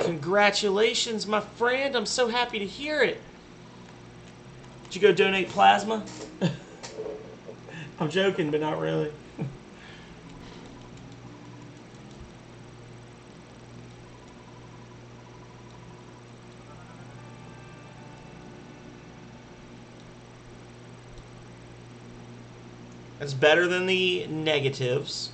Congratulations, my friend. I'm so happy to hear it. Did you go donate plasma? I'm joking, but not really. That's better than the negatives.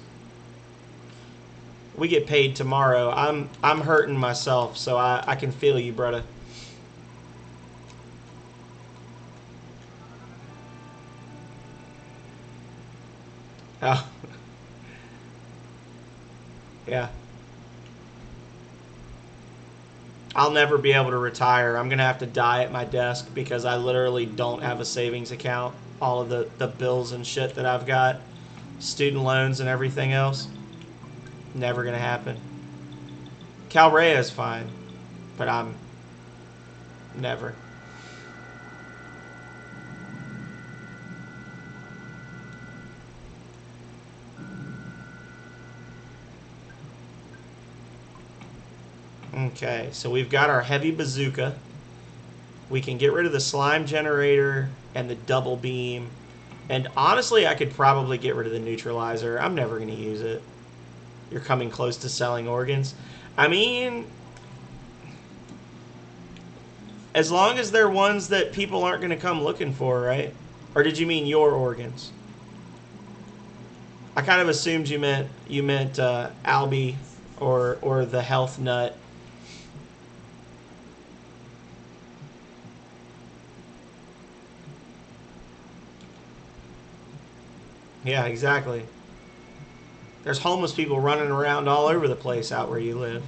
We get paid tomorrow. I'm hurting myself, so I can feel you, brother. Oh, yeah. I'll never be able to retire. I'm going to have to die at my desk because I literally don't have a savings account. All of the bills and shit that I've got, student loans and everything else, never going to happen. Calrea is fine, but I'm never. Okay, so we've got our heavy bazooka. We can get rid of the slime generator and the double beam. And honestly, I could probably get rid of the neutralizer. I'm never going to use it. You're coming close to selling organs. I mean, as long as they're ones that people aren't going to come looking for, right? Or did you mean your organs? I kind of assumed you meant Albie or the health nut. Yeah, exactly. There's homeless people running around all over the place out where you live.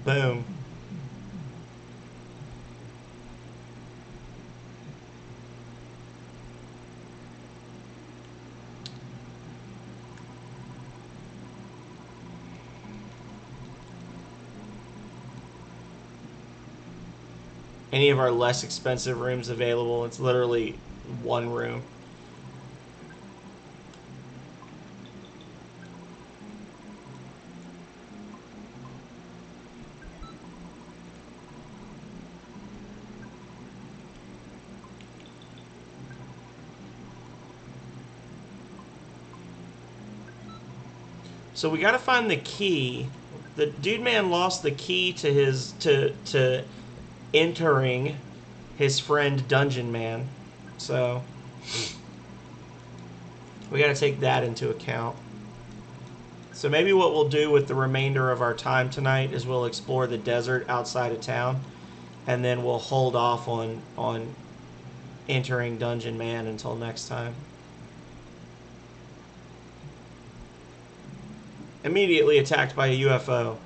Boom. Any of our less expensive rooms available. It's literally one room. So we got to find the key. The dude man lost the key to his to entering his friend Dungeon Man. So we got to take that into account. So maybe what we'll do with the remainder of our time tonight is we'll explore the desert outside of town, and then we'll hold off on entering Dungeon Man until next time. Immediately attacked by a UFO.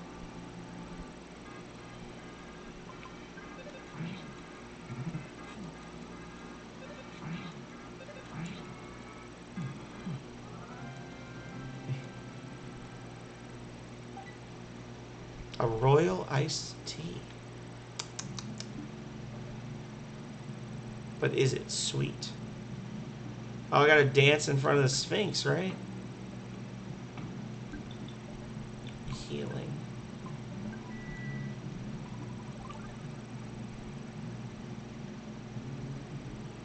A royal iced tea. But is it sweet? Oh, I gotta dance in front of the Sphinx, right? Healing.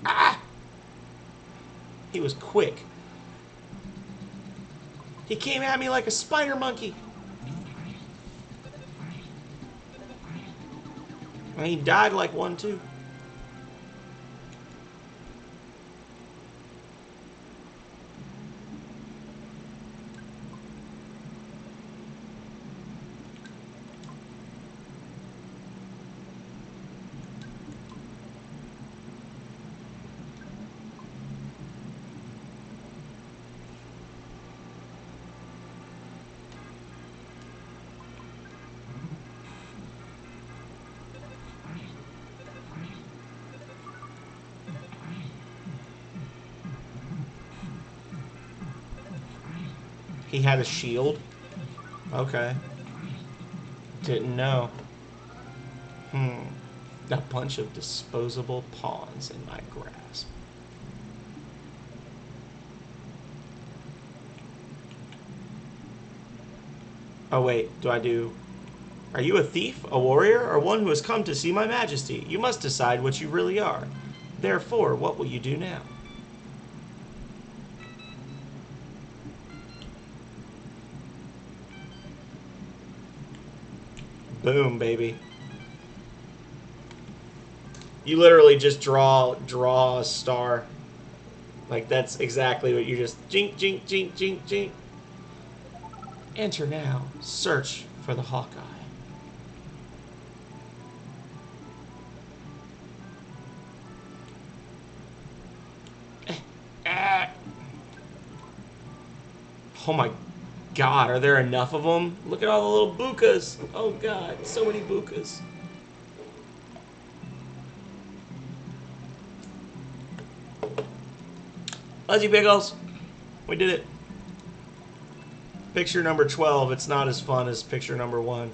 Ah! He was quick. He came at me like a spider monkey. And he died like one, too. He had a shield? Okay. Didn't know. A bunch of disposable pawns in my grasp. Oh, wait. Do I do... Are you a thief, a warrior, or one who has come to see my majesty? You must decide what you really are. Therefore, what will you do now? Boom, baby. You literally just draw a star. Like, that's exactly what you just... Jink, jink, jink, jink, jink. Enter now. Search for the Hawkeye. Oh my god, are there enough of them? Look at all the little bukas. Oh god, so many bukas. Fuzzy Biggles. We did it. Picture number 12. It's not as fun as picture number 1.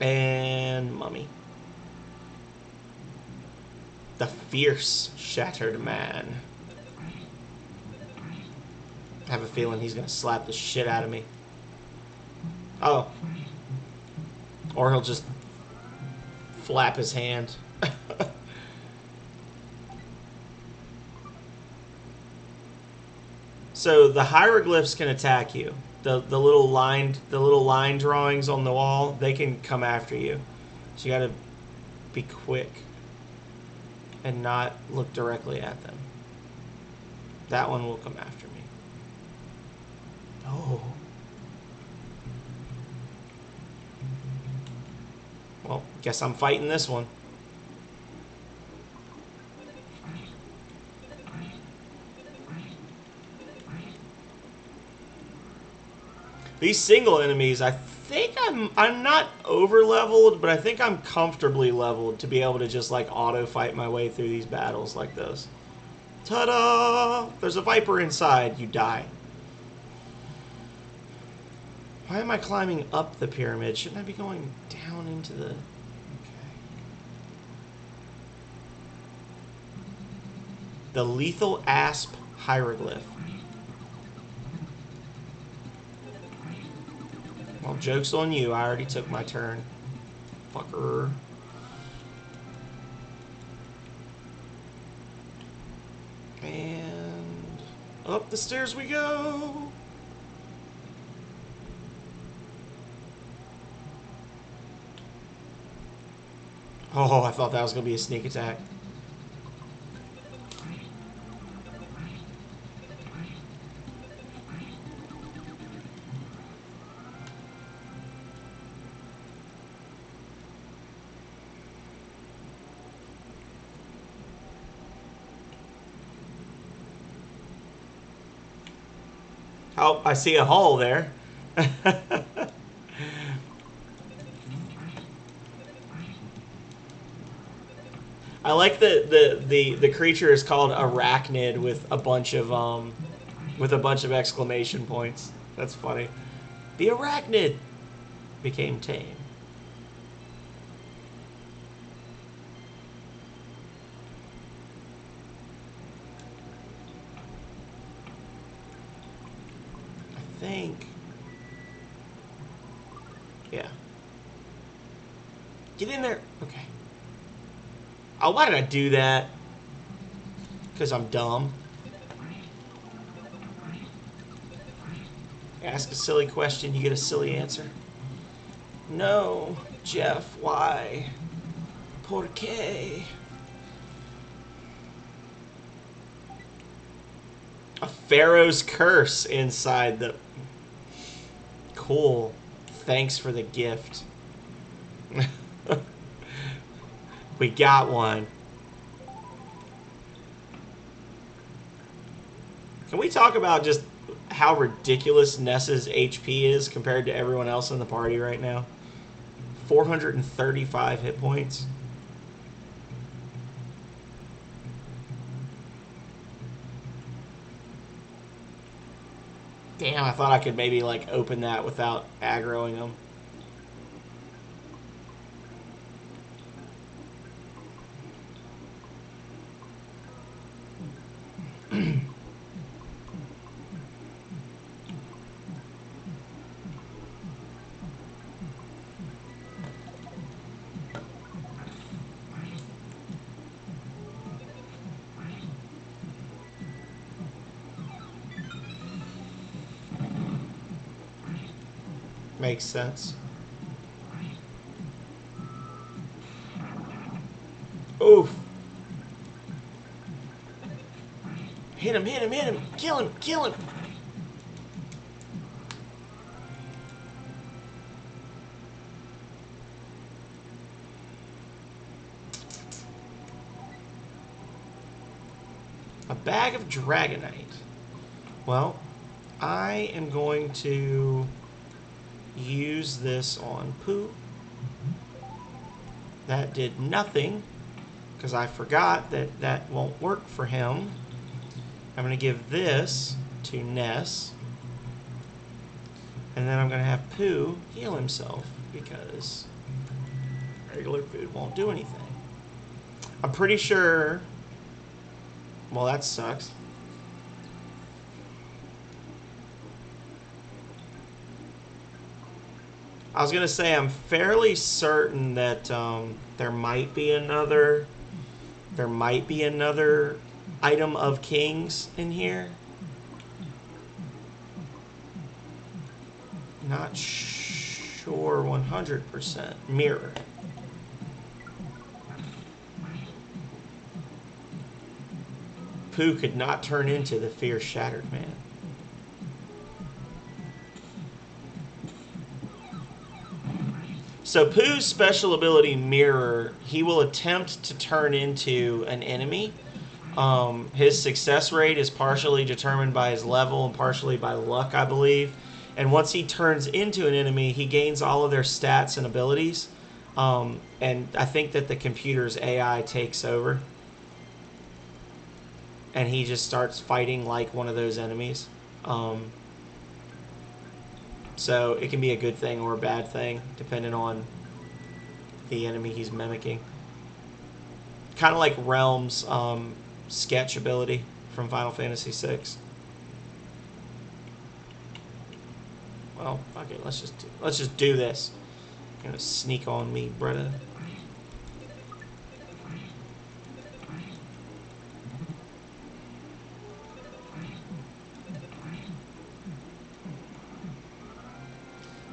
And mummy. The fierce shattered man. I have a feeling he's gonna slap the shit out of me. Oh. Or he'll just flap his hand. So the hieroglyphs can attack you. The little line drawings on the wall, they can come after you. So you gotta be quick and not look directly at them. That one will come after me. Oh. Well, guess I'm fighting this one. These single enemies, I think I'm not over leveled, but I think I'm comfortably leveled to be able to just like auto fight my way through these battles like this. Ta-da! There's a viper inside. You die. Why am I climbing up the pyramid? Shouldn't I be going down into the... Okay. The lethal asp hieroglyph. Well, joke's on you. I already took my turn. Fucker. And up the stairs we go. Oh, I thought that was going to be a sneak attack. Oh, I see a hole there. I like the creature is called Arachnid with a bunch of exclamation points. That's funny. The Arachnid became tame. I think. Yeah. Get in there. Okay. Oh, why did I do that? Because I'm dumb. Ask a silly question, you get a silly answer. No, Jeff, why? Por qué? A Pharaoh's curse inside the... Cool. Thanks for the gift. We got one. Can we talk about just how ridiculous Nessa's HP is compared to everyone else in the party right now? 435 hit points. Damn, I thought I could maybe like open that without aggroing them. Makes sense. Oof. Hit him, hit him, hit him. Kill him, kill him. A bag of dragonite. Well, I am going to use this on Pooh. That did nothing because I forgot that that won't work for him. I'm going to give this to Ness. And then I'm going to have Pooh heal himself because regular food won't do anything. I'm pretty sure... Well, that sucks. I was going to say I'm fairly certain that there might be another item of kings in here. Not sure 100%. Mirror. Pooh could not turn into the Fear Shattered Man. So Pooh's special ability, Mirror, he will attempt to turn into an enemy. His success rate is partially determined by his level and partially by luck, I believe. And once he turns into an enemy, he gains all of their stats and abilities. And I think that the computer's AI takes over. And he just starts fighting like one of those enemies. So it can be a good thing or a bad thing, depending on the enemy he's mimicking. Kind of like Realm's sketch ability from Final Fantasy VI. Well, okay, let's just do this. You're gonna sneak on me, brother.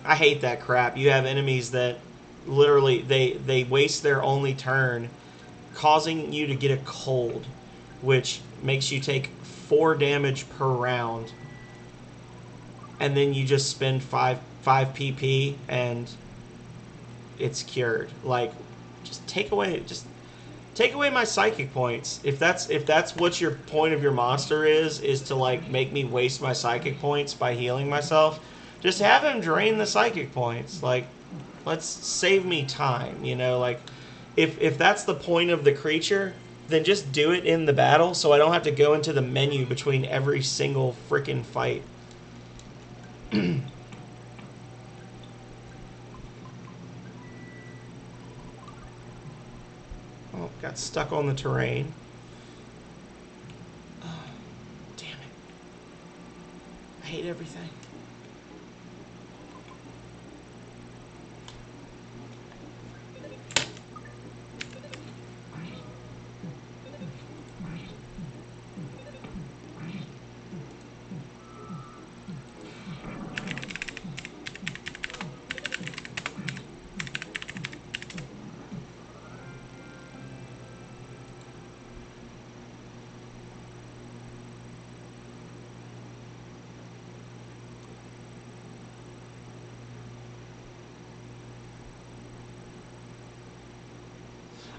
I hate that crap. You have enemies that literally they waste their only turn, causing you to get a cold, which makes you take 4 damage per round, and then you just spend 5 PP and it's cured. Like, just take away my psychic points. If that's what your point of your monster is to like make me waste my psychic points by healing myself, just have him drain the psychic points. Like, let's save me time, you know? Like, if that's the point of the creature, then just do it in the battle so I don't have to go into the menu between every single freaking fight. Oh, got stuck on the terrain. Oh, damn it. I hate everything.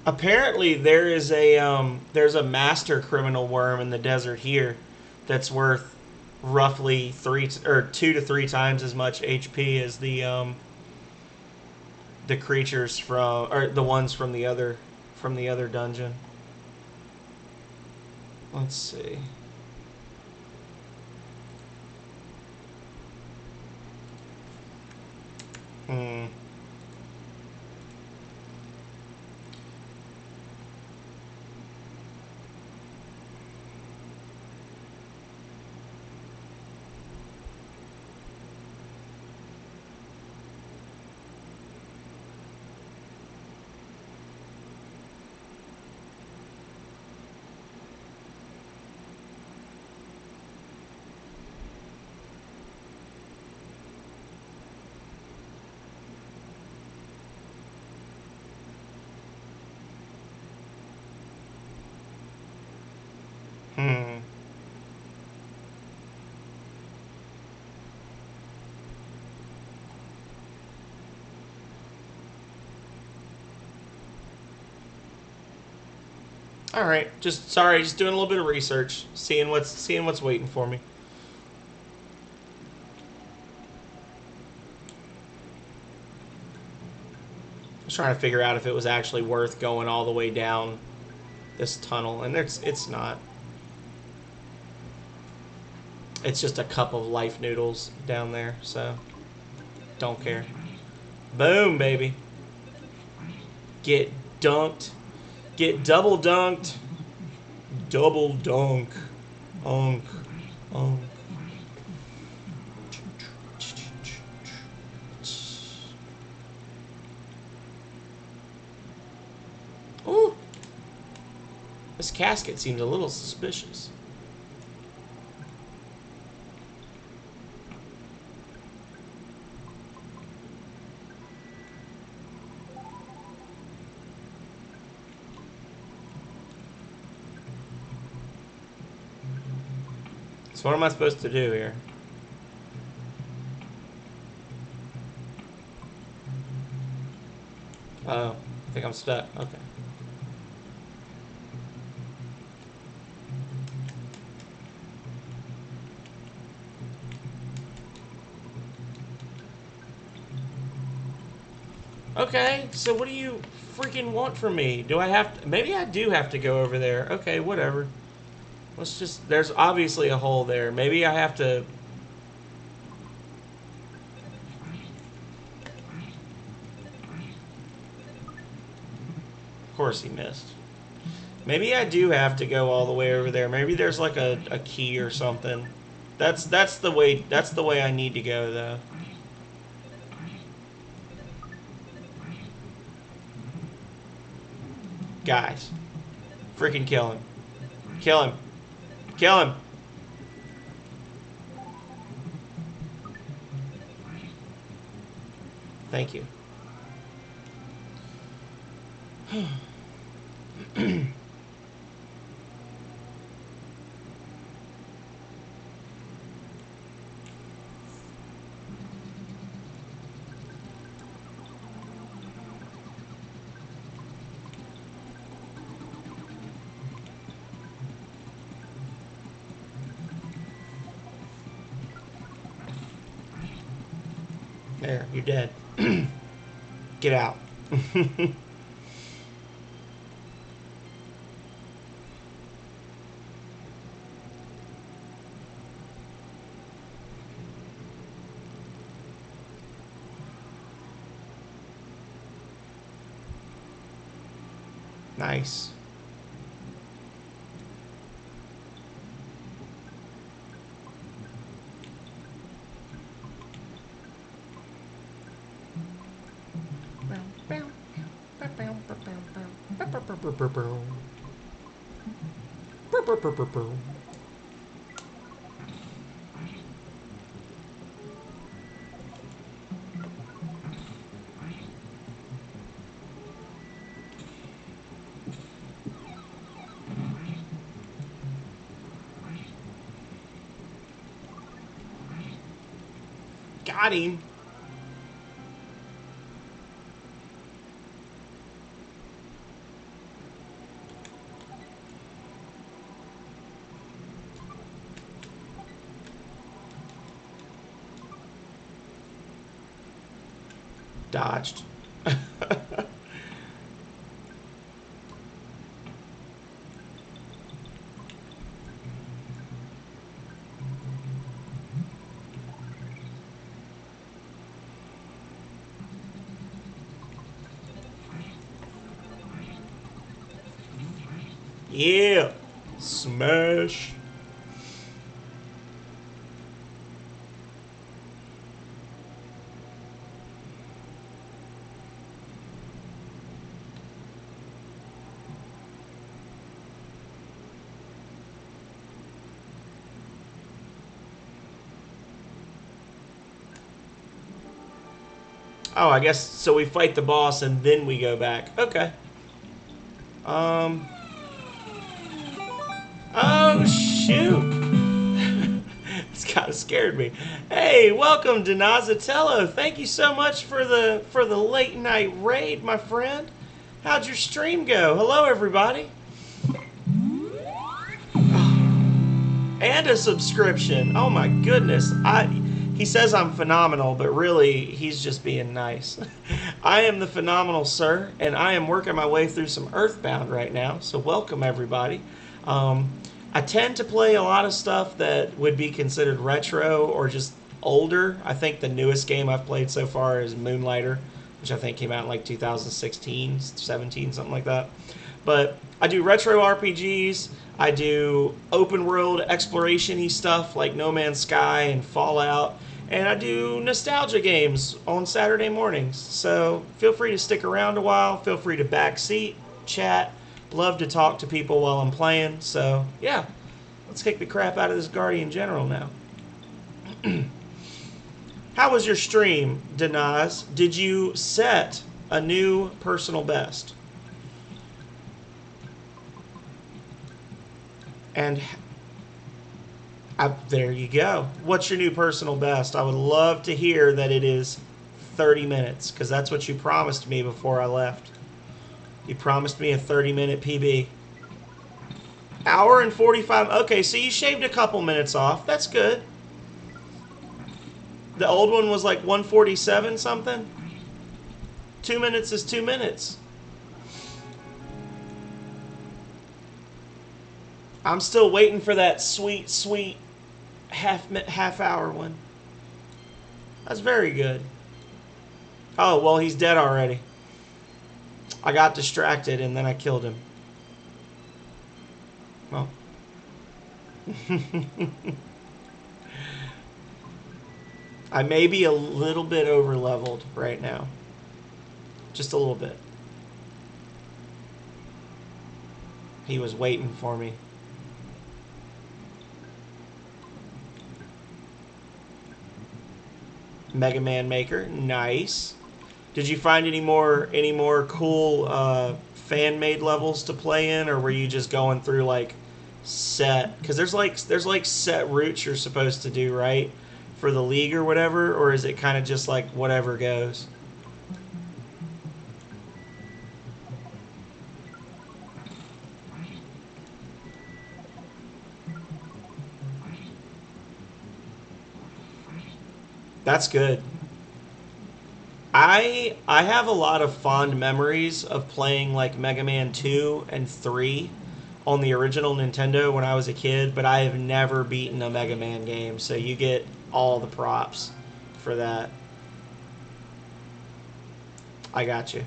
Apparently, there's a master criminal worm in the desert here that's worth roughly 2 to 3 times as much HP as the creatures from, or the ones from the other dungeon. Let's see. Hmm. All right, just doing a little bit of research, seeing what's waiting for me. I was trying to figure out if it was actually worth going all the way down this tunnel, and it's not. It's just a cup of life noodles down there, so don't care. Boom, baby. Get dunked. Get double dunked. Double dunk. Unk. Unk. Ooh. This casket seems a little suspicious. So what am I supposed to do here? Oh, I think I'm stuck. Okay. Okay, so what do you freaking want from me? Do I have to... Maybe I do have to go over there. Okay, whatever. Let's just... There's obviously a hole there. Maybe I have to... Of course he missed. Maybe I do have to go all the way over there. Maybe there's like a key or something. That's the way I need to go though. Guys. Freaking kill him. Kill him. Kill him. Thank you. There, you're dead. Get out. Nice. Got him. Dodged. Yeah. Smash. Oh, I guess so we fight the boss and then we go back. Okay. Oh shoot. It's kind of scared me. Hey, welcome to Nazatello. Thank you so much for the late night raid, my friend. How'd your stream go? Hello everybody. and a subscription. Oh my goodness. He says I'm phenomenal, but really he's just being nice. I am the phenomenal sir, and I am working my way through some Earthbound right now. So welcome everybody. I tend to play a lot of stuff that would be considered retro or just older. I think the newest game I've played so far is Moonlighter, which I think came out in like 2016, 17, something like that. But I do retro RPGs. I do open world exploration-y stuff like No Man's Sky and Fallout. And I do nostalgia games on Saturday mornings. So feel free to stick around a while. Feel free to backseat, chat. Love to talk to people while I'm playing. So yeah, let's kick the crap out of this Guardian General now. How was your stream, Denaz? Did you set a new personal best? And there you go. What's your new personal best? I would love to hear that it is 30 minutes, because that's what you promised me before I left. You promised me a 30-minute PB. Hour and 45. Okay, so you shaved a couple minutes off. That's good. The old one was like 147 something. 2 minutes is 2 minutes. I'm still waiting for that sweet, sweet half hour one. That's very good. Oh, well, he's dead already. I got distracted and then I killed him. Well. I may be a little bit over leveled right now. Just a little bit. He was waiting for me. Mega Man Maker, nice. Did you find any more cool fan-made levels to play in, or were you just going through like set? Because there's like set routes you're supposed to do, right, for the league or whatever, or is it kind of just like whatever goes? That's good. I have a lot of fond memories of playing like Mega Man 2 and 3 on the original Nintendo when I was a kid, but I have never beaten a Mega Man game, so you get all the props for that. I got you.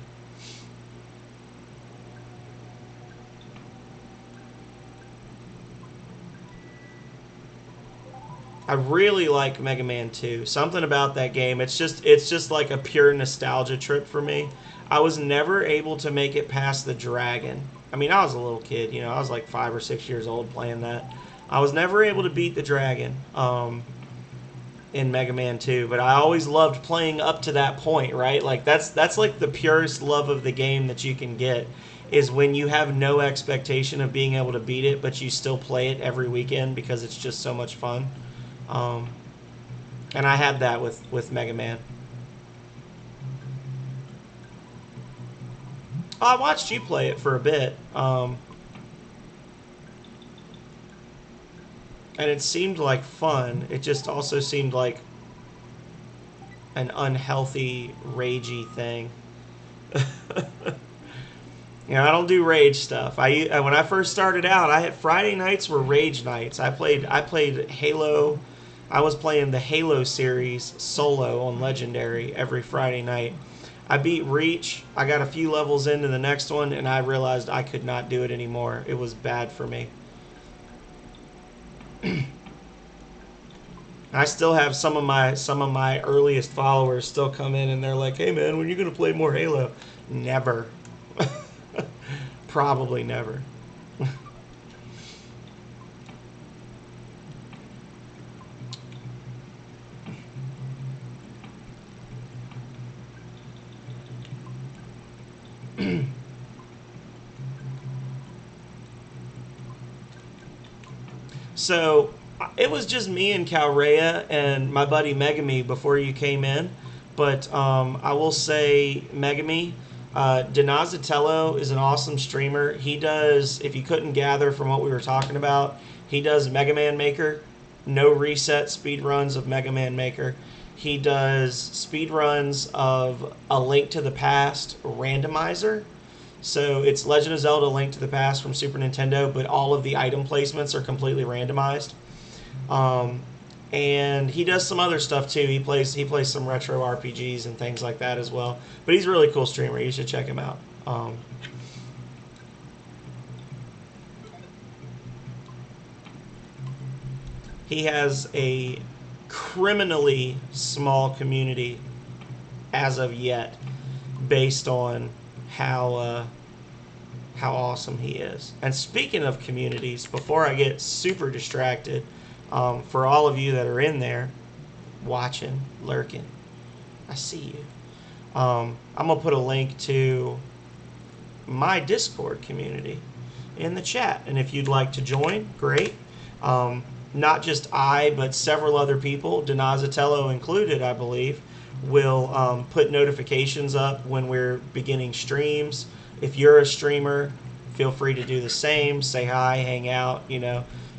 I really like Mega Man 2. Something about that game, it's just like a pure nostalgia trip for me. I was never able to make it past the dragon. I mean, I was a little kid, you know, I was like 5 or 6 years old playing that. I was never able to beat the dragon in Mega Man 2, but I always loved playing up to that point, right? Like that's like the purest love of the game that you can get, is when you have no expectation of being able to beat it, but you still play it every weekend because it's just so much fun. And I had that with Mega Man. Oh, I watched you play it for a bit. And it seemed like fun. It just also seemed like an unhealthy, ragey thing. You know, I don't do rage stuff. When I first started out, I had Friday nights were rage nights. I played Halo. I was playing the Halo series solo on Legendary every Friday night. I beat Reach. I got a few levels into the next one, and I realized I could not do it anymore. It was bad for me. I still have some of my earliest followers still come in, and they're like, "Hey man, when are you gonna play more Halo?" Never. Probably never. So it was just me and Calrea and my buddy Megami before you came in. But I will say, Megami, Donazatello is an awesome streamer. He does, if you couldn't gather from what we were talking about, he does Mega Man Maker, no reset speed runs of Mega Man Maker. He does speed runs of A Link to the Past randomizer. So it's Legend of Zelda: Link to the Past from Super Nintendo, but all of the item placements are completely randomized. And he does some other stuff too. He plays some retro RPGs and things like that as well. But he's a really cool streamer. You should check him out. He has a criminally small community as of yet, based on how awesome he is. And speaking of communities, before I get super distracted, for all of you that are in there, watching, lurking, I see you. I'm gonna put a link to my Discord community in the chat, and if you'd like to join, great. Not just I, but several other people, Donazatello included, I believe, will put notifications up when we're beginning streams. If you're a streamer, feel free to do the same. Say hi, hang out,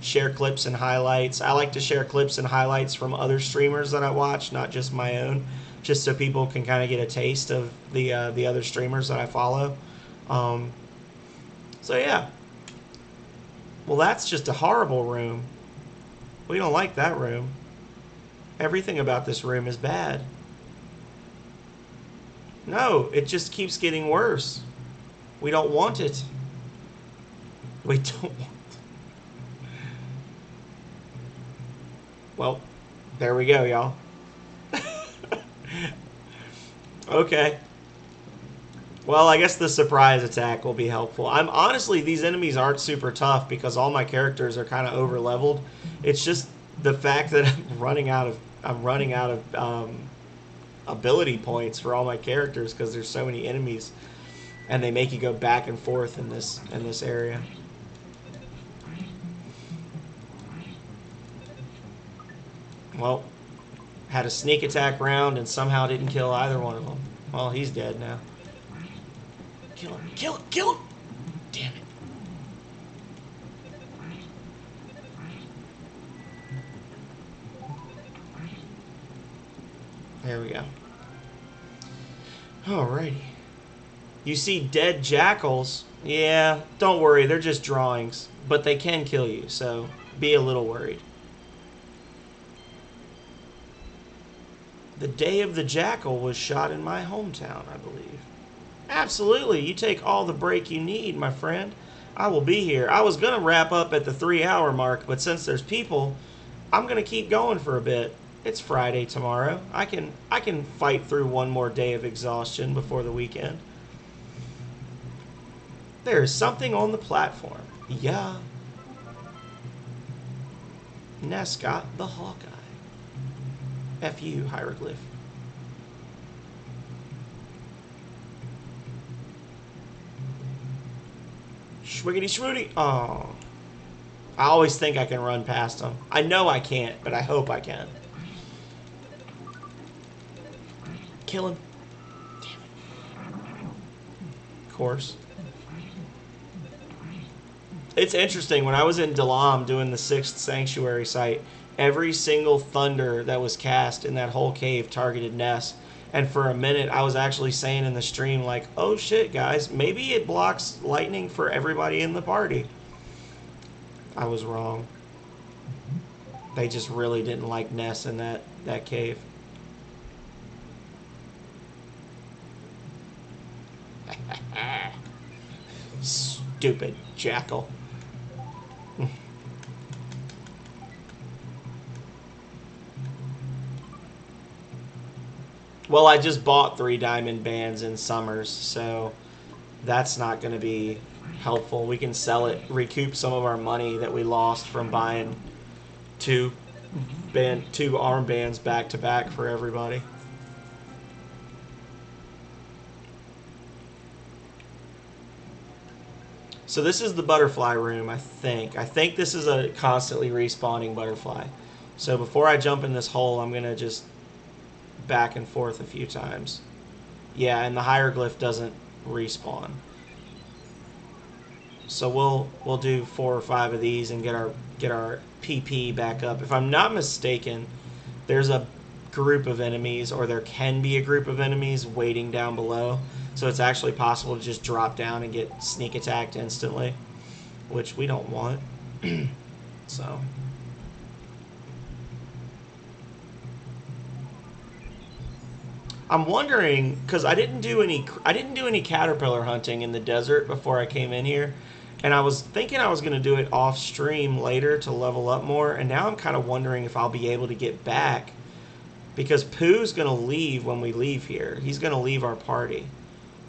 share clips and highlights. I like to share clips and highlights from other streamers that I watch, not just my own, just so people can kind of get a taste of the other streamers that I follow. So yeah. Well, that's just a horrible room. We don't like that room. Everything about this room is bad. No, it just keeps getting worse. We don't want it. We don't want it. Well, there we go, y'all. Okay. Well, I guess the surprise attack will be helpful. Honestly, these enemies aren't super tough because all my characters are kind of over leveled. It's just the fact that I'm running out of ability points for all my characters because there's so many enemies, and they make you go back and forth in this area. Well, had a sneak attack round and somehow didn't kill either one of them. Well, he's dead now. Kill him! Kill him! Kill him! Damn it. There we go. Alrighty. You see dead jackals? Yeah, don't worry, they're just drawings. But they can kill you, so be a little worried. The Day of the Jackal was shot in my hometown, I believe. Absolutely, you take all the break you need, my friend. I will be here. I was going to wrap up at the 3-hour mark, but since there's people, I'm going to keep going for a bit. It's Friday tomorrow. I can fight through one more day of exhaustion before the weekend. There is something on the platform. Yeah. Nescott the Hawkeye. F you, hieroglyph. Schwiggity schwooty. Oh. I always think I can run past them. I know I can't, but I hope I can. Kill him. Damn it. Of course. It's interesting. When I was in Dalam doing the 6th Sanctuary site, every single thunder that was cast in that whole cave targeted Ness. And for a minute, I was actually saying in the stream, like, oh shit, guys, maybe it blocks lightning for everybody in the party. I was wrong. They just really didn't like Ness in that cave. Stupid jackal. Well, I just bought 3 diamond bands in Summers, so that's not going to be helpful. We can sell it, recoup some of our money that we lost from buying 2 armbands back to back for everybody. So this is the butterfly room, I think. I think this is a constantly respawning butterfly. So before I jump in this hole, I'm going to just back and forth a few times. Yeah, and the hieroglyph doesn't respawn. So we'll do 4 or 5 of these and get our PP back up. If I'm not mistaken, there's a group of enemies, or there can be a group of enemies waiting down below. So it's actually possible to just drop down and get sneak attacked instantly, which we don't want. So I'm wondering, because I didn't do any caterpillar hunting in the desert before I came in here, and I was thinking I was going to do it off stream later to level up more, and now I'm kind of wondering if I'll be able to get back, because Pooh's going to leave when we leave here. He's going to leave our party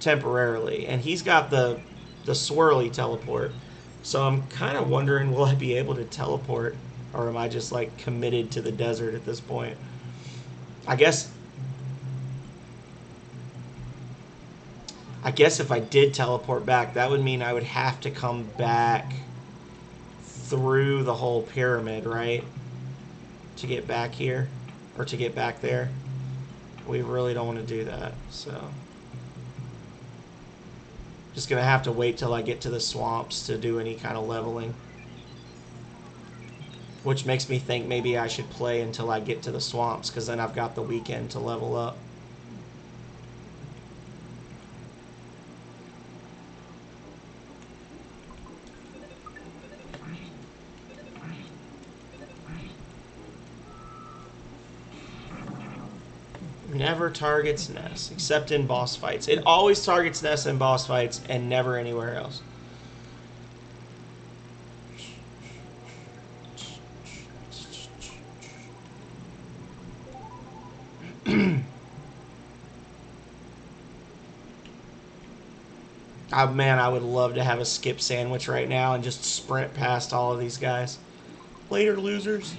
temporarily, and he's got the swirly teleport. So I'm kind of wondering, will I be able to teleport, or am I just like committed to the desert at this point? I guess if I did teleport back, that would mean I would have to come back through the whole pyramid, right? To get back here, or to get back there. We really don't want to do that, so just gonna have to wait till I get to the swamps to do any kind of leveling. Which makes me think maybe I should play until I get to the swamps, because then I've got the weekend to level up. Never targets Ness, except in boss fights. It always targets Ness in boss fights and never anywhere else. Oh, man, I would love to have a skip sandwich right now and just sprint past all of these guys. Later, losers.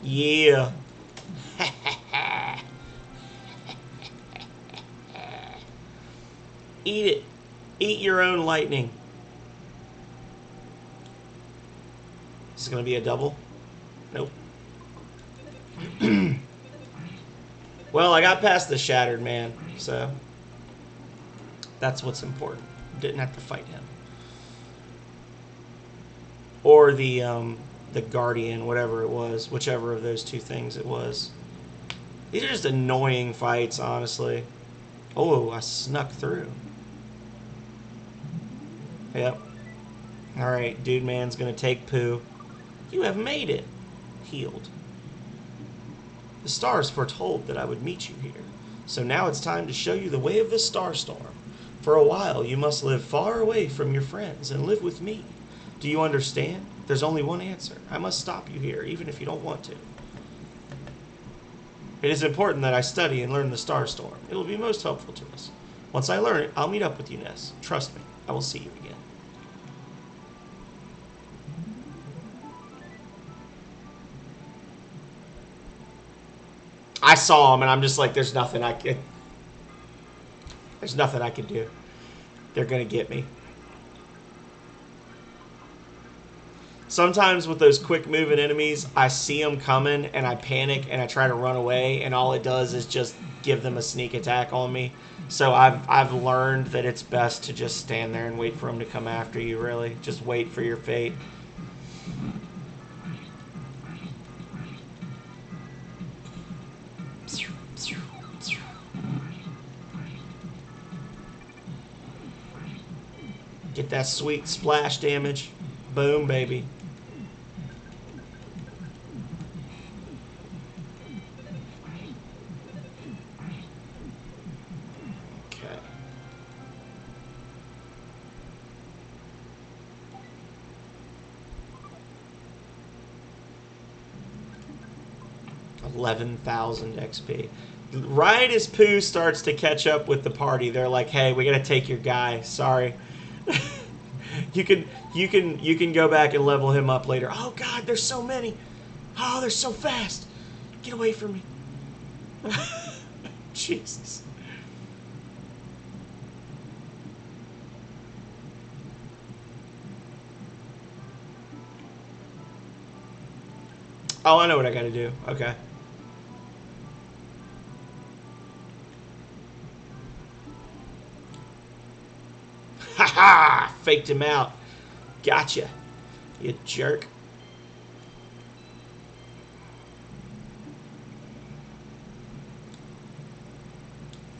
Yeah. Eat it. Eat your own lightning. This is going to be a double? Nope. Well, I got past the Shattered Man, so that's what's important. Didn't have to fight him. Or the Guardian, whatever it was, whichever of those two things it was. These are just annoying fights, honestly. Oh, I snuck through. Yep. Alright, Dude Man's gonna take Pooh. You have made it. Healed. The stars foretold that I would meet you here. So now it's time to show you the way of the Starstorm. For a while, you must live far away from your friends and live with me. Do you understand? There's only one answer. I must stop you here, even if you don't want to. It is important that I study and learn the Starstorm. It will be most helpful to us. Once I learn it, I'll meet up with you, Ness. Trust me, I will see you again. I saw him, and I'm just like, there's nothing I can do. They're gonna get me. Sometimes with those quick moving enemies, I see them coming and I panic and I try to run away, and all it does is just give them a sneak attack on me. So I've learned that it's best to just stand there and wait for them to come after you, really. Just wait for your fate. Get that sweet splash damage. Boom, baby. Okay. $11,000 XP. Right as Pooh starts to catch up with the party, they're like, "Hey, we gotta take your guy. Sorry." You can go back and level him up later. Oh God, there's so many. Oh, they're so fast. Get away from me. Jesus. Oh, I know what I gotta do. Okay. Ha ha! Faked him out. Gotcha. You jerk.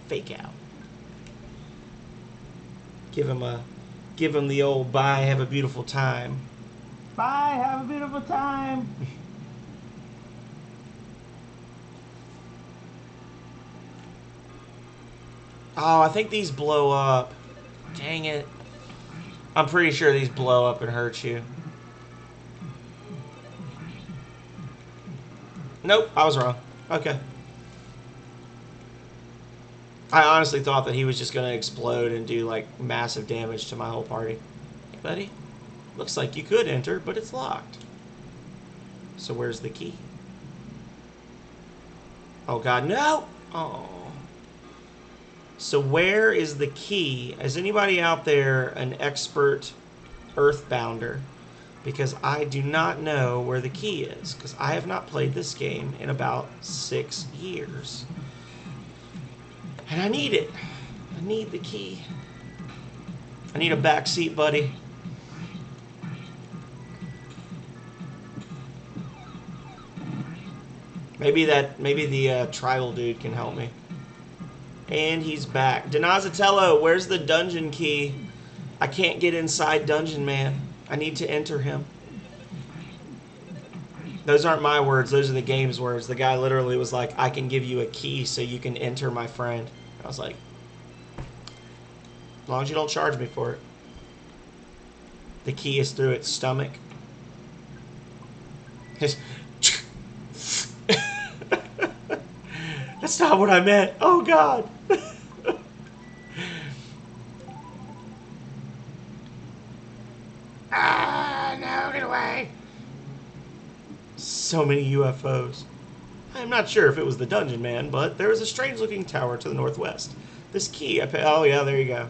Fake out. Give him the old bye, have a beautiful time. Bye, have a beautiful time. Oh, I think these blow up. Dang it. I'm pretty sure these blow up and hurt you. Nope, I was wrong. Okay. I honestly thought that he was just going to explode and do, like, massive damage to my whole party. Hey, buddy. Looks like you could enter, but it's locked. So where's the key? Oh, God, no! Oh. So where is the key? Is anybody out there an expert Earthbounder? Because I do not know where the key is, because I have not played this game in about 6 years. And I need it. I need the key. I need a back seat, buddy. Maybe the tribal dude can help me. And he's back. Donazatello, where's the dungeon key? I can't get inside Dungeon Man. I need to enter him. Those aren't my words. Those are the game's words. The guy literally was like, I can give you a key so you can enter my friend. I was like, as long as you don't charge me for it. The key is through its stomach. That's not what I meant. Oh, God. No, get away. So many UFOs. I'm not sure if it was the Dungeon Man, but there is a strange-looking tower to the northwest. This key, oh yeah, there you go.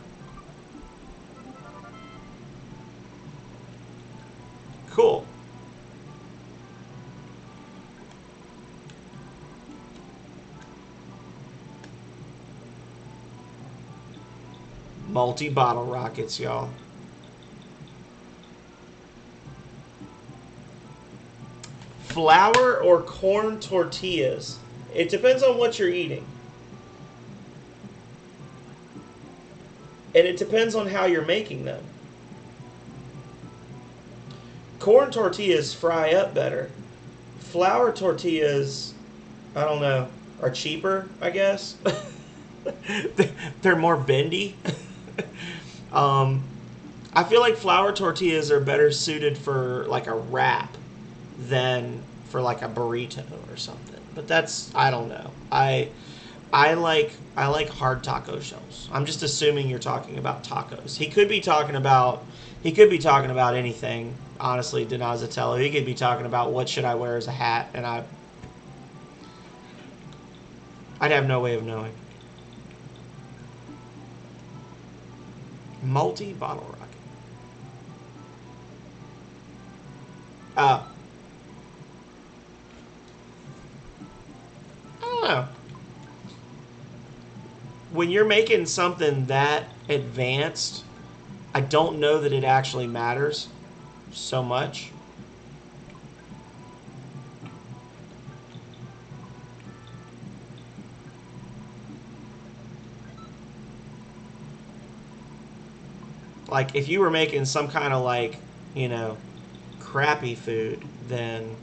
Cool. Multi-bottle rockets, y'all. Flour or corn tortillas? It depends on what you're eating. And it depends on how you're making them. Corn tortillas fry up better. Flour tortillas, I don't know, are cheaper, I guess. They're more bendy. I feel like flour tortillas are better suited for like a wrap than for like a burrito or something. But that's, I don't know. I like hard taco shells. I'm just assuming you're talking about tacos. He could be talking about anything. Honestly, Donazatello. He could be talking about what should I wear as a hat, and I'd have no way of knowing. Multi-bottle rocket. I don't know. When you're making something that advanced, I don't know that it actually matters so much. Like, if you were making some kind of, like, you know, crappy food, then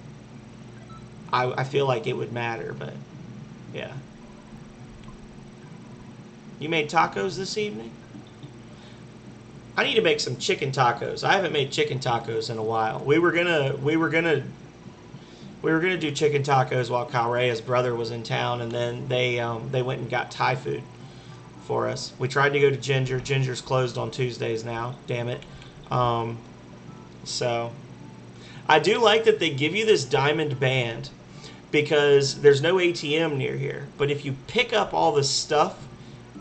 I feel like it would matter, but yeah. You made tacos this evening? I need to make some chicken tacos. I haven't made chicken tacos in a while. We were gonna do chicken tacos while Calrea's brother was in town, and then they went and got Thai food for us. We tried to go to Ginger. Ginger's closed on Tuesdays now. Damn it. So I do like that they give you this diamond band because there's no ATM near here. But if you pick up all the stuff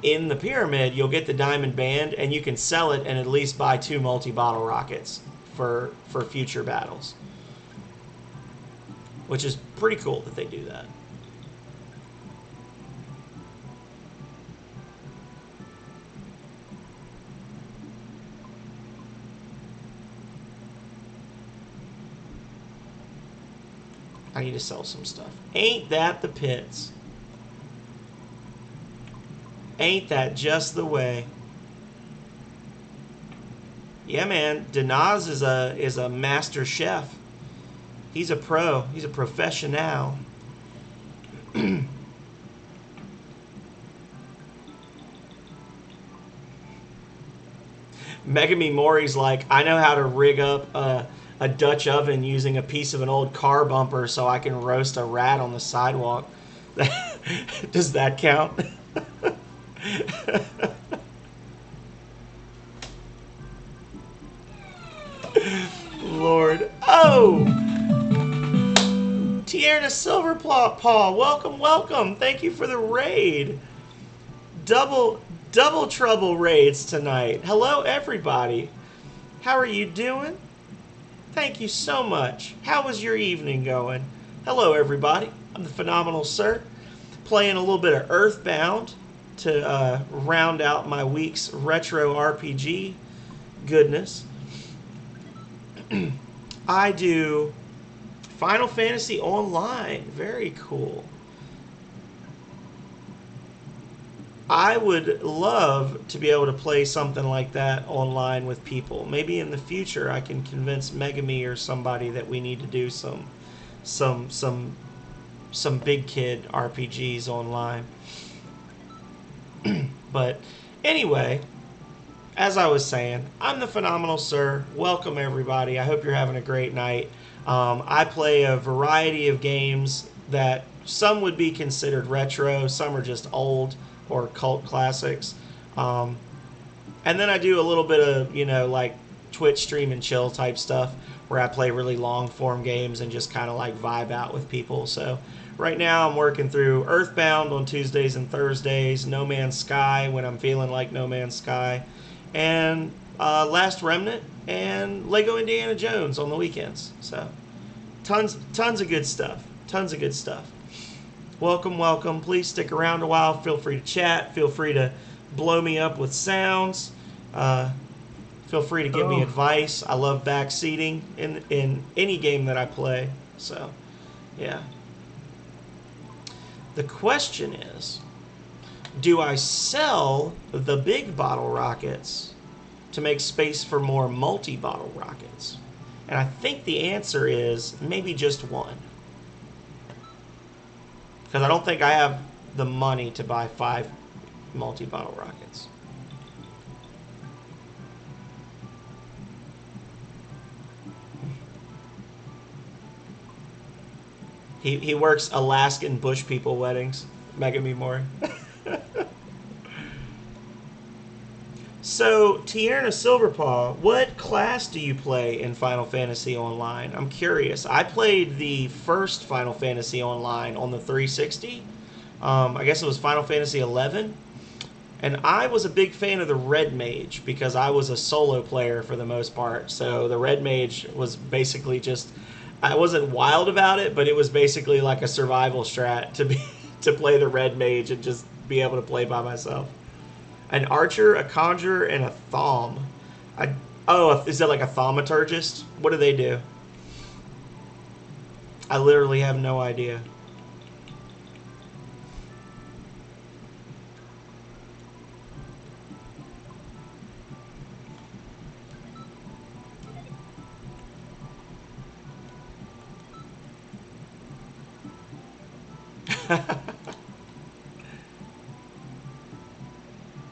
in the pyramid, you'll get the diamond band, and you can sell it and at least buy 2 multi-bottle rockets for future battles. Which is pretty cool that they do that. I need to sell some stuff. Ain't that the pits? Ain't that just the way? Yeah, man. Denaz is a master chef. He's a pro. He's a professional. Megami Mori's like, I know how to rig up a Dutch oven using a piece of an old car bumper so I can roast a rat on the sidewalk. Does that count? Lord. Oh! Tierna Silverpaw, welcome, welcome. Thank you for the raid. Double trouble raids tonight. Hello, everybody. How are you doing? Thank you so much. How was your evening going? Hello, everybody. I'm the Phenomenal Sir, playing a little bit of Earthbound to round out my week's retro RPG goodness. I do Final Fantasy Online. Very cool. I would love to be able to play something like that online with people. Maybe in the future I can convince Megami or somebody that we need to do some big kid RPGs online. But anyway, as I was saying, I'm the Phenomenal Sir. Welcome everybody. I hope you're having a great night. I play a variety of games that some would be considered retro, some are just old or cult classics. And then I do a little bit of, like Twitch stream and chill type stuff where I play really long form games and just kind of like vibe out with people. So right now I'm working through Earthbound on Tuesdays and Thursdays, No Man's Sky when I'm feeling like No Man's Sky, and Last Remnant and Lego Indiana Jones on the weekends. So tons of good stuff. Tons of good stuff. Welcome, welcome. Please stick around a while. Feel free to chat. Feel free to blow me up with sounds. Feel free to give me advice. I love backseating in any game that I play. So, yeah. The question is, do I sell the big bottle rockets to make space for more multi-bottle rockets? And I think the answer is maybe just one. Because I don't think I have the money to buy 5 multi-bottle rockets. He works Alaskan bush people weddings. Megami Mori. So, Tierna Silverpaw, what class do you play in Final Fantasy Online? I'm curious. I played the first Final Fantasy Online on the 360. I guess it was Final Fantasy 11. And I was a big fan of the Red Mage because I was a solo player for the most part. So the Red Mage was basically just... I wasn't wild about it, but it was basically like a survival strat to play the Red Mage and just be able to play by myself. An archer, a conjurer, and a thaume. Is that like a thaumaturgist? What do they do? I literally have no idea.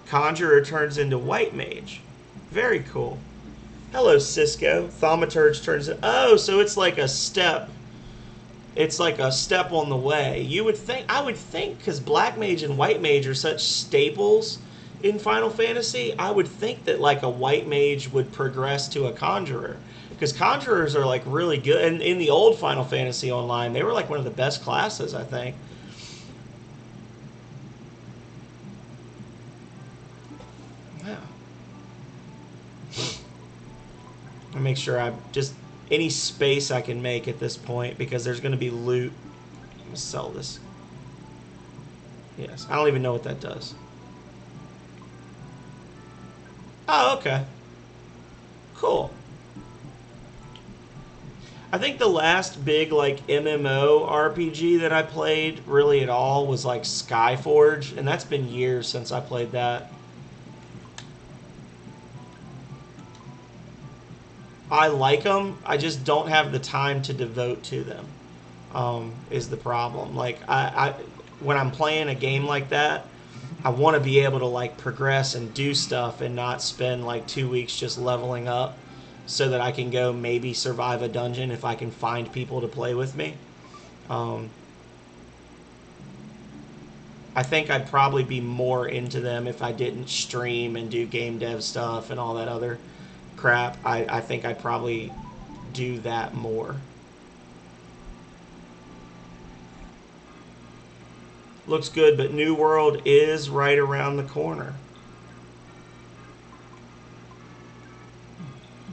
Conjurer turns into White Mage. Very cool. Hello, Cisco. Thaumaturge turns into... Oh, so it's like a step. It's like a step on the way. I would think, because Black Mage and White Mage are such staples in Final Fantasy, I would think that like a White Mage would progress to a Conjurer. Because Conjurers are like really good. And in the old Final Fantasy Online, they were like one of the best classes, I think. I make sure I just any space I can make at this point because there's going to be loot. I'm going to sell this. Yes, I don't even know what that does. Oh, okay. Cool. I think the last big like MMO RPG that I played really at all was like Skyforge, and that's been years since I played that. I like them. I just don't have the time to devote to them. Is the problem. Like when I'm playing a game like that, I want to be able to like progress and do stuff and not spend like 2 weeks just leveling up, so that I can go maybe survive a dungeon if I can find people to play with me. Um, I think I'd probably be more into them if I didn't stream and do game dev stuff and all that other crap. I think I'd probably do that more. Looks good, but New World is right around the corner.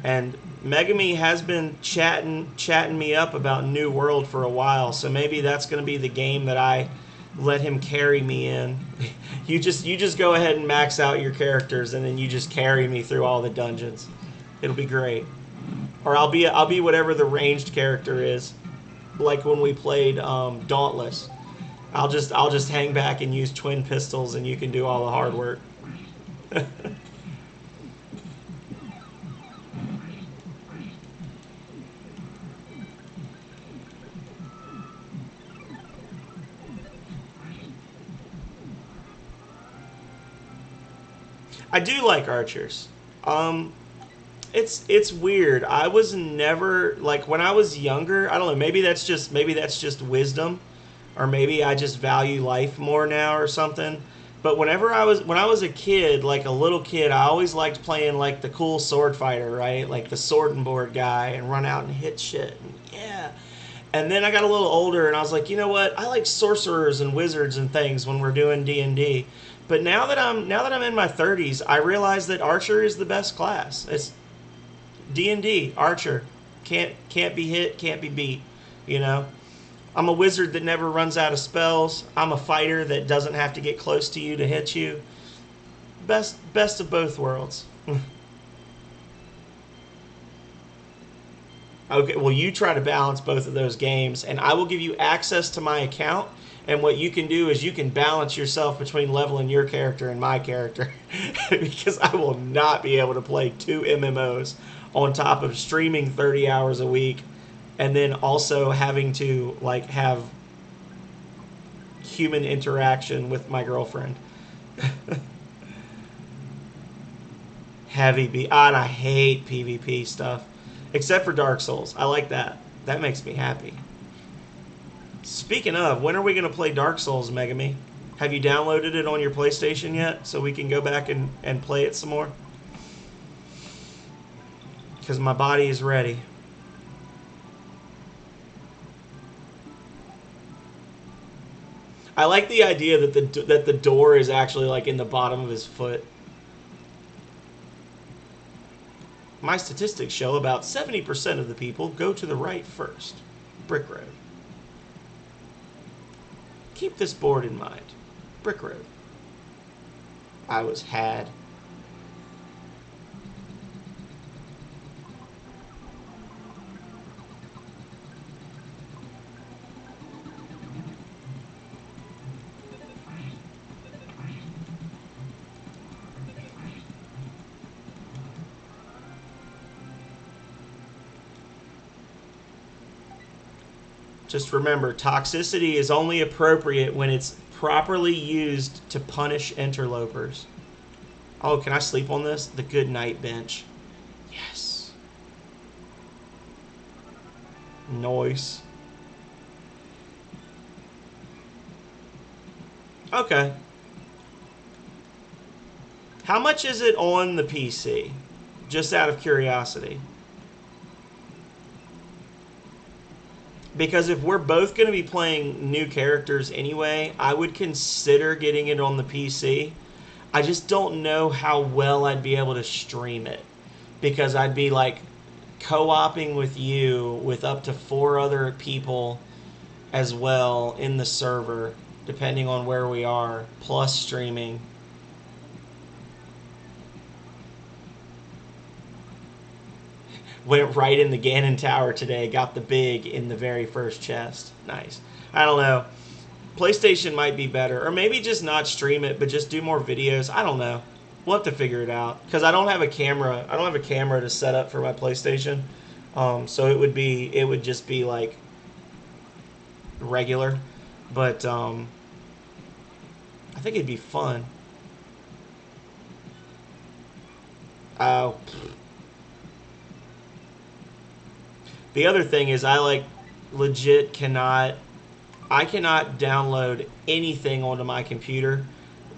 And Megami has been chatting me up about New World for a while, so maybe that's going to be the game that I let him carry me in. You just go ahead and max out your characters, and then you just carry me through all the dungeons. It'll be great. Or I'll be whatever the ranged character is, like when we played Dauntless. I'll just hang back and use twin pistols, and you can do all the hard work. I do like archers. Um, it's weird. I was never like when I was younger. I don't know. Maybe that's just wisdom, or maybe I just value life more now or something. But when I was a kid, like a little kid, I always liked playing like the cool sword fighter, right? Like the sword and board guy, and run out and hit shit. And yeah. And then I got a little older, and I was like, you know what? I like sorcerers and wizards and things when we're doing D&D. But now that I'm in my 30s, I realize that archer is the best class. It's D&D, archer. Can't be hit, can't be beat, you know? I'm a wizard that never runs out of spells. I'm a fighter that doesn't have to get close to you to hit you. Best of both worlds. Okay, well, you try to balance both of those games, and I will give you access to my account. And what you can do is you can balance yourself between leveling your character and my character, because I will not be able to play two MMOs on top of streaming 30 hours a week, and then also having to like have human interaction with my girlfriend. And I hate PvP stuff, except for Dark Souls. I like that. That makes me happy. Speaking of, when are we going to play Dark Souls, Megami? Have you downloaded it on your PlayStation yet, so we can go back and play it some more? Because my body is ready. I like the idea that the door is actually like in the bottom of his foot. My statistics show about 70% of the people go to the right first. Brick Road. Keep this board in mind. Brick Road. I was had. Just remember, toxicity is only appropriate when it's properly used to punish interlopers. Oh, can I sleep on this? The good night bench. Yes. Noise. Okay. How much is it on the PC? Just out of curiosity. Because if we're both going to be playing new characters anyway, I would consider getting it on the PC. I just don't know how well I'd be able to stream it. Because I'd be like co-oping with you with up to 4 other people as well in the server, depending on where we are, plus streaming. Went right in the Ganon Tower today. Got the big in the very first chest. Nice. I don't know. PlayStation might be better, or maybe just not stream it, but just do more videos. I don't know. We'll have to figure it out because I don't have a camera. I don't have a camera to set up for my PlayStation, so it would just be like regular, but I think it'd be fun. Oh, the other thing is I like legit cannot. I cannot download anything onto my computer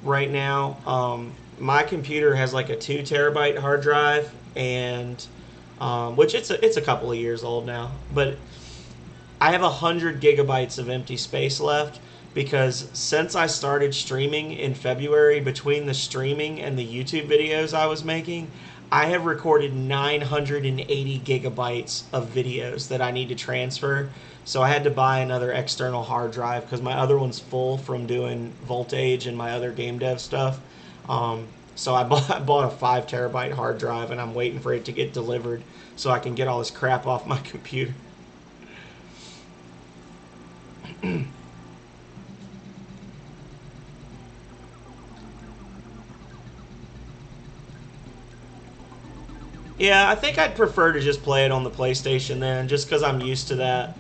right now. My computer has like a 2 terabyte hard drive, and which it's a couple of years old now, but I have 100 gigabytes of empty space left because since I started streaming in February, between the streaming and the YouTube videos I was making, I have recorded 980 gigabytes of videos that I need to transfer. So I had to buy another external hard drive because my other one's full from doing Voltage and my other game dev stuff. So I bought a 5 terabyte hard drive, and I'm waiting for it to get delivered so I can get all this crap off my computer. Yeah, I think I'd prefer to just play it on the PlayStation then, just because I'm used to that.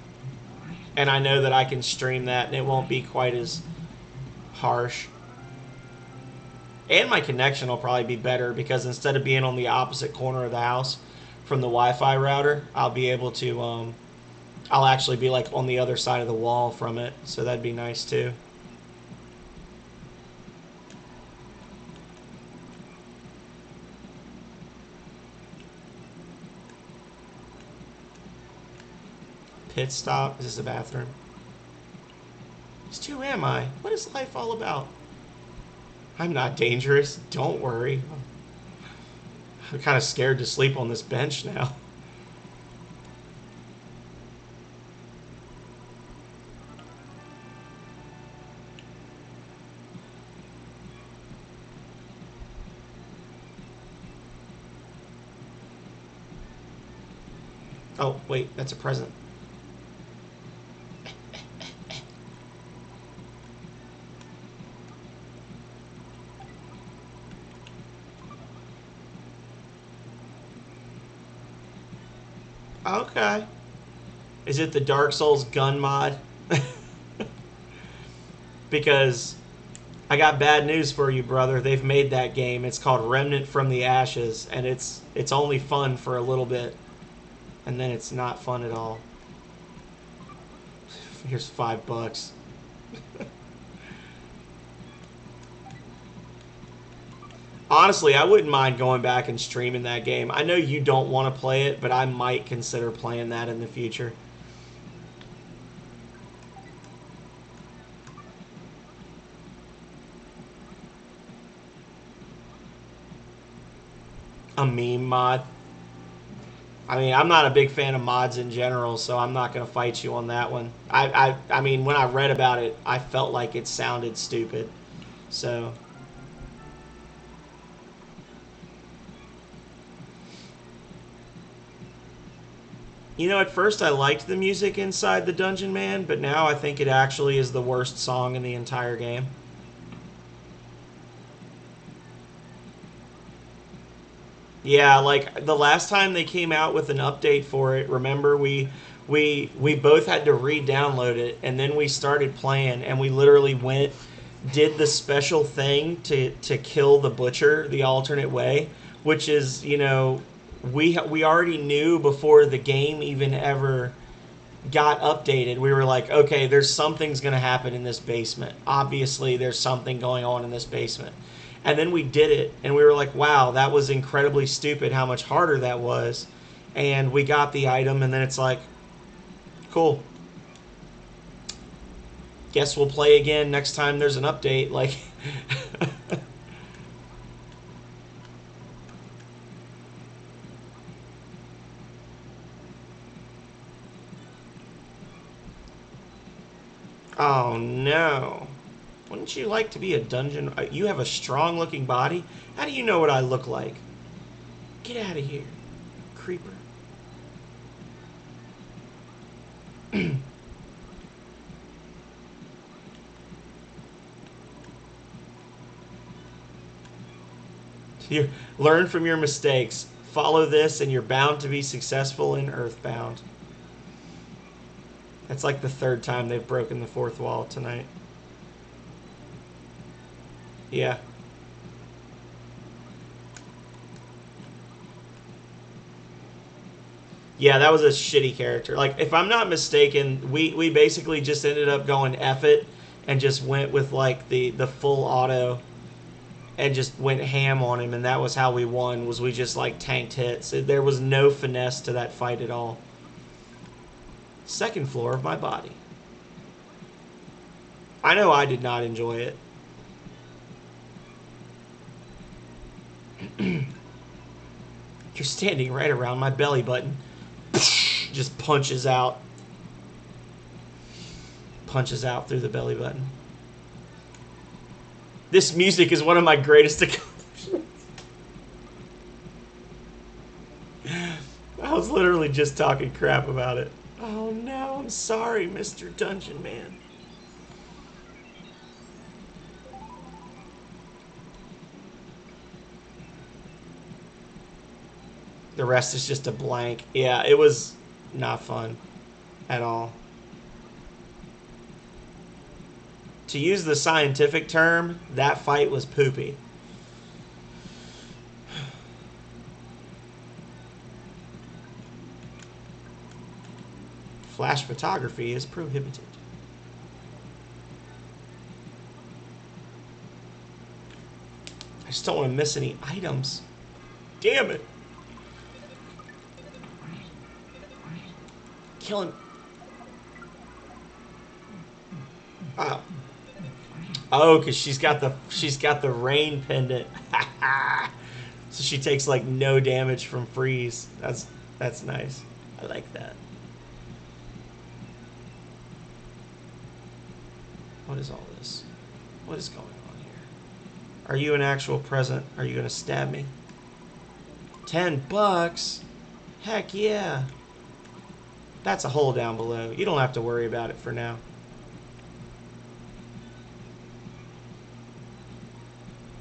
And I know that I can stream that and it won't be quite as harsh. And my connection will probably be better because instead of being on the opposite corner of the house from the Wi-Fi router, I'll be able to, I'll actually be like on the other side of the wall from it. So that'd be nice too. Pit stop. Is this a bathroom? Just who am I? What is life all about? I'm not dangerous. Don't worry. I'm kind of scared to sleep on this bench now. Oh, wait, that's a present. Okay. Is it the Dark Souls gun mod? Because I got bad news for you, brother. They've made that game. It's called Remnant from the Ashes, and it's only fun for a little bit, and then it's not fun at all. Here's $5. Honestly, I wouldn't mind going back and streaming that game. I know you don't want to play it, but I might consider playing that in the future. A meme mod. I mean, I'm not a big fan of mods in general, so I'm not going to fight you on that one. I mean, when I read about it, I felt like it sounded stupid. So, you know, at first I liked the music inside the Dungeon Man, but now I think it actually is the worst song in the entire game. Yeah, like the last time they came out with an update for it, remember we both had to re-download it, and then we started playing, and we literally did the special thing to kill the butcher the alternate way, which is, you know, we already knew before the game even ever got updated. We were like, okay, there's something's going to happen in this basement. Obviously, there's something going on in this basement. And then we did it, and we were like, wow, that was incredibly stupid how much harder that was. And we got the item, and then it's like, cool. Guess we'll play again next time there's an update. Like, oh no. Wouldn't you like to be a dungeon? You have a strong looking body. How do you know what I look like? Get out of here, creeper. You learn from your mistakes. Follow this, and you're bound to be successful in Earthbound. That's like the third time they've broken the fourth wall tonight. Yeah. Yeah, that was a shitty character. Like, if I'm not mistaken, we basically just ended up going F it and just went with, like, the full auto and just went ham on him, and that was how we won, was we just, like, tanked hits. There was no finesse to that fight at all. Second floor of my body. I know I did not enjoy it. You're standing right around my belly button. Just punches out. Punches out through the belly button. This music is one of my greatest accomplishments. I was literally just talking crap about it. Oh no, I'm sorry, Mr. Dungeon Man. The rest is just a blank. Yeah, it was not fun at all. To use the scientific term, that fight was poopy. Flash photography is prohibited. I just don't want to miss any items. Damn it. Kill him. Oh. Oh, because she's got the rain pendant. So she takes like no damage from freeze. That's nice. I like that. What is all this? What is going on here? Are you an actual present? Are you gonna stab me? $10? Heck yeah. That's a hole down below. You don't have to worry about it for now.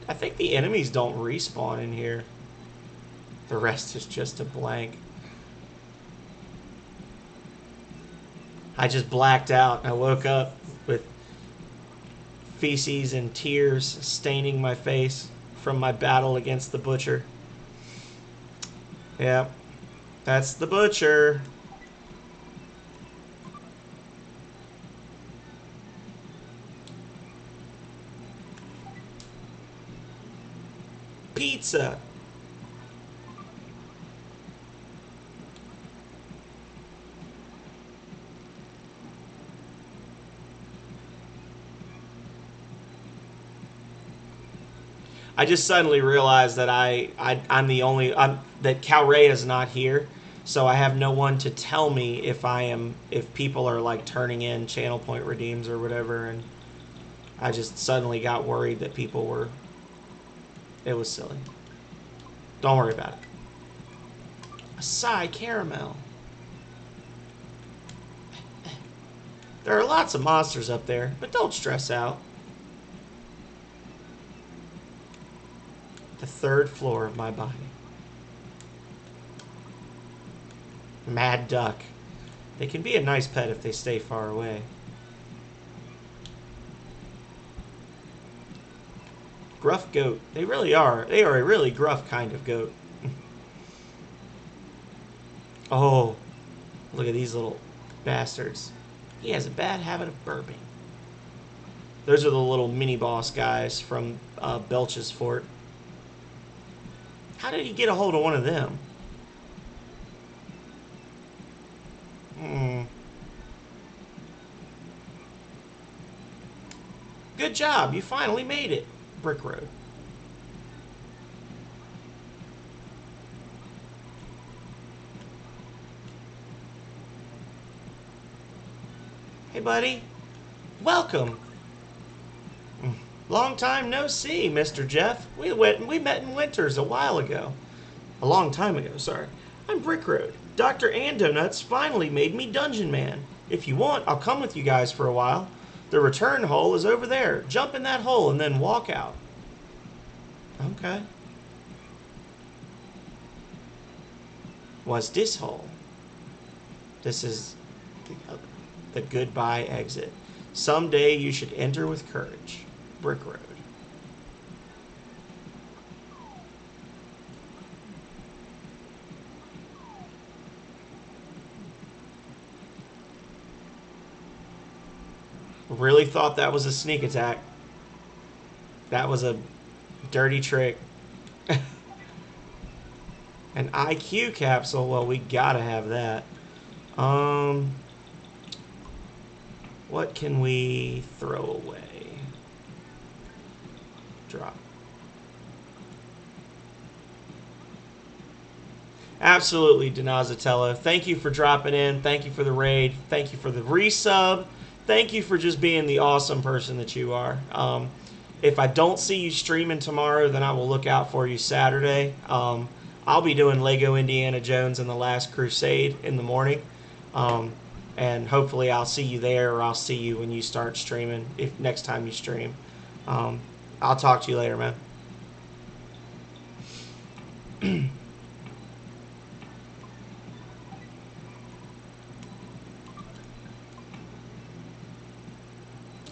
I think the enemies don't respawn in here. The rest is just a blank. I just blacked out. I woke up with feces and tears staining my face from my battle against the butcher. Yep, that's the butcher. Pizza. I just suddenly realized that I'm the only that Calray is not here, so I have no one to tell me if people are like turning in channel point redeems or whatever, and I just suddenly got worried that people were. It was silly. Don't worry about it. Acai caramel. There are lots of monsters up there, but don't stress out. The third floor of my body. Mad duck. They can be a nice pet if they stay far away. Gruff goat. They really are. They are a really gruff kind of goat. Oh, look at these little bastards. He has a bad habit of burping. Those are the little mini-boss guys from Belch's fort. How did he get a hold of one of them? Good job. You finally made it. Brick Road. Hey, buddy. Welcome. Long time no see, Mr. Jeff. We met in Winters a while ago. A long time ago, sorry. I'm Brick Road. Dr. Andonuts finally made me Dungeon Man. If you want, I'll come with you guys for a while. The return hole is over there. Jump in that hole and then walk out. Okay. What's this hole? This is the goodbye exit. Someday you should enter with courage. Brick Road. Really thought that was a sneak attack. That was a dirty trick. An IQ capsule. Well, we gotta have that. What can we throw away? Drop. Absolutely, Donazatello. Thank you for dropping in. Thank you for the raid. Thank you for the resub. Thank you for just being the awesome person that you are. If I don't see you streaming tomorrow, then I will look out for you Saturday. I'll be doing Lego Indiana Jones and the Last Crusade in the morning. And hopefully I'll see you there, or I'll see you when you start streaming, if next time you stream. I'll talk to you later, man.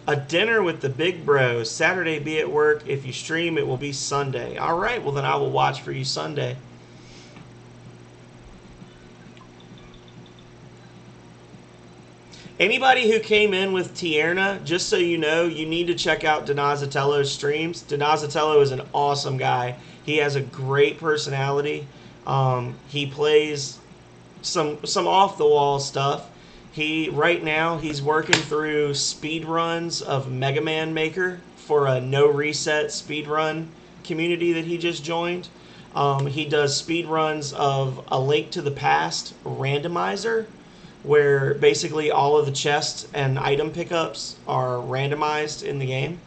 A dinner with the big bros. Saturday be at work. If you stream, it will be Sunday. All right, well then I will watch for you Sunday. Anybody who came in with Tierna, just so you know, you need to check out Donazatello's streams. Donazatello is an awesome guy. He has a great personality. He plays some off the wall stuff. Right now he's working through speed runs of Mega Man Maker for a no reset speed run community that he just joined. He does speed runs of A Link to the Past randomizer, where basically all of the chests and item pickups are randomized in the game.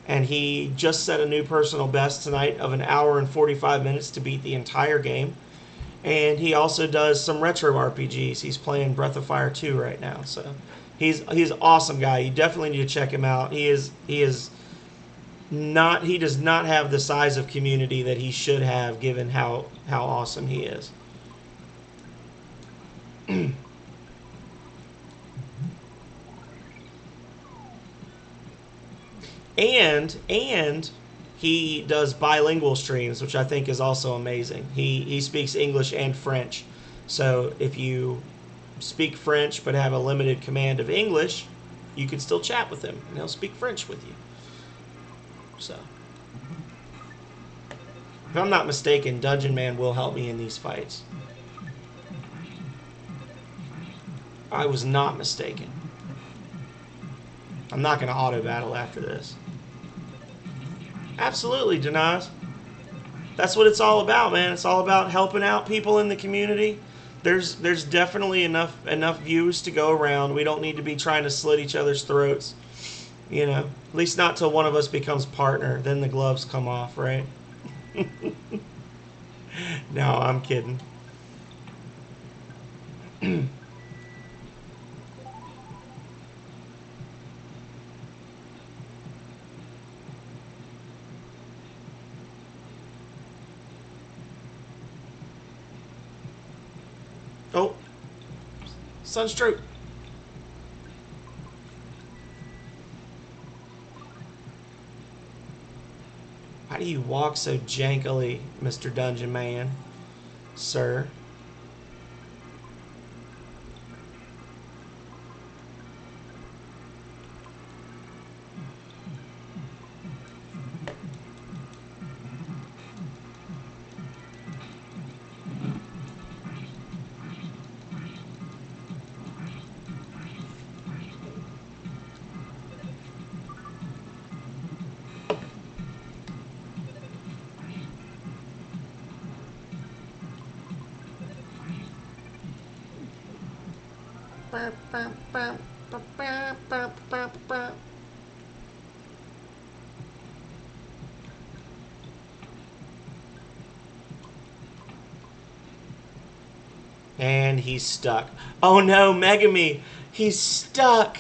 And he just set a new personal best tonight of 1 hour and 45 minutes to beat the entire game. And he also does some retro RPGs. He's playing Breath of Fire 2 right now. So he's an awesome guy. You definitely need to check him out. He does not have the size of community that he should have, given how awesome he is. And he does bilingual streams, which I think is also amazing. He speaks English and French. So if you speak French but have a limited command of English, you can still chat with him, and he'll speak French with you. So, if I'm not mistaken, Dungeon Man will help me in these fights. I was not mistaken. I'm not going to auto battle after this. Absolutely, Denaz. That's what it's all about, man. It's all about helping out people in the community. There's definitely enough views to go around. We don't need to be trying to slit each other's throats. You know, at least not till one of us becomes partner. Then the gloves come off, right? No, I'm kidding. Oh, Sunstroke. How do you walk so jankily, Mr. Dungeon Man, sir? And he's stuck. Oh no, Megami! He's stuck!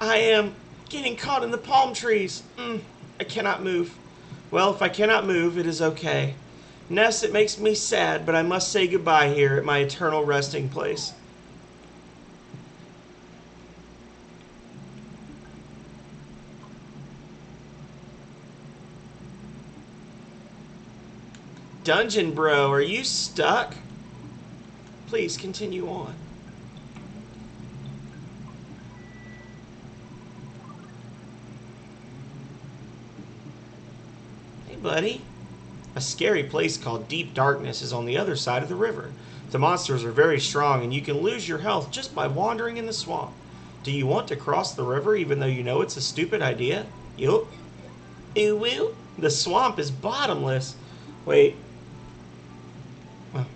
I am getting caught in the palm trees. I cannot move. Well, if I cannot move, it is okay. Ness, it makes me sad, but I must say goodbye here at my eternal resting place. Dungeon Bro, are you stuck? Please continue on. Hey, buddy. A scary place called Deep Darkness is on the other side of the river. The monsters are very strong, and you can lose your health just by wandering in the swamp. Do you want to cross the river even though you know it's a stupid idea? Yup. Ew, woo. The swamp is bottomless. Wait. Well,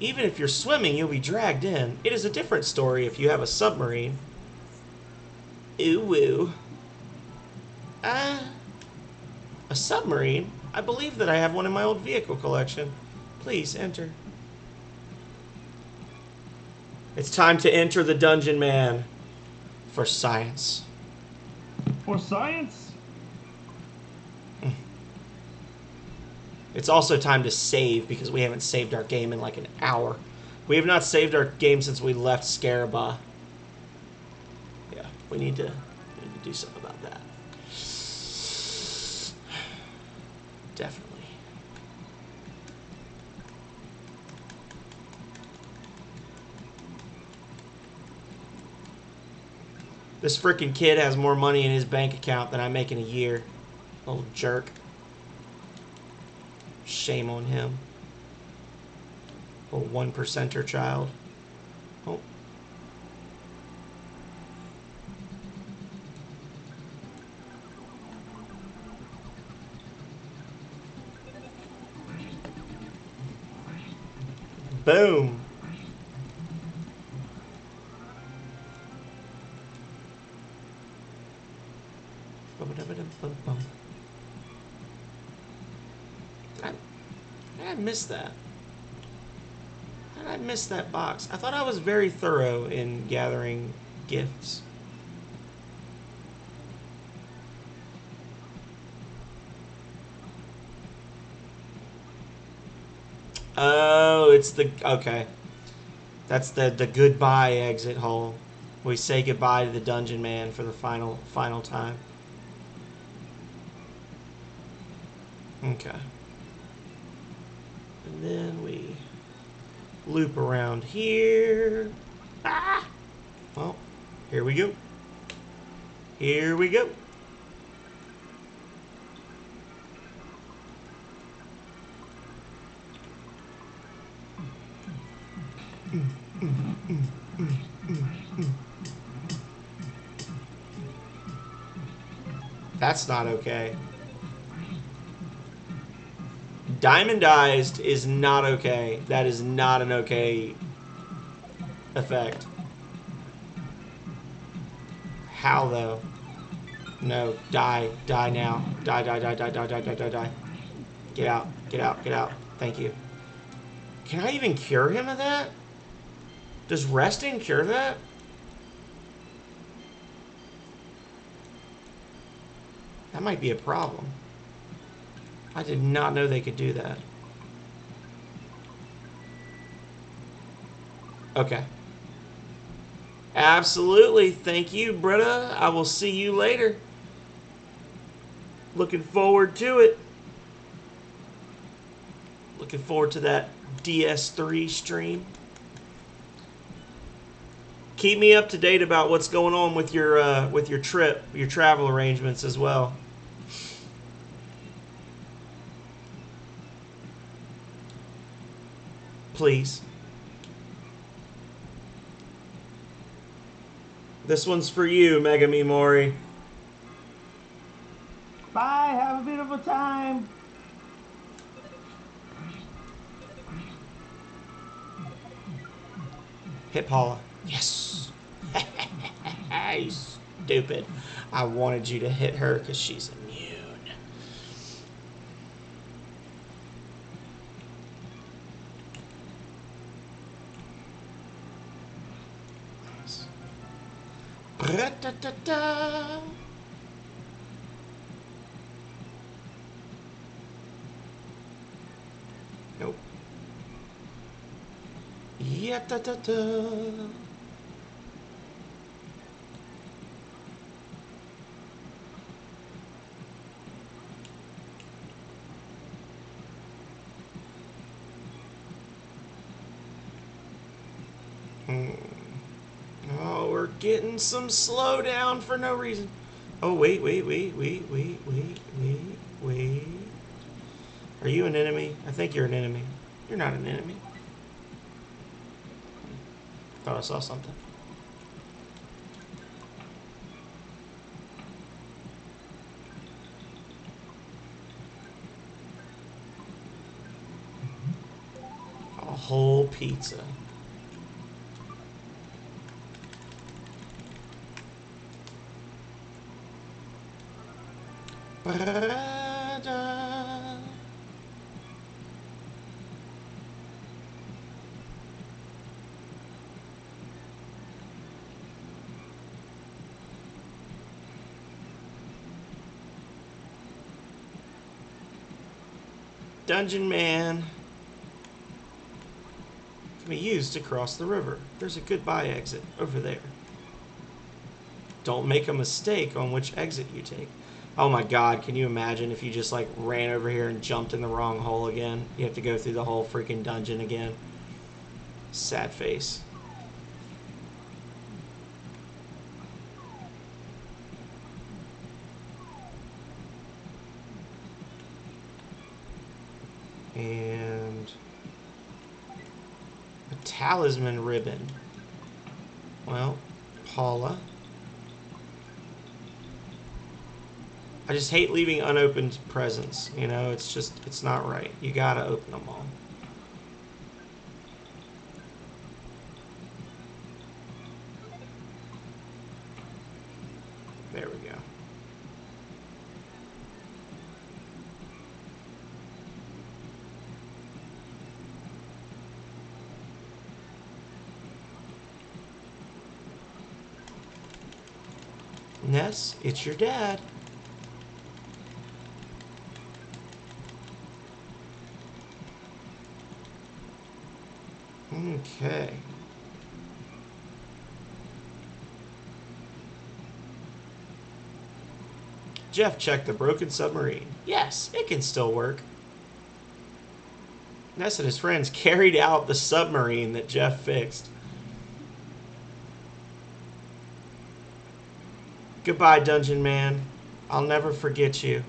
even if you're swimming, you'll be dragged in. It is a different story if you have a submarine. Ew, woo. A submarine? I believe that I have one in my old vehicle collection. Please enter. It's time to enter the dungeon, man. For science. For science? It's also time to save because we haven't saved our game in like an hour. We have not saved our game since we left Scaraba. Yeah, we need to do something about that. Definitely. This freaking kid has more money in his bank account than I make in a year. Little jerk. Shame on him. Little 1%er child. Oh. Boom. I missed that. How did I miss that box? I thought I was very thorough in gathering gifts. Oh, it's the... Okay. That's the goodbye exit hole. We say goodbye to the dungeon man for the final time. Okay. And then we loop around here. Ah! Well, here we go. Here we go. That's not okay. Diamondized is not okay. That is not an okay effect. How though? No, die. Die now. Die, die, die, die, die, die, die, die, die. Get out. Get out. Get out. Thank you. Can I even cure him of that? Does resting cure that? That might be a problem. I did not know they could do that. Okay. Absolutely. Thank you, Britta. I will see you later. Looking forward to it. Looking forward to that DS3 stream. Keep me up to date about what's going on with your trip, your travel arrangements as well. Please. This one's for you, Megami Mori. Bye, have a bit of a time. Hit Paula. Yes. You stupid. I wanted you to hit her because she's immune. Ra-ta-ta-ta. Nope. Ya-ta-ta-ta. Oh, we're getting some slowdown for no reason. Oh, wait. Are you an enemy? I think you're an enemy. You're not an enemy. Thought I saw something. A whole pizza. Ba-da-da. Dungeon Man can be used to cross the river. There's a goodbye exit over there. Don't make a mistake on which exit you take. Oh my god, can you imagine if you just like ran over here and jumped in the wrong hole again? You have to go through the whole freaking dungeon again. Sad face. And a talisman ribbon. Well, Paula. I just hate leaving unopened presents. You know, it's not right. You gotta open them all. There we go. Ness, it's your dad. Okay. Jeff checked the broken submarine. Yes, it can still work. Ness and his friends carried out the submarine that Jeff fixed. Goodbye, Dungeon Man. I'll never forget you.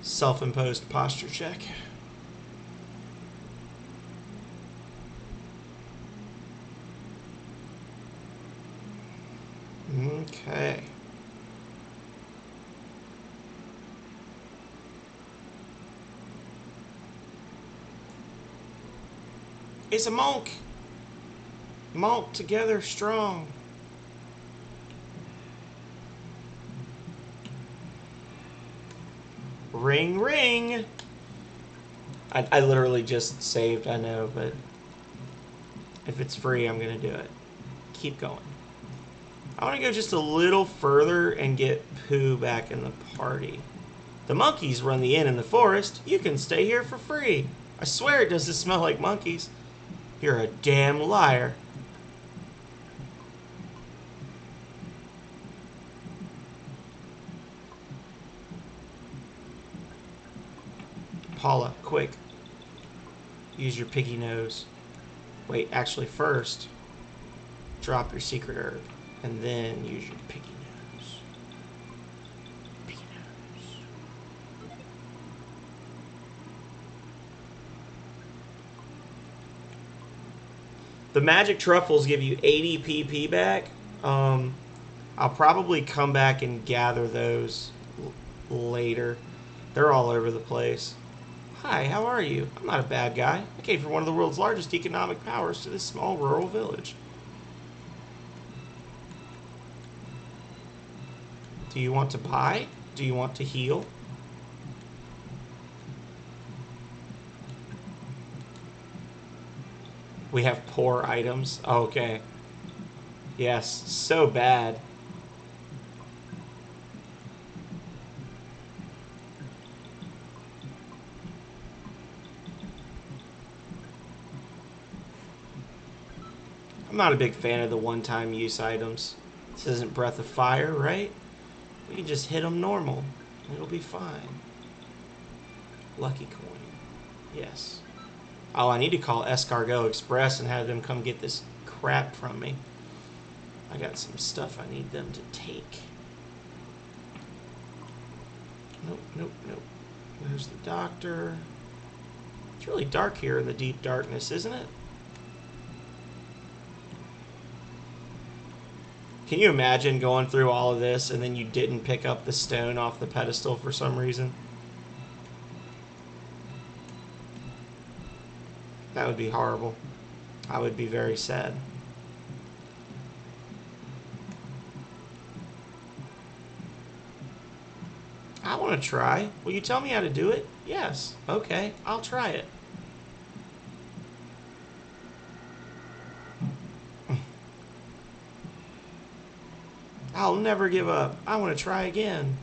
Self-imposed posture check. Okay. It's a monk. Monk together strong. Ring, ring. I literally just saved, I know, but if it's free, I'm going to do it. Keep going. I want to go just a little further and get Pooh back in the party. The monkeys run the inn in the forest. You can stay here for free. I swear it doesn't smell like monkeys. You're a damn liar. Paula, quick. Use your piggy nose. Wait, actually first, drop your secret herb, and then use your piggy nose. Piggy nose. The magic truffles give you 80 PP back. I'll probably come back and gather those later. They're all over the place. Hi, how are you? I'm not a bad guy. I came from one of the world's largest economic powers to this small rural village. Do you want to buy? Do you want to heal? We have poor items. Okay. Yes, so bad. I'm not a big fan of the one-time use items. This isn't Breath of Fire, right? We can just hit them normal. It'll be fine. Lucky coin. Yes. Oh, I need to call Escargot Express and have them come get this crap from me. I got some stuff I need them to take. Nope, nope, nope. Where's the doctor? It's really dark here in the deep darkness, isn't it? Can you imagine going through all of this and then you didn't pick up the stone off the pedestal for some reason? That would be horrible. I would be very sad. I want to try. Will you tell me how to do it? Yes. Okay, I'll try it. I'll never give up. I want to try again.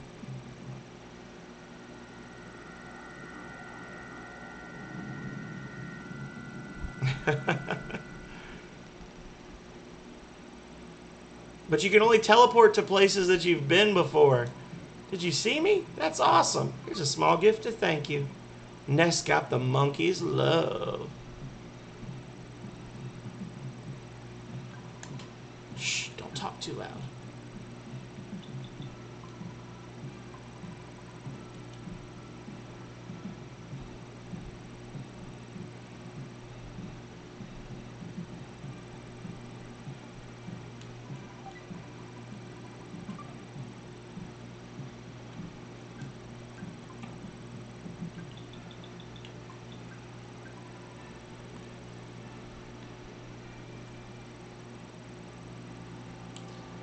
But you can only teleport to places that you've been before. Did you see me? That's awesome. Here's a small gift to thank you. Ness got the monkey's love. Shh, don't talk too loud.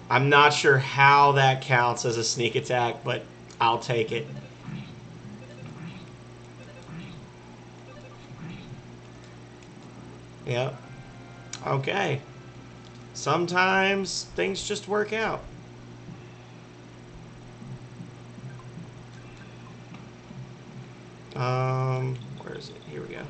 I'm not sure how that counts as a sneak attack, but I'll take it. Yep. Okay. Sometimes things just work out. Where is it? Here we go.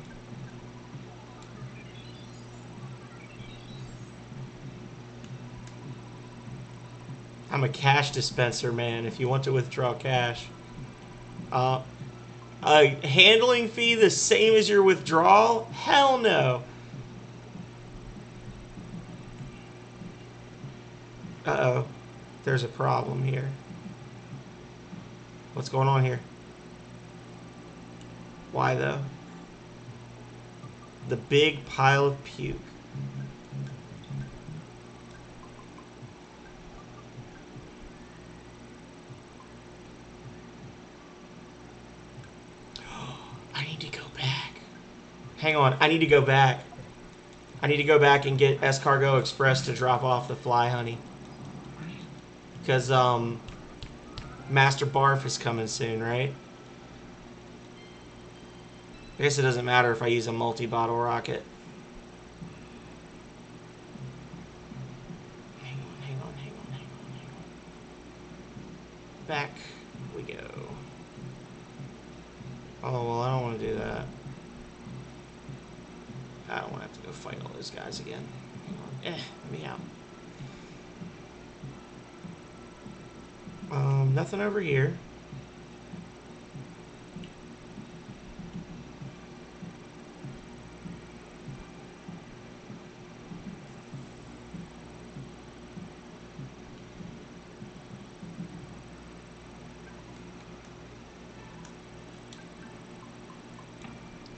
I'm a cash dispenser, man. If you want to withdraw cash. A handling fee the same as your withdrawal? Hell no. Uh-oh. There's a problem here. What's going on here? Why, though? The big pile of puke. I need to go back. Hang on. I need to go back. I need to go back and get Escargot Express to drop off the fly honey. Because, Master Barf is coming soon, right? I guess it doesn't matter if I use a multi-bottle rocket. Hang on, hang on, hang on, hang on, hang on. Back we go. Oh, well, I don't want to do that. I don't want to have to go fight all those guys again. Hang on. Let me out. Nothing over here.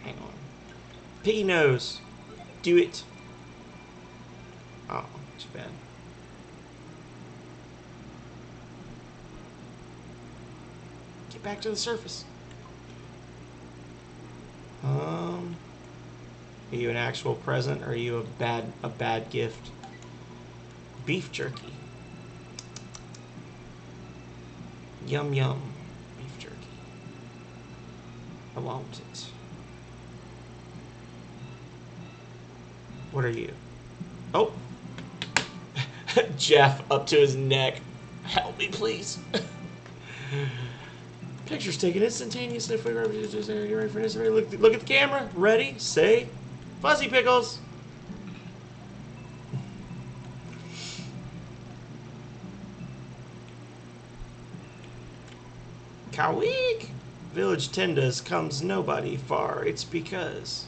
Hang on. Piggy nose. Do it. Oh, too bad. Get back to the surface. Are you an actual present or are you a bad gift? Beef jerky. Yum yum. Beef jerky. I want it. What are you? Oh. Jeff up to his neck. Help me, please. Pictures taken instantaneously. You ready for this? Look at the camera. Ready? Say, Fuzzy Pickles. Kaweek. Village Tendas comes nobody far. It's because.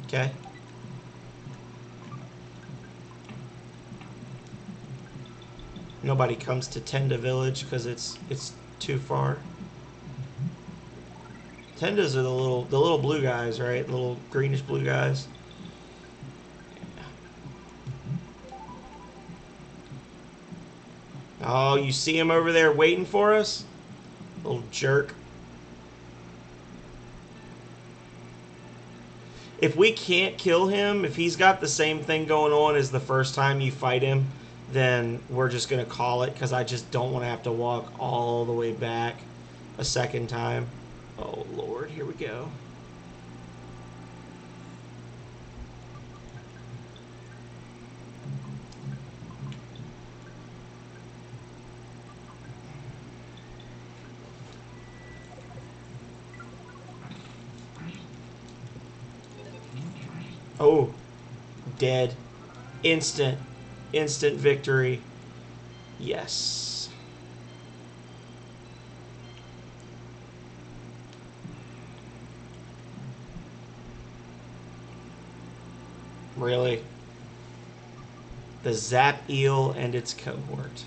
Okay. Nobody comes to Tenda Village because it's too far. Tendas are the little blue guys, right? The little greenish blue guys. Oh, you see him over there waiting for us? Little jerk. If we can't kill him, if he's got the same thing going on as the first time you fight him, then we're just going to call it, because I just don't want to have to walk all the way back a second time. Oh, Lord, here we go. Oh, dead. Instant victory. Yes. Really? The Zap Eel and its cohort.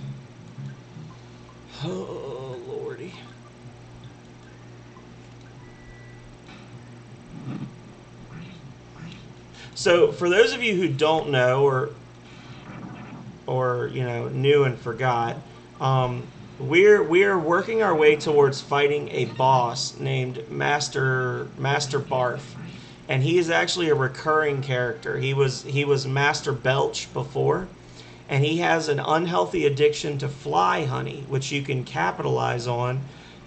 Oh, Lordy. So, for those of you who don't know, or you know, knew and forgot, we're working our way towards fighting a boss named Master Barf, and he is actually a recurring character. He was Master Belch before, and he has an unhealthy addiction to fly honey, which you can capitalize on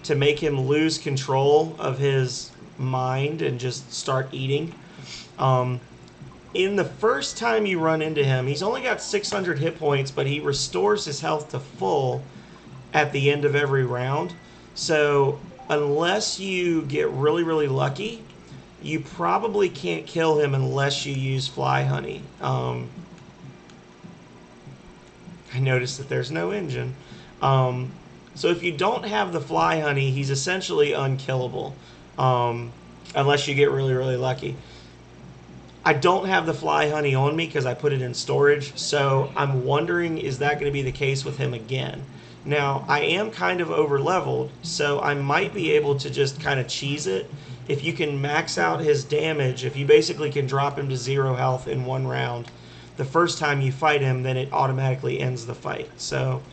to make him lose control of his mind and just start eating. In the first time you run into him, he's only got 600 hit points, but he restores his health to full at the end of every round. So unless you get really, really lucky, you probably can't kill him unless you use fly honey. I noticed that there's no engine. So if you don't have the fly honey, he's essentially unkillable, unless you get really, really lucky. I don't have the fly honey on me because I put it in storage, so I'm wondering, is that going to be the case with him again? Now, I am kind of over leveled, so I might be able to just kind of cheese it. If you can max out his damage, if you basically can drop him to 0 health in one round, the first time you fight him, then it automatically ends the fight. So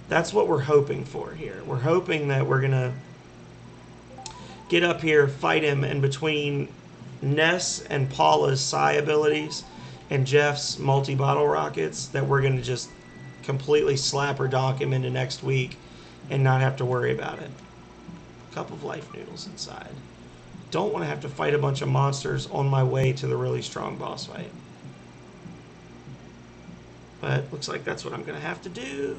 that's what we're hoping for here. We're hoping that we're going to get up here, fight him, and between Ness and Paula's psi abilities and Jeff's multi-bottle rockets, that we're going to just completely slap or donk him into next week and not have to worry about it. Cup of life noodles inside. Don't want to have to fight a bunch of monsters on my way to the really strong boss fight. But looks like that's what I'm going to have to do.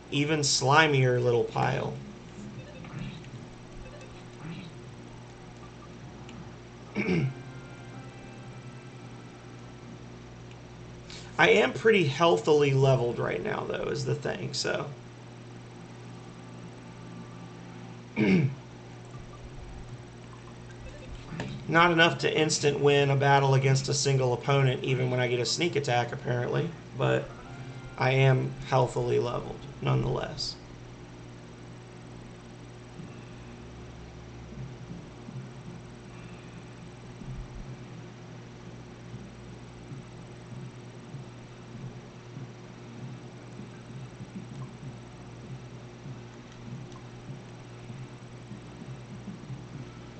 Even slimier little pile. I am pretty healthily leveled right now, though, is the thing, so. Not enough to instant win a battle against a single opponent, even when I get a sneak attack, apparently. But I am healthily leveled, nonetheless.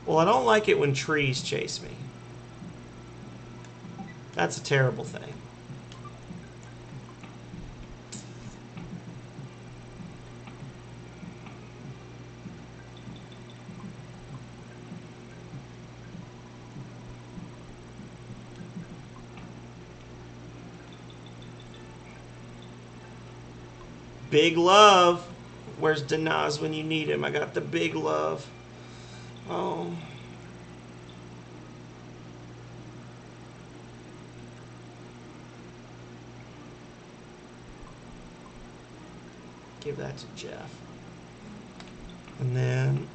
Well, I don't like it when trees chase me. That's a terrible thing. Big love. Where's Danaz when you need him? I got the big love. Oh. Give that to Jeff. And then...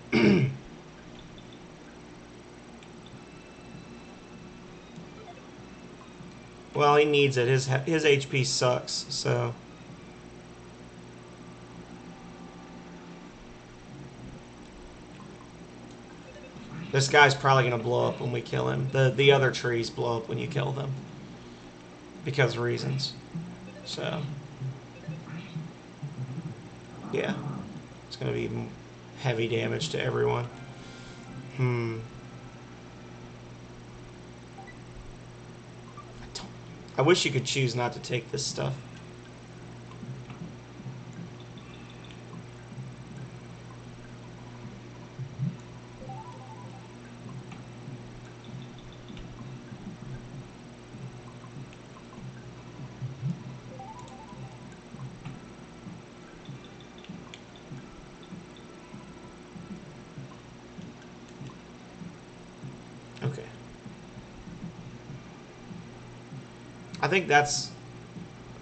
well, he needs it. His HP sucks, so... this guy's probably going to blow up when we kill him. The other trees blow up when you kill them. Because of reasons. So... yeah. It's going to be heavy damage to everyone. I wish you could choose not to take this stuff. Okay. I think that's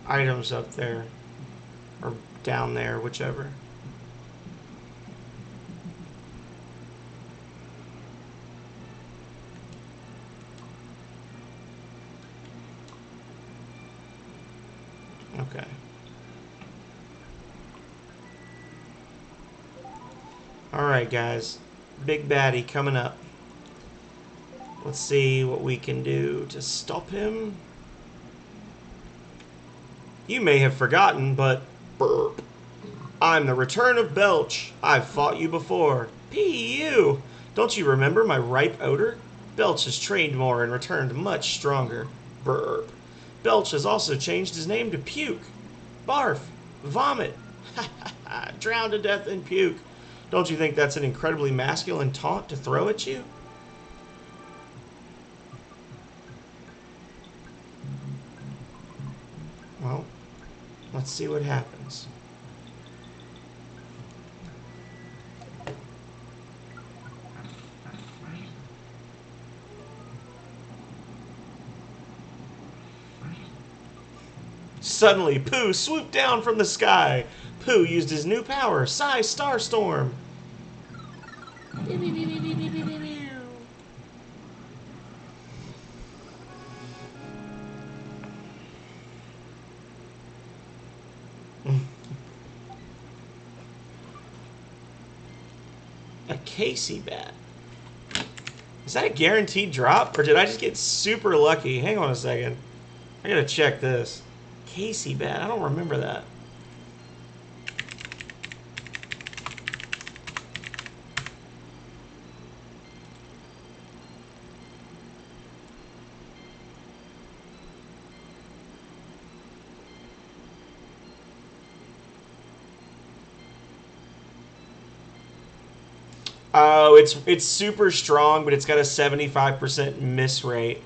items up there. Or down there, whichever. Okay. Alright, guys. Big baddie coming up. Let's see what we can do to stop him. You may have forgotten, but... burp. I'm the return of Belch. I've fought you before. P.U. Don't you remember my ripe odor? Belch has trained more and returned much stronger. Burp. Belch has also changed his name to Puke. Barf. Vomit. Ha ha ha. Drowned to death in puke. Don't you think that's an incredibly masculine taunt to throw at you? Well, let's see what happens. Suddenly, Pooh swooped down from the sky. Pooh used his new power, Psy Starstorm. A Casey bat. Is that a guaranteed drop, or did I just get super lucky? Hang on a second. I gotta check this. Casey bat. I don't remember that. Oh, it's super strong, but it's got a 75% miss rate.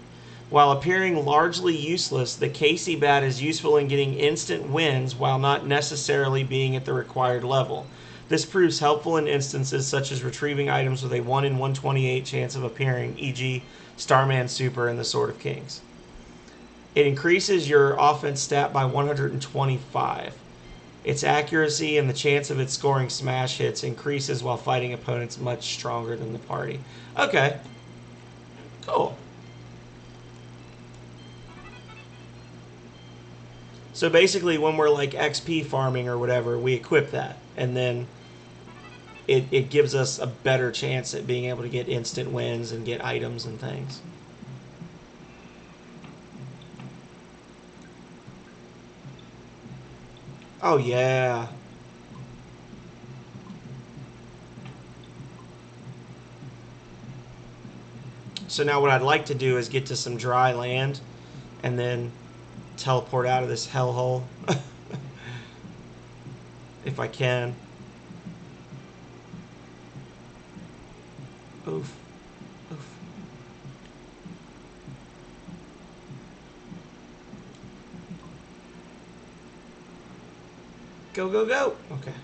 While appearing largely useless, the Casey bat is useful in getting instant wins while not necessarily being at the required level. This proves helpful in instances such as retrieving items with a 1 in 128 chance of appearing, e.g. Starman Super and the Sword of Kings. It increases your offense stat by 125. Its accuracy and the chance of it scoring smash hits increases while fighting opponents much stronger than the party. Okay. Cool. So basically when we're like XP farming or whatever, we equip that. And then it gives us a better chance at being able to get instant wins and get items and things. Oh, yeah. So now what I'd like to do is get to some dry land and then teleport out of this hellhole if I can. Oof. Oof. Go, go, go. Okay.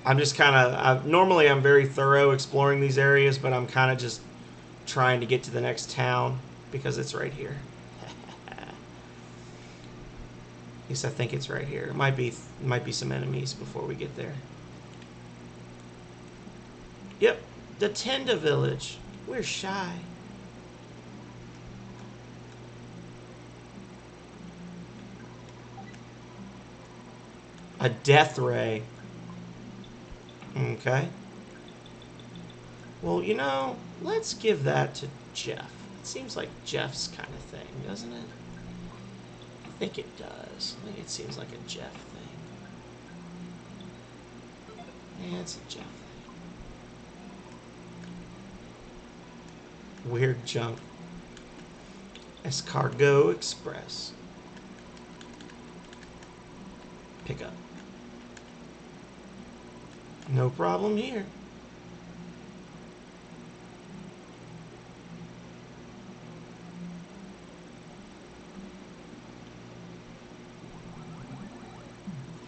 I'm just kind of... normally I'm very thorough exploring these areas, but I'm kind of just trying to get to the next town because it's right here. At least I think it's right here. It might be some enemies before we get there. Yep, the Tenda village. We're shy. A death ray. Okay. Well, you know, let's give that to Jeff. It seems like Jeff's kind of thing, doesn't it? I think it does. I think it seems like a Jeff thing. Yeah, it's a Jeff thing. Weird junk. Escargot Express. Pick up. No problem here.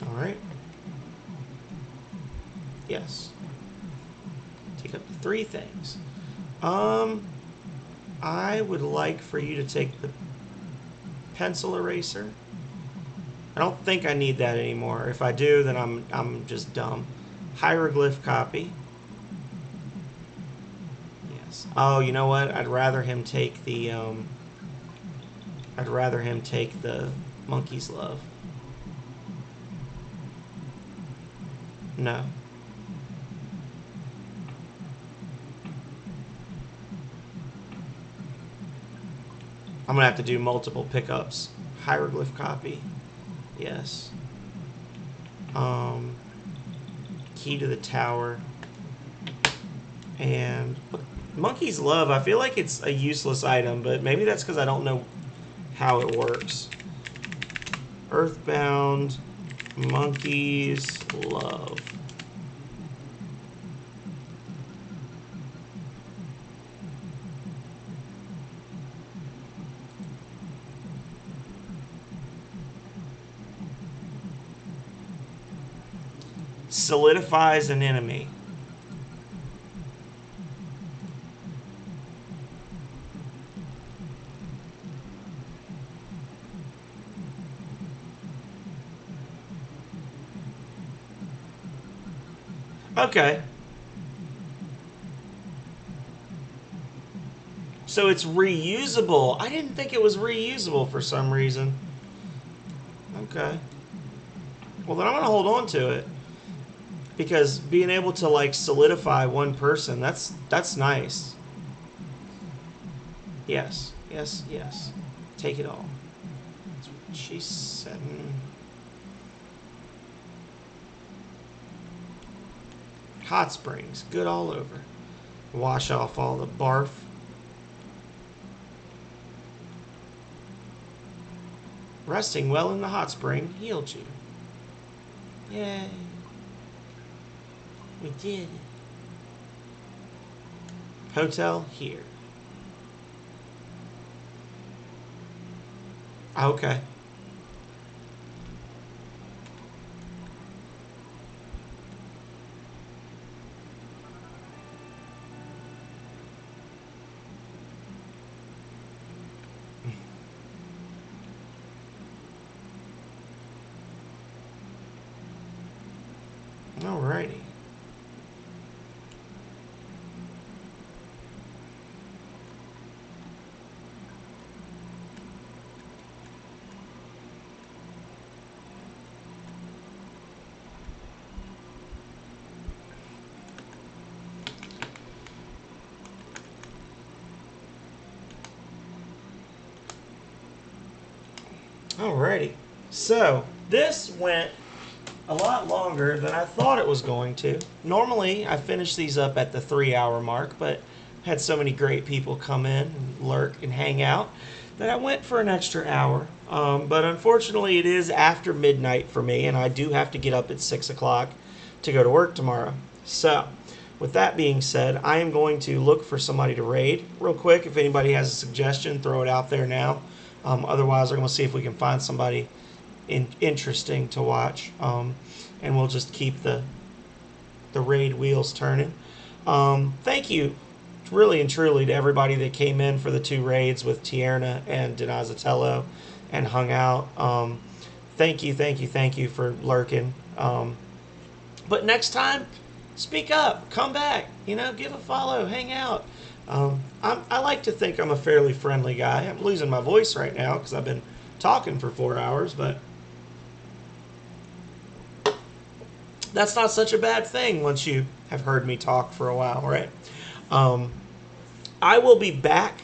All right. Yes. Take up the 3 things. I would like for you to take the pencil eraser. I don't think I need that anymore. If I do, then I'm just dumb. Hieroglyph copy. Yes. Oh, you know what? I'd rather him take the monkey's love. No. I'm gonna have to do multiple pickups. Hieroglyph copy. Yes. Key to the tower. And monkey's love, I feel like it's a useless item, but maybe that's because I don't know how it works. Earthbound, monkey's love. Solidifies an enemy. Okay. So it's reusable. I didn't think it was reusable for some reason. Okay. Well, then I'm going to hold on to it. Because being able to, like, solidify one person, that's nice. Yes. Yes, yes. Take it all. That's what she said. Hot springs. Good all over. Wash off all the barf. Resting well in the hot spring healed you. Yay. We did. Hotel here. Okay. Alrighty. Alrighty. So, this went a lot longer than I thought it was going to. Normally, I finish these up at the 3-hour mark, but had so many great people come in and lurk and hang out that I went for an extra hour. But unfortunately, it is after midnight for me, and I do have to get up at 6 o'clock to go to work tomorrow. So, with that being said, I am going to look for somebody to raid real quick. If anybody has a suggestion, throw it out there now. Otherwise, we're going to see if we can find somebody interesting to watch, and we'll just keep the raid wheels turning. Thank you, really and truly, to everybody that came in for the 2 raids with Tierna and Donazatello and hung out. Thank you for lurking. But next time, speak up, come back, give a follow, hang out. I like to think I'm a fairly friendly guy. I'm losing my voice right now because I've been talking for 4 hours, but that's not such a bad thing once you have heard me talk for a while, right? I will be back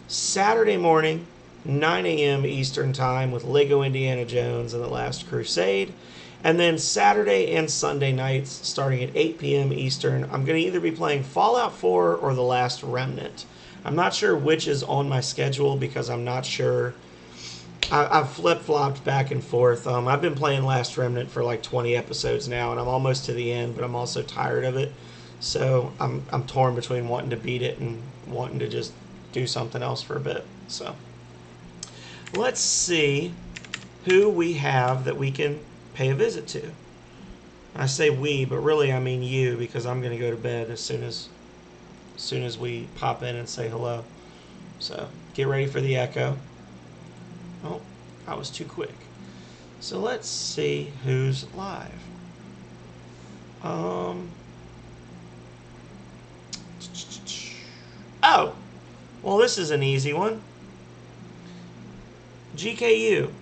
Saturday morning, 9 a.m. Eastern Time with Lego Indiana Jones and the Last Crusade. And then Saturday and Sunday nights, starting at 8 p.m. Eastern, I'm going to either be playing Fallout 4 or The Last Remnant. I'm not sure which is on my schedule because I'm not sure. I've flip-flopped back and forth. I've been playing Last Remnant for like 20 episodes now, and I'm almost to the end, but I'm also tired of it. So I'm torn between wanting to beat it and wanting to just do something else for a bit. So let's see who we have that we can pay a visit to. I say we, but really I mean you, because I'm going to go to bed as soon as we pop in and say hello. So get ready for the echo. Oh, I was too quick. So let's see who's live. Oh, well, this is an easy one. GKU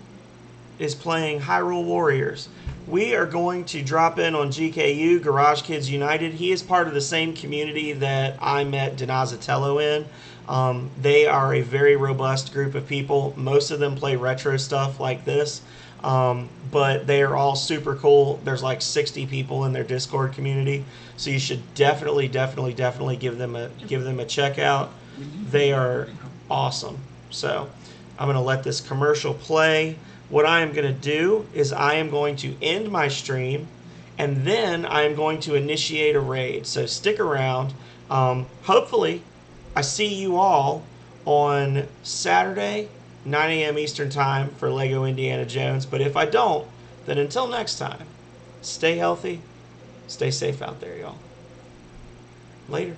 is playing Hyrule Warriors. We are going to drop in on GKU, Garage Kids United. He is part of the same community that I met Donazatello in. They are a very robust group of people. Most of them play retro stuff like this, but they are all super cool. There's like 60 people in their Discord community, so you should definitely give them a check out. They are awesome. So I'm going to let this commercial play. What I am going to do is I am going to end my stream, and then I am going to initiate a raid. So stick around. Hopefully, I see you all on Saturday, 9 a.m. Eastern Time for Lego Indiana Jones. But if I don't, then until next time, stay healthy, stay safe out there, y'all. Later.